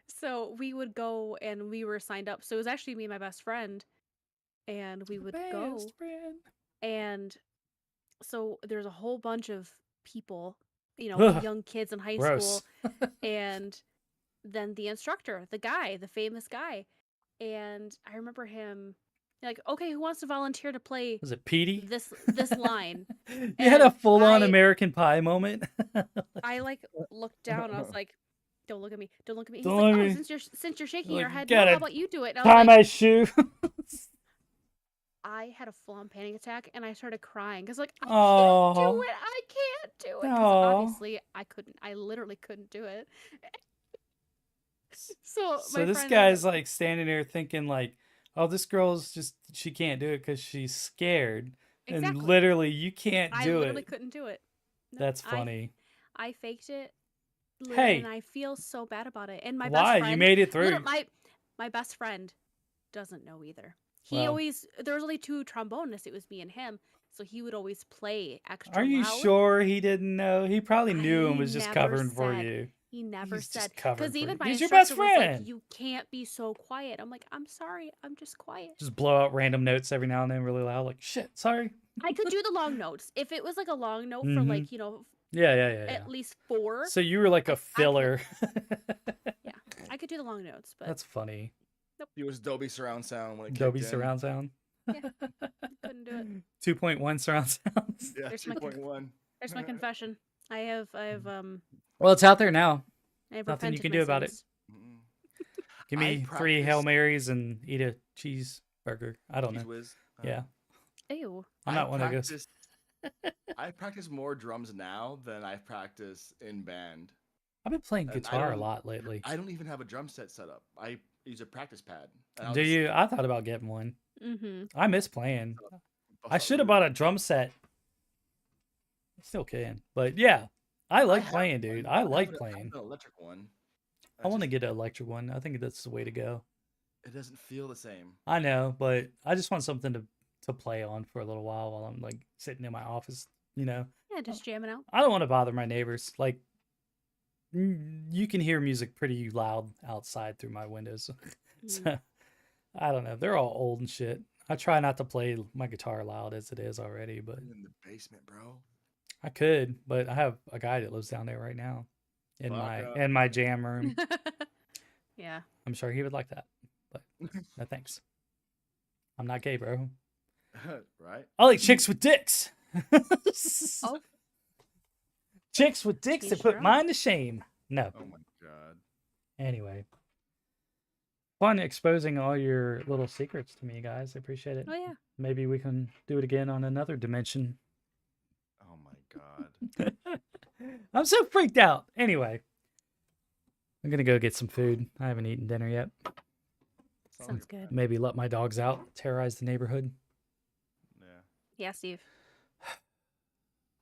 So we would go and we were signed up. So it was actually me and my best friend, and we would go. Best friend. And so there's a whole bunch of people, Ugh, young kids in high Gross. school, and then the instructor, the famous guy. And I remember him like, okay, who wants to volunteer to play Was it Petey? this line? You had a And full-on American Pie moment. I like looked down and I was like, don't look at me. Don't look at me. He's Don't like, look oh, at me. since you're shaking Like, your head, no, gotta how about you do it? And I tie was like, my shoe. I had a full-on panic attack and I started crying because like I can't do Oh, it. I can't do it because no. obviously I couldn't. I literally couldn't do it. So So my this friend guy's like standing there thinking like, oh, this girl's just, she can't do it because she's scared. And exactly. literally, you can't I do literally it. couldn't do it. No, That's funny. I faked it, Hey, and I feel so bad about it. And my why? best You friend, made it through. my best friend doesn't know either. Well, There was only 2 trombonists. It was me and him, so he would always play extra are you loud. sure he didn't know? He probably knew and He was just never covering for said. you. He never He's said just covering because for even you. my He's your best instructor was like, friend. "You can't be so quiet." I'm like, "I'm sorry, I'm just quiet." Just blow out random notes every now and then really loud, like, shit, sorry. I could do the long notes if it was like a long note for Mhm. like Yeah. at least 4. So you were like a filler. Yeah, I could do the long notes, but That's funny. He was Dolby surround sound when it Dolby kicked in. surround sound. yeah, couldn't do it. 2.1 surround sounds. Yeah, There's my 2.1. There's my confession. I have Well, it's out there now. I have Nothing you repented can my do about it. sins. Give me 3 Hail Marys and eat a cheeseburger. I don't Cheese know. whiz. Yeah. Ew. I'm not one of those. I practice more drums now than I practice in band. I've been playing And I guitar a don't- lot lately. I don't even have a drum set set up. I use a practice pad. and I'll Do just you? I thought about getting one. Mm-hmm. I miss playing. bust I out should have the- bought a drum set. Still can. But yeah, I like have playing, one. dude. I I have like an- I have playing. an electric one. I want to just- get an electric one. I think that's the way to go. It doesn't feel the same. I know, but I just want something to play on for a little while I'm like sitting in my office, you know. Yeah, just jamming out. I don't want to bother my neighbors. Like you can hear music pretty loud outside through my windows. So I don't know. They're all old and shit. I try not to play my guitar loud as it is already, but In the basement, bro. I could, but I have a guy that lives down there right now in Fuck up. my jam room. Yeah. I'm sure he would like that. But no thanks. I'm not gay, bro. Right? I like chicks with dicks. Oh, Chicks with dicks that Each put their own. mine to shame. No. Oh my god. Anyway. Fun exposing all your little secrets to me, guys. I appreciate it. oh yeah. Maybe we can do it again on another dimension. Oh my god. I'm so freaked out. Anyway. I'm going to go get some food. I haven't eaten dinner yet. Sounds good. Maybe let my dogs out, terrorize the neighborhood. Yeah. Yeah, Steve.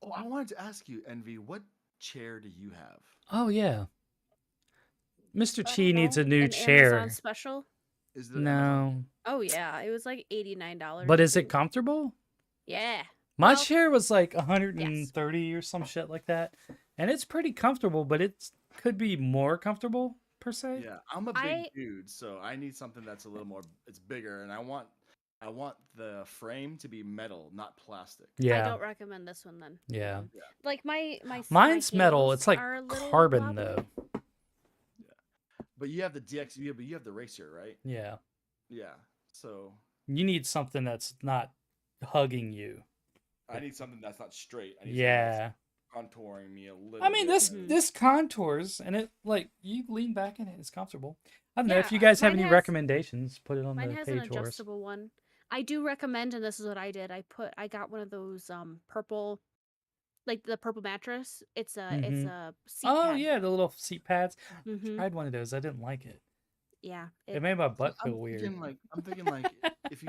Oh, I wanted to ask you, Envy, what chair do you have? Oh, yeah. Mr. I Chi don't needs know, a new an chair. Amazon special. Is it an Amazon? No. Oh yeah, it was like $89. But is it comfortable? Yeah. My Well, chair was like 130 or some shit like that. And it's pretty comfortable, but it could be more comfortable per se. Yeah, I'm a big I- dude, so I need something that's a little more. It's bigger, and I want the frame to be metal, not plastic. I Yeah. don't recommend this one then. Yeah. Like my Mine's metal. heels It's like are a little carbon wobbly. though. But you have the DX, you have the racer, right? Yeah. Yeah. So You need something that's not hugging you. I need something that's not straight. I need something Yeah. that's contouring me a little. I mean, bit. this contours and it like you lean back in it. It's comfortable. I don't know if Yeah, you guys have mine any has- recommendations. Put it on Mine the has an page for us. adjustable one. I do recommend, and this is what I did. I got one of those purple, like the purple mattress. It's a seat Oh pad. yeah, the little seat pads. Mhm. Tried one of those. I didn't like it. Yeah. It made my butt I'm feel weird. thinking like if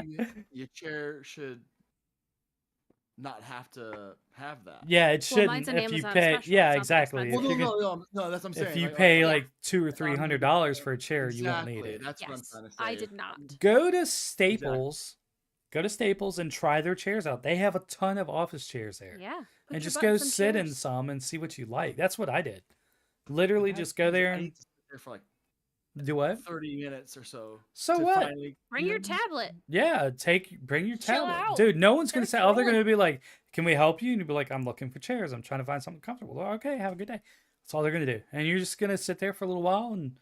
your chair should not have to have that. Yeah, it Well, shouldn't. mine's an if you Amazon pay, special, yeah, it's not that exactly. expensive. If Well, you, no, that's what I'm saying. if you like, pay yeah. like $200 or That's what I'm $300 for a chair, you won't need exactly, it. That's what I'm Yes, trying to say. I did not. Go to Staples. Go to Staples and try their chairs out. They have a ton of office chairs there. Yeah. Put And your just butt in go some sit in chairs. some and see what you like. That's what I did. Literally just go there I and need to sit there for like do what? 30 minutes or so. So to what? finally- Bring your tablet. Yeah, bring your Chill tablet. out. Dude, no one's going to Just say, oh, they're chill. going to be like, can we help you? And you'll be like, I'm looking for chairs. I'm trying to find something comfortable. Well, okay, have a good day. That's all they're going to do. And you're just going to sit there for a little while and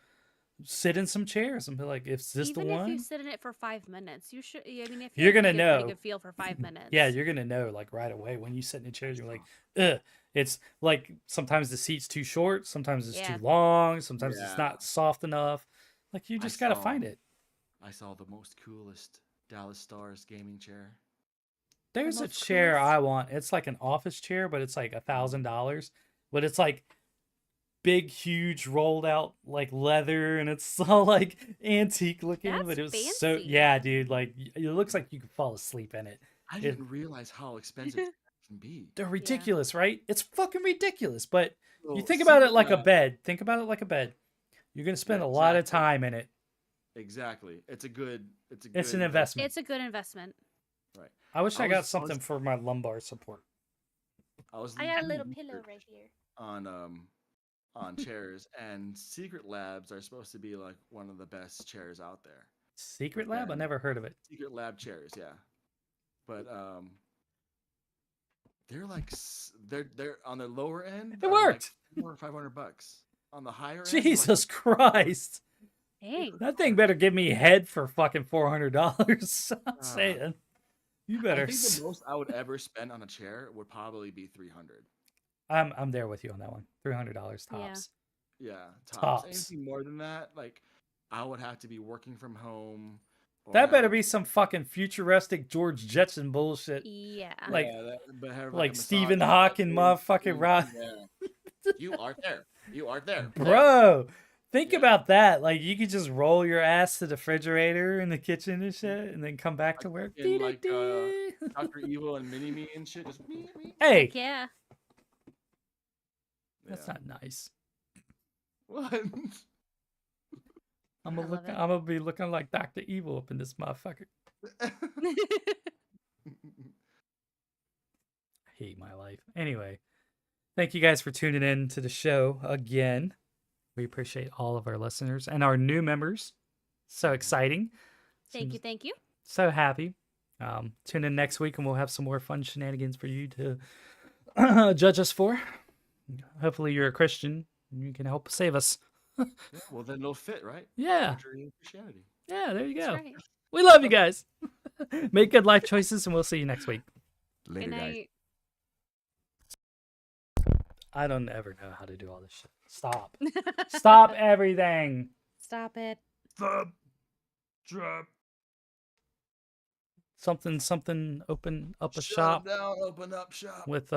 sit in some chairs and be like, "Is this Even the if you one?" sit in it for 5 minutes, you should. I mean, I feel You're like you gonna get a pretty know. good feel for 5 minutes. Yeah, you're gonna know like right away when you sit in the chairs. You're like, ugh. It's like sometimes the seat's too short, sometimes it's too long, sometimes it's Yeah. not soft enough. Like you just gotta find it. I saw the most coolest Dallas Stars gaming chair. There's a most chair coolest- I want. It's like an office chair, but it's like $1,000. But it's like big, huge, rolled out like leather, and it's all like antique looking. That's But it was so fancy. yeah, dude. Like it looks like you could fall asleep in it. I didn't realize how expensive it can be. They're ridiculous, right? It's fucking ridiculous. But you Well, think about it Secret like a Lab- bed. Think about it like a bed. You're gonna spend a lot of exactly. time in it. Exactly. It's an investment. It's a good investment. Right. I wish I I got was- something for my lumbar support. I was I got a looking little at pillow research right here. on chairs, and Secret Labs are supposed to be like one of the best chairs out there. Secret Lab? I then- never heard of it. Secret Lab chairs, yeah. But they're like they're on the lower end. It worked. Like $400 or $500. On the higher end, they're like, Jesus Christ. Dang. That thing better give me head for fucking $400. I'm saying. You I better. think the most I would ever spend on a chair would probably be $300. I'm there with you on that one. $300 tops. Yeah, Tops. Anything more than that, like I would have to be working from home. or That better have- be some fucking futuristic George Jetson bullshit. Yeah. like- but have, like a Stephen massage Hawking room. motherfucking Rod. Yeah. You are there. You are there. Bro, think Yeah. about that. Like you could just roll your ass to the refrigerator in the kitchen and shit, and then come back to work. fucking, like, Dee-dee-dee. Dr. Evil and Mini Me and shit. Just me. Hey, Yeah. that's not nice. What? I love it. I'm gonna be looking like Dr. Evil up in this motherfucker. I hate my life. Anyway, thank you guys for tuning in to the show again. We appreciate all of our listeners and our new members. So exciting. Thank you. Thank you. So happy. Tune in next week and we'll have some more fun shenanigans for you to judge us for. Hopefully you're a Christian and you can help save us. Well, then it'll fit, right? Yeah. Country and Christianity. Yeah, there you go. That's right. We love you guys. Make good life choices and we'll see you next week. Later, Good guys. night. I don't ever know how to do all this shit. Stop. Stop everything. Stop it. Stop. Drop. Something, open up a Shut shop down. Open up shop. with